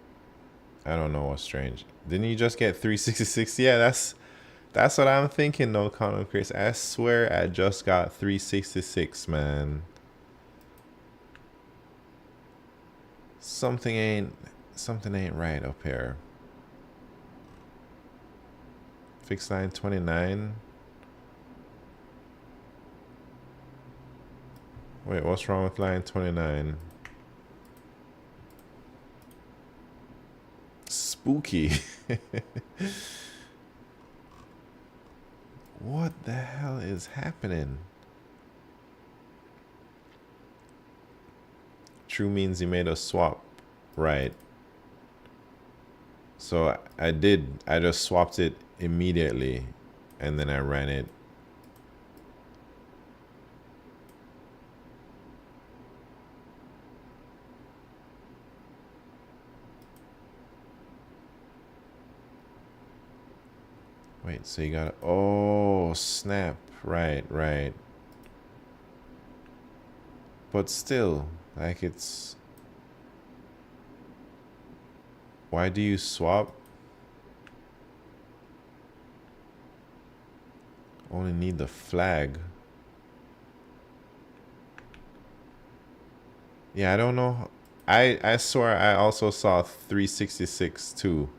I don't know what's strange. Didn't you just get 366? Yeah, that's what I'm thinking. No, Conan Chris. I swear I just got 366, man. Something ain't right up here. Fix line 29. Wait, what's wrong with line 29? Spooky. What the hell is happening? True means you made a swap, right? So I just swapped it immediately and then I ran it. Wait, so you got, oh, snap. Right. But still, like it's, why do you swap? Only need the flag. Yeah, I don't know. I swear I also saw 366 too.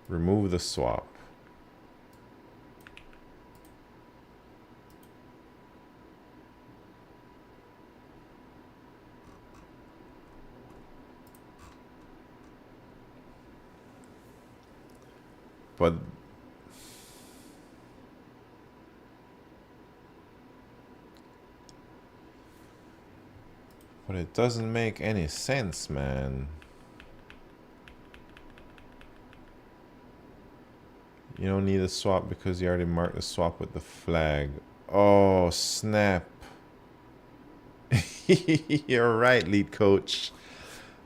Remove the swap. But it doesn't make any sense, man. You don't need a swap because you already marked the swap with the flag. Oh, snap. You're right, lead coach.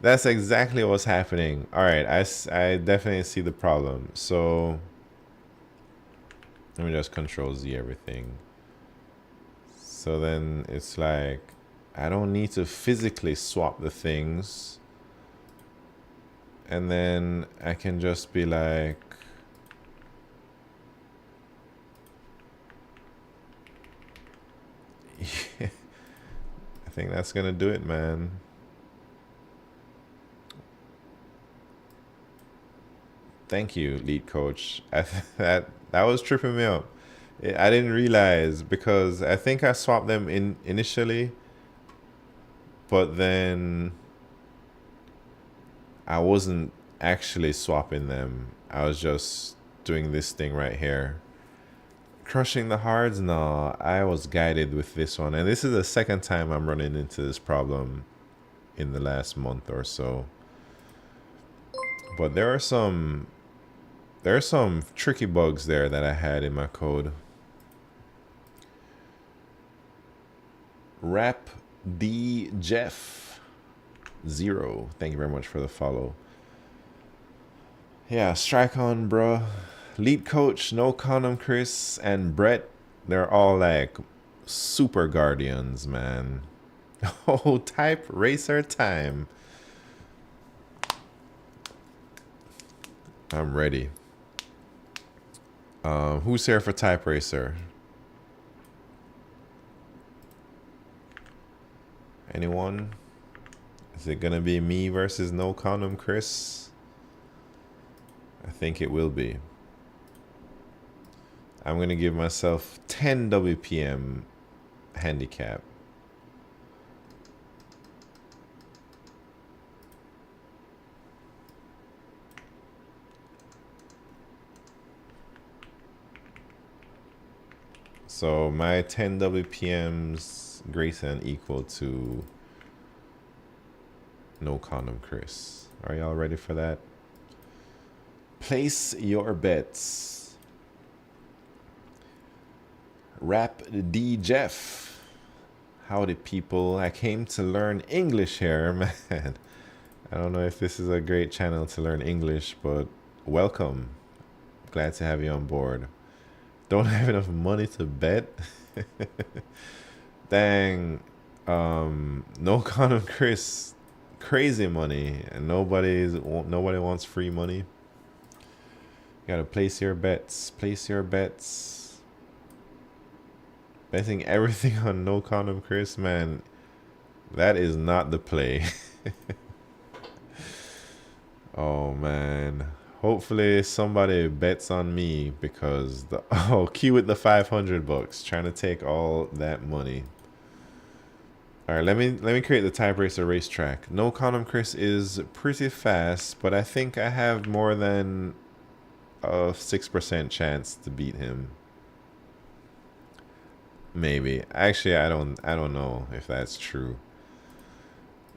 That's exactly what's happening. All right, I definitely see the problem. So let me just Control Z everything. So then it's like, I don't need to physically swap the things. And then I can just be like, I think that's gonna do it, man. Thank you, lead coach. That was tripping me up. I didn't realize because I think I swapped them initially, but then I wasn't actually swapping them. I was just doing this thing right here. Crushing the hards? No, I was guided with this one. And this is the second time I'm running into this problem in the last month or so. But there are some tricky bugs there that I had in my code. Rap D Jeff 0. Thank you very much for the follow. Yeah, strike on, bro. Lead coach, no condom, Chris, and Brett. They're all like super guardians, man. Oh, type racer time. I'm ready. Who's here for type racer? Anyone? Is it gonna be me versus no condom, Chris? I think it will be. I'm gonna give myself 10 WPM handicap. So my 10 WPMs Grayson equal to no condom Chris. Are y'all ready for that? Place your bets. Rap D Jeff. Howdy people. I came to learn English here, man. I don't know if this is a great channel to learn English, but welcome. Glad to have you on board. Don't have enough money to bet. Dang. No condom Chris. Crazy money, and nobody wants free money. You gotta place your bets. Place your bets. Betting everything on no condom Chris, man. That is not the play. Oh man. Hopefully somebody bets on me because Q with the 500 bucks, trying to take all that money. All right, let me create the type racer racetrack. No condom Chris is pretty fast, but I think I have more than a 6% chance to beat him. Maybe. Actually, I don't know if that's true.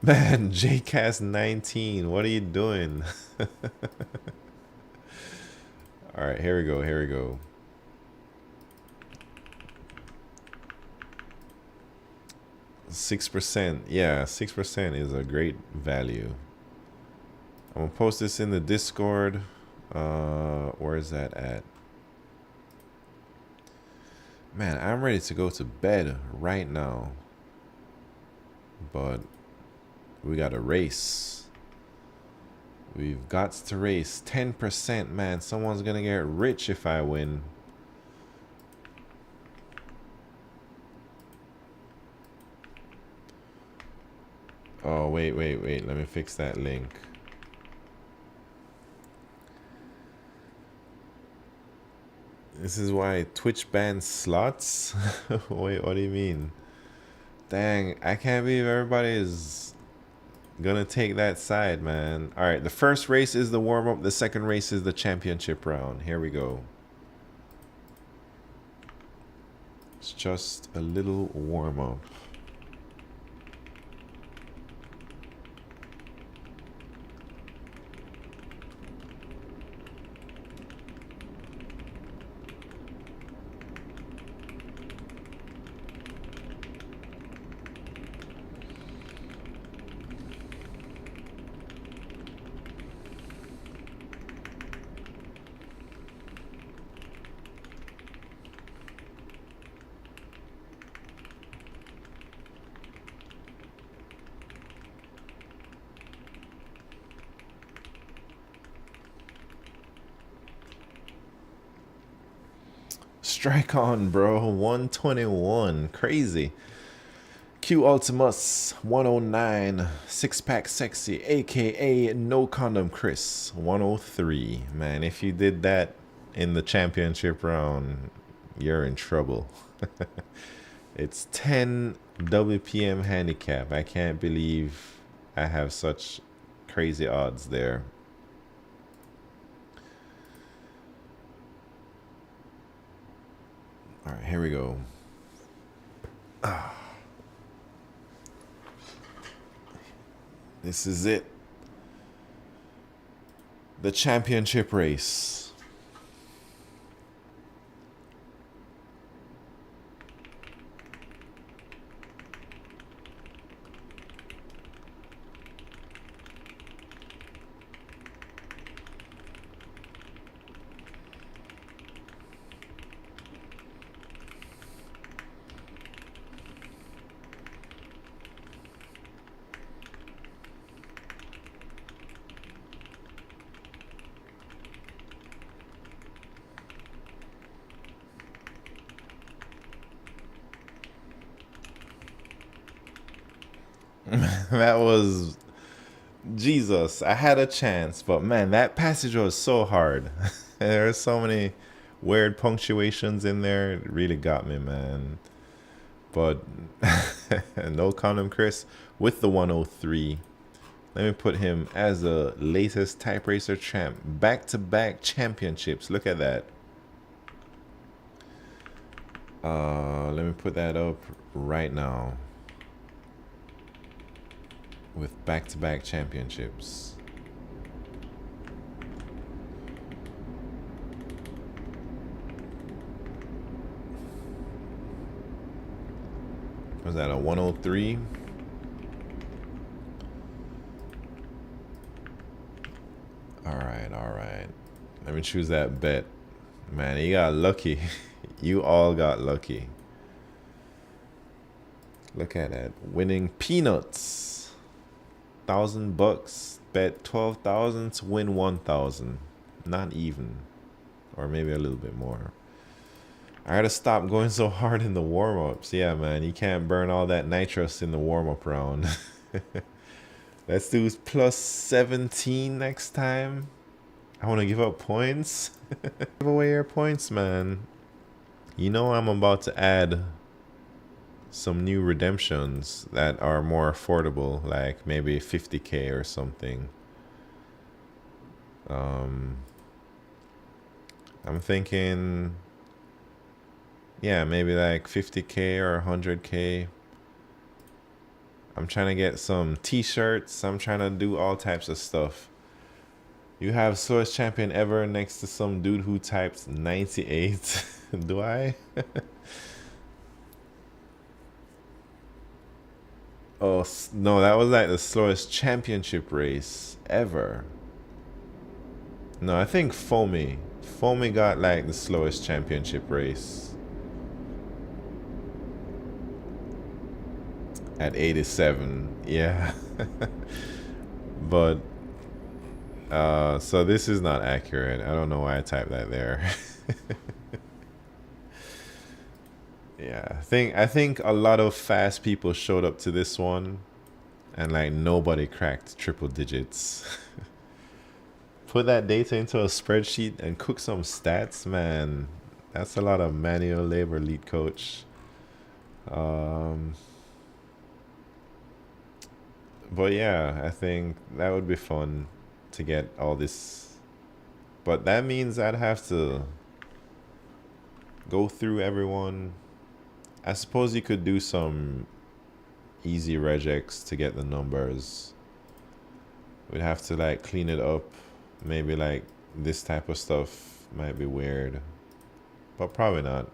Man, JCast19, what are you doing? All right, here we go. Here we go. %. Yeah, 6% is a great value. I'm gonna post this in the Discord. Where is that at? Man, I'm ready to go to bed right now. But we got a race. We've got to race 10%, man. Someone's gonna get rich if I win. Oh, wait. Let me fix that link. This is why Twitch bans slots? Wait, what do you mean? Dang, I can't believe everybody is gonna take that side, man. All right, the first race is the warm-up. The second race is the championship round. Here we go. It's just a little warm-up. Strike on, bro. 121. Crazy. Q Ultimus 109. Six pack sexy, aka no condom Chris 103. Man, if you did that in the championship round, you're in trouble. It's 10 WPM handicap. I can't believe I have such crazy odds there. All right, here we go. This is it. The championship race. That was Jesus. I had a chance, but man, that passage was so hard. There are so many weird punctuations in there. It really got me, man. But no condom Chris with the 103. Let me put him as the latest type racer champ. Back-to-back championships. Look at that. Let me put that up right now. With back-to-back championships. Was that a 103? All right. Let me choose that bet. Man, you got lucky. You all got lucky. Look at that. Winning peanuts. $1,000. Bet 12,000 to win 1,000. Not even. Or maybe a little bit more. I gotta stop going so hard in the warm-ups. Yeah, man. You can't burn all that nitrous in the warm-up round. Let's do plus 17 next time. I want to give up points. Give away your points, man. You know I'm about to add some new redemptions that are more affordable, like maybe 50k or something. I'm thinking, yeah, maybe like 50k or 100k. I'm trying to get some t-shirts. I'm trying to do all types of stuff. You have slowest champion ever next to some dude who types 98. Do I? Oh, no, that was like the slowest championship race ever. No, I think Foamy got like the slowest championship race. At 87, yeah. But So this is not accurate. I don't know why I typed that there. Yeah, I think a lot of fast people showed up to this one, and like nobody cracked triple digits. Put that data into a spreadsheet and cook some stats, man. That's a lot of manual labor, lead coach. But yeah, I think that would be fun to get all this. But that means I'd have to go through everyone. I suppose you could do some easy regex to get the numbers. We'd have to like clean it up. Maybe like this type of stuff might be weird, but probably not.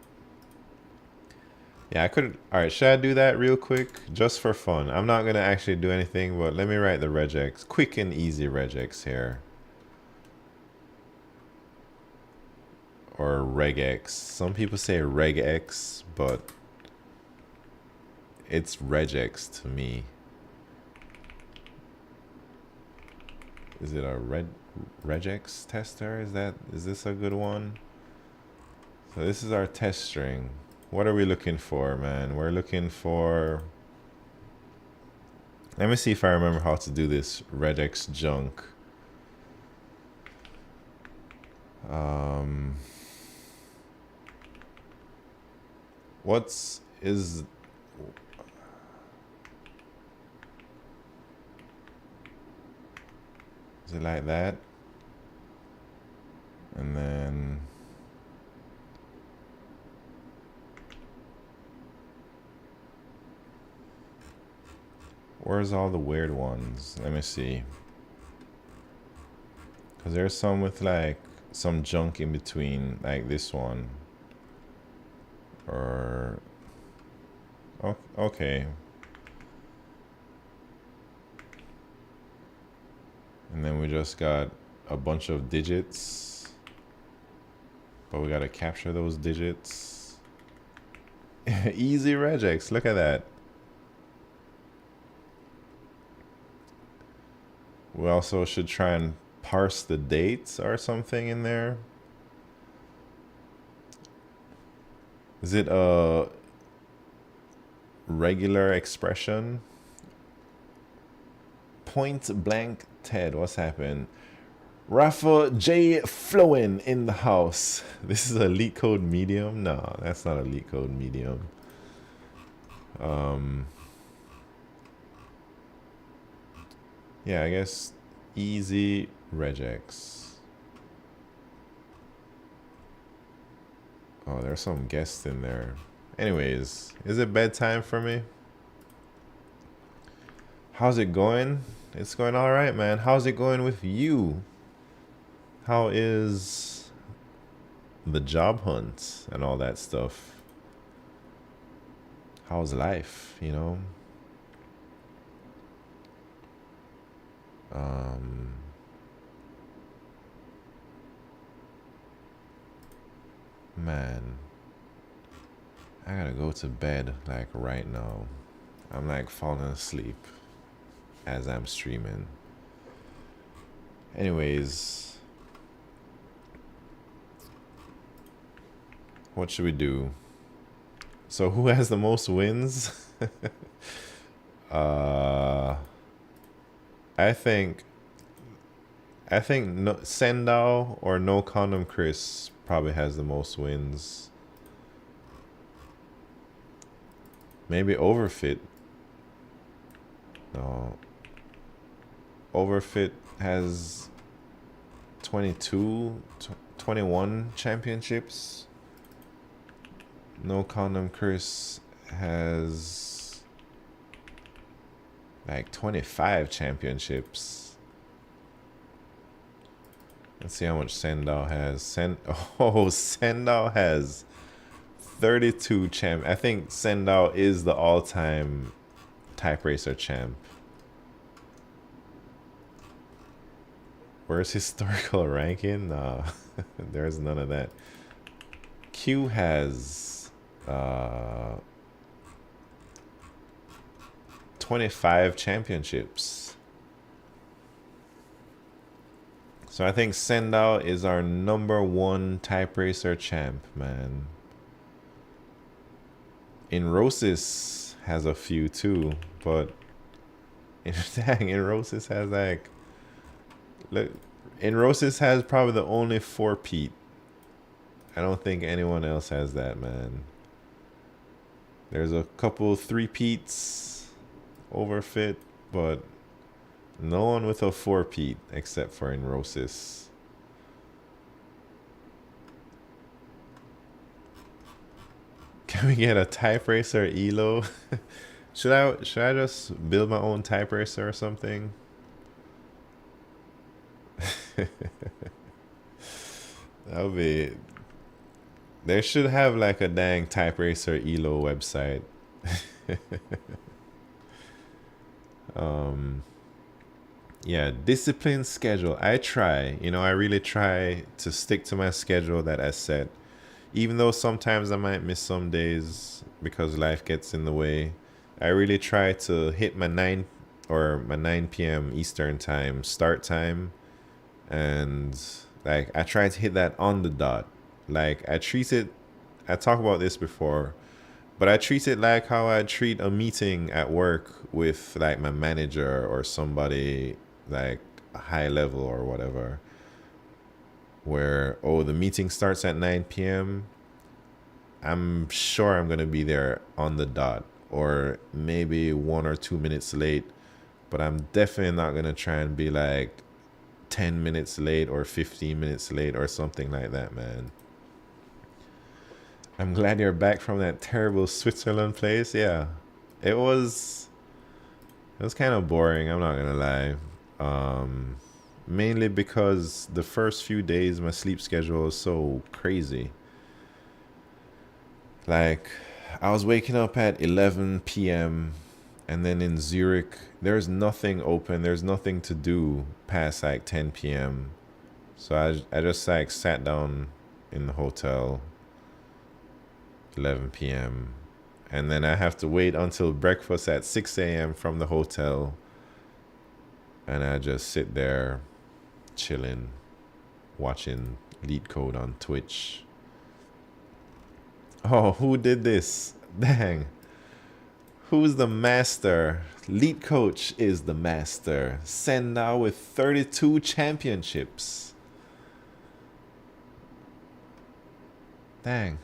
Yeah, I could. All right, should I do that real quick just for fun? I'm not gonna actually do anything, but let me write the regex. Quick and easy regex here. Or regex. Some people say regex, but it's regex to me. Is it a regex tester? Is this a good one? So this is our test string. What are we looking for, man? We're looking for... Let me see if I remember how to do this regex junk. Is it like that? And then where's all the weird ones? Let me see. Because there's some with like some junk in between, like this one. Or okay. And then we just got a bunch of digits, but we got to capture those digits. Easy regex, look at that. We also should try and parse the dates or something in there. Is it a regular expression? Point blank Ted, what's happened? Rafa J Flowin in the house. This is a LeetCode medium? No, that's not a LeetCode medium. Yeah, I guess easy regex. Oh, there's some guests in there. Anyways, is it bedtime for me? How's it going? It's going all right, man. How's it going with you? How is the job hunt and all that stuff? How's life, you know? Man, I gotta go to bed like right now. I'm like falling asleep as I'm streaming. Anyways, what should we do? So who has the most wins? I think no, Sendao or No Condom Chris probably has the most wins. Maybe Overfit. No. Overfit has 21 championships. No Condom Chris has like 25 championships. Let's see how much Sendao has. Sendao has 32 champ. I think Sendao is the all-time type racer champ. Where's historical ranking? No, there's none of that. Q has 25 championships. So I think Sendao is our #1 type racer champ, man. Enrosis has a few too, but dang, Enrosis has like, look, Enrosis has probably the only 4-peat. I don't think anyone else has that, man. There's a couple 3-peats overfit, but no one with a 4-peat except for Enrosis. Can we get a type racer elo? should I just build my own type racer or something? That'll be. They should have like a dang type racer elo website. Yeah, disciplined schedule. I try, I really try to stick to my schedule that I set. Even though sometimes I might miss some days because life gets in the way, I really try to hit my 9 p.m. Eastern time start time, and like I try to hit that on the dot. Like I talked about this before, but I treat it like how I treat a meeting at work with like my manager or somebody like high level or whatever, where, oh, the meeting starts at 9 p.m. I'm sure I'm going to be there on the dot, or maybe 1 or 2 minutes late, but I'm definitely not going to try and be like 10 minutes late or 15 minutes late or something like that, man. I'm glad you're back from that terrible Switzerland place. Yeah, it was kind of boring, I'm not going to lie. Mainly because the first few days my sleep schedule was so crazy. Like, I was waking up at 11 p.m. and then in Zurich, there's nothing open. There's nothing to do past like 10 p.m. So I just like sat down in the hotel 11 p.m. and then I have to wait until breakfast at 6 a.m. from the hotel. And I just sit there chilling, watching LeetCode on Twitch. Oh, who did this? Dang. Who's the master? LeetCoach is the master. Sendao with 32 championships. Dang.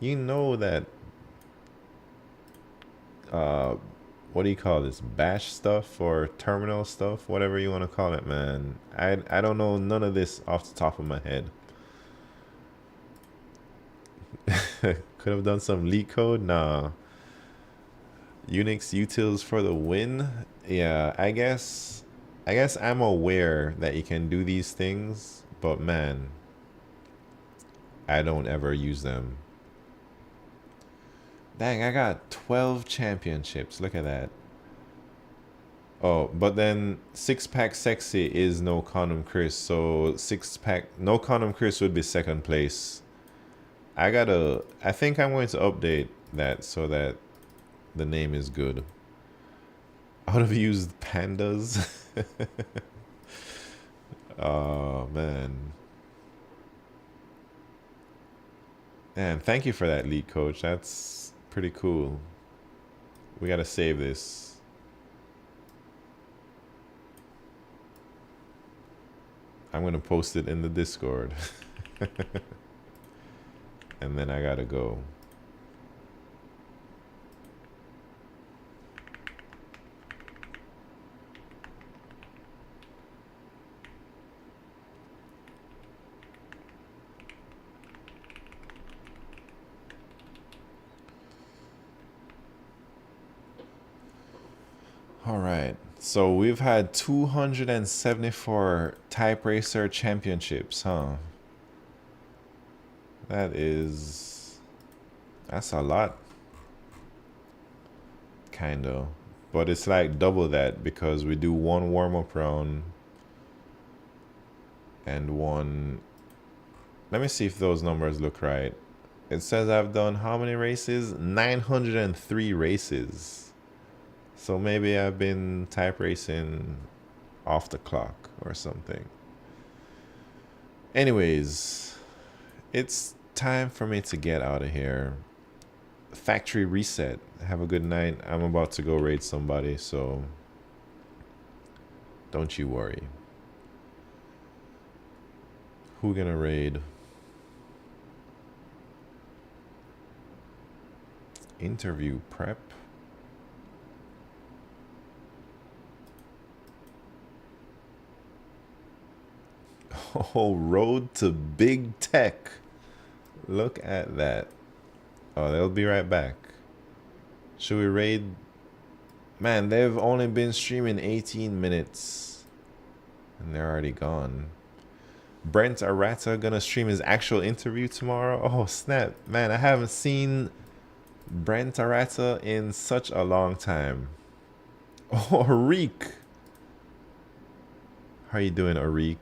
You know that what do you call this, bash stuff or terminal stuff, whatever you want to call it, man. I don't know none of this off the top of my head. Could have done some LeetCode. Nah. Unix utils for the win. Yeah, I guess I'm aware that you can do these things, but man, I don't ever use them. Dang, I got 12 championships. Look at that. Oh, but then 6-pack sexy is no condom Chris, so 6-pack no condom Chris would be second place. I think I'm going to update that so that the name is good. Out of used pandas. Oh man. Man, thank you for that, LeetCoach. That's pretty cool. We gotta save this. I'm gonna post it in the Discord. And then I gotta go. All right, so we've had 274 type racer championships, huh? That's a lot, kinda, but it's like double that because we do one warm-up round and one. Let me see if those numbers look right. It says I've done how many races? 903 races. So maybe I've been type racing off the clock or something. Anyways, it's time for me to get out of here. Factory reset. Have a good night. I'm about to go raid somebody, so don't you worry. Who gonna raid? Interview prep. Oh, road to big tech. Look at that. Oh, they'll be right back. Should we raid? Man, they've only been streaming 18 minutes. And they're already gone. Brent Arata gonna stream his actual interview tomorrow? Oh, snap. Man, I haven't seen Brent Arata in such a long time. Oh, Arik. How you doing, Arik?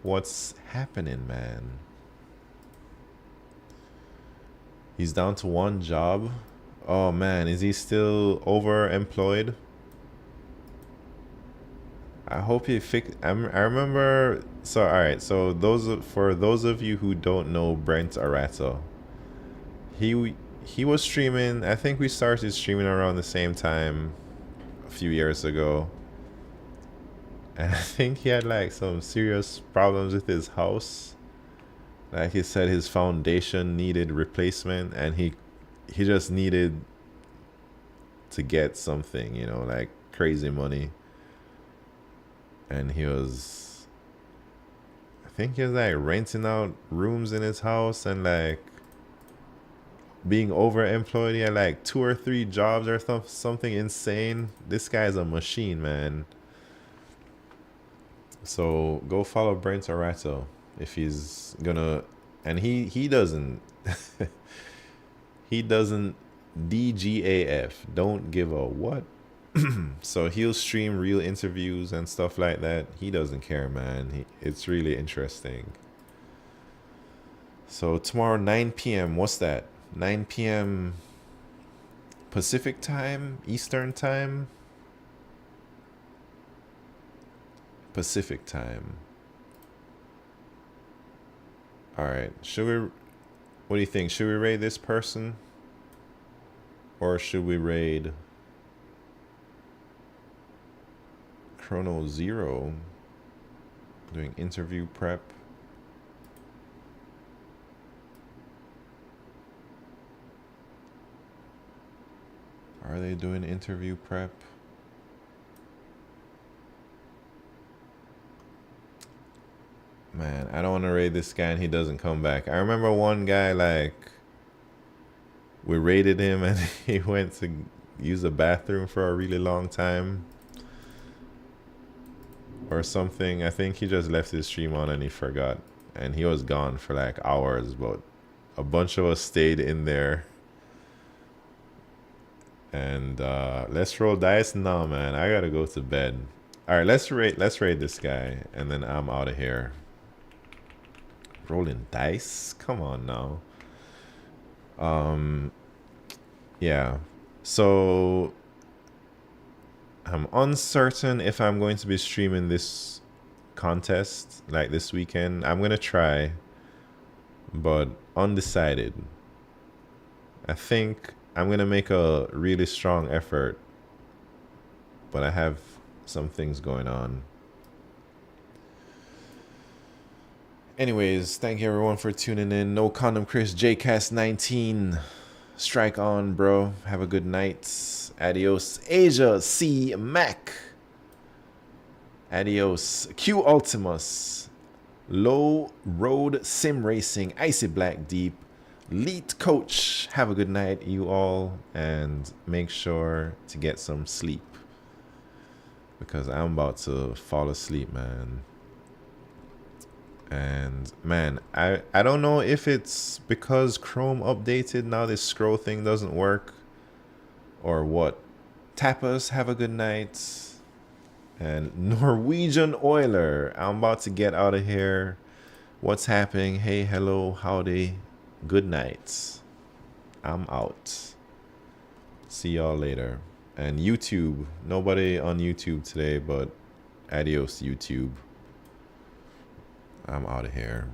What's happening, man? He's down to one job. Oh man, is he still overemployed? I hope he fix. I remember. So all right. So for those of you who don't know Brent Arato, he was streaming. I think we started streaming around the same time, a few years ago. And I think he had like some serious problems with his house. Like he said, his foundation needed replacement, and he just needed to get something, you know, like crazy money. And he was, I think he was like renting out rooms in his house and like being overemployed. He had like 2 or 3 jobs or something insane. This guy's a machine, man. So go follow Brent Arato if he's gonna, and he doesn't he doesn't DGAF, don't give a what. So he'll stream real interviews and stuff like that. He doesn't care, man. It's really interesting. So tomorrow 9 p.m. what's that? 9 p.m. Pacific time, Eastern time, Pacific time. All right, should we, what do you think? Should we raid this person or should we raid Chrono Zero doing interview prep? Are they doing interview prep? Man, I don't want to raid this guy and he doesn't come back. I remember one guy, like, we raided him and he went to use the bathroom for a really long time or something. I think he just left his stream on and he forgot. And he was gone for like hours, but a bunch of us stayed in there. And let's roll dice. No, man, I gotta go to bed. All right, let's raid this guy and then I'm out of here. Rolling dice? Come on now. Yeah. So I'm uncertain if I'm going to be streaming this contest like this weekend. I'm gonna try, but undecided. I think I'm gonna make a really strong effort, but I have some things going on. Anyways, thank you everyone for tuning in. No Condom Chris, JCast19. Strike on, bro. Have a good night. Adios. Asia C Mac. Adios. Q Ultimus. Low Road Sim Racing. Icy Black Deep. Leet Coach. Have a good night, you all. And make sure to get some sleep, because I'm about to fall asleep, man. And man, I don't know if it's because Chrome updated, now this scroll thing doesn't work or what. Tapas, have a good night. And Norwegian Oiler, I'm about to get out of here. What's happening? Hey, hello, howdy, good night. I'm out. See y'all later. And YouTube, nobody on YouTube today, but adios YouTube. I'm out of here.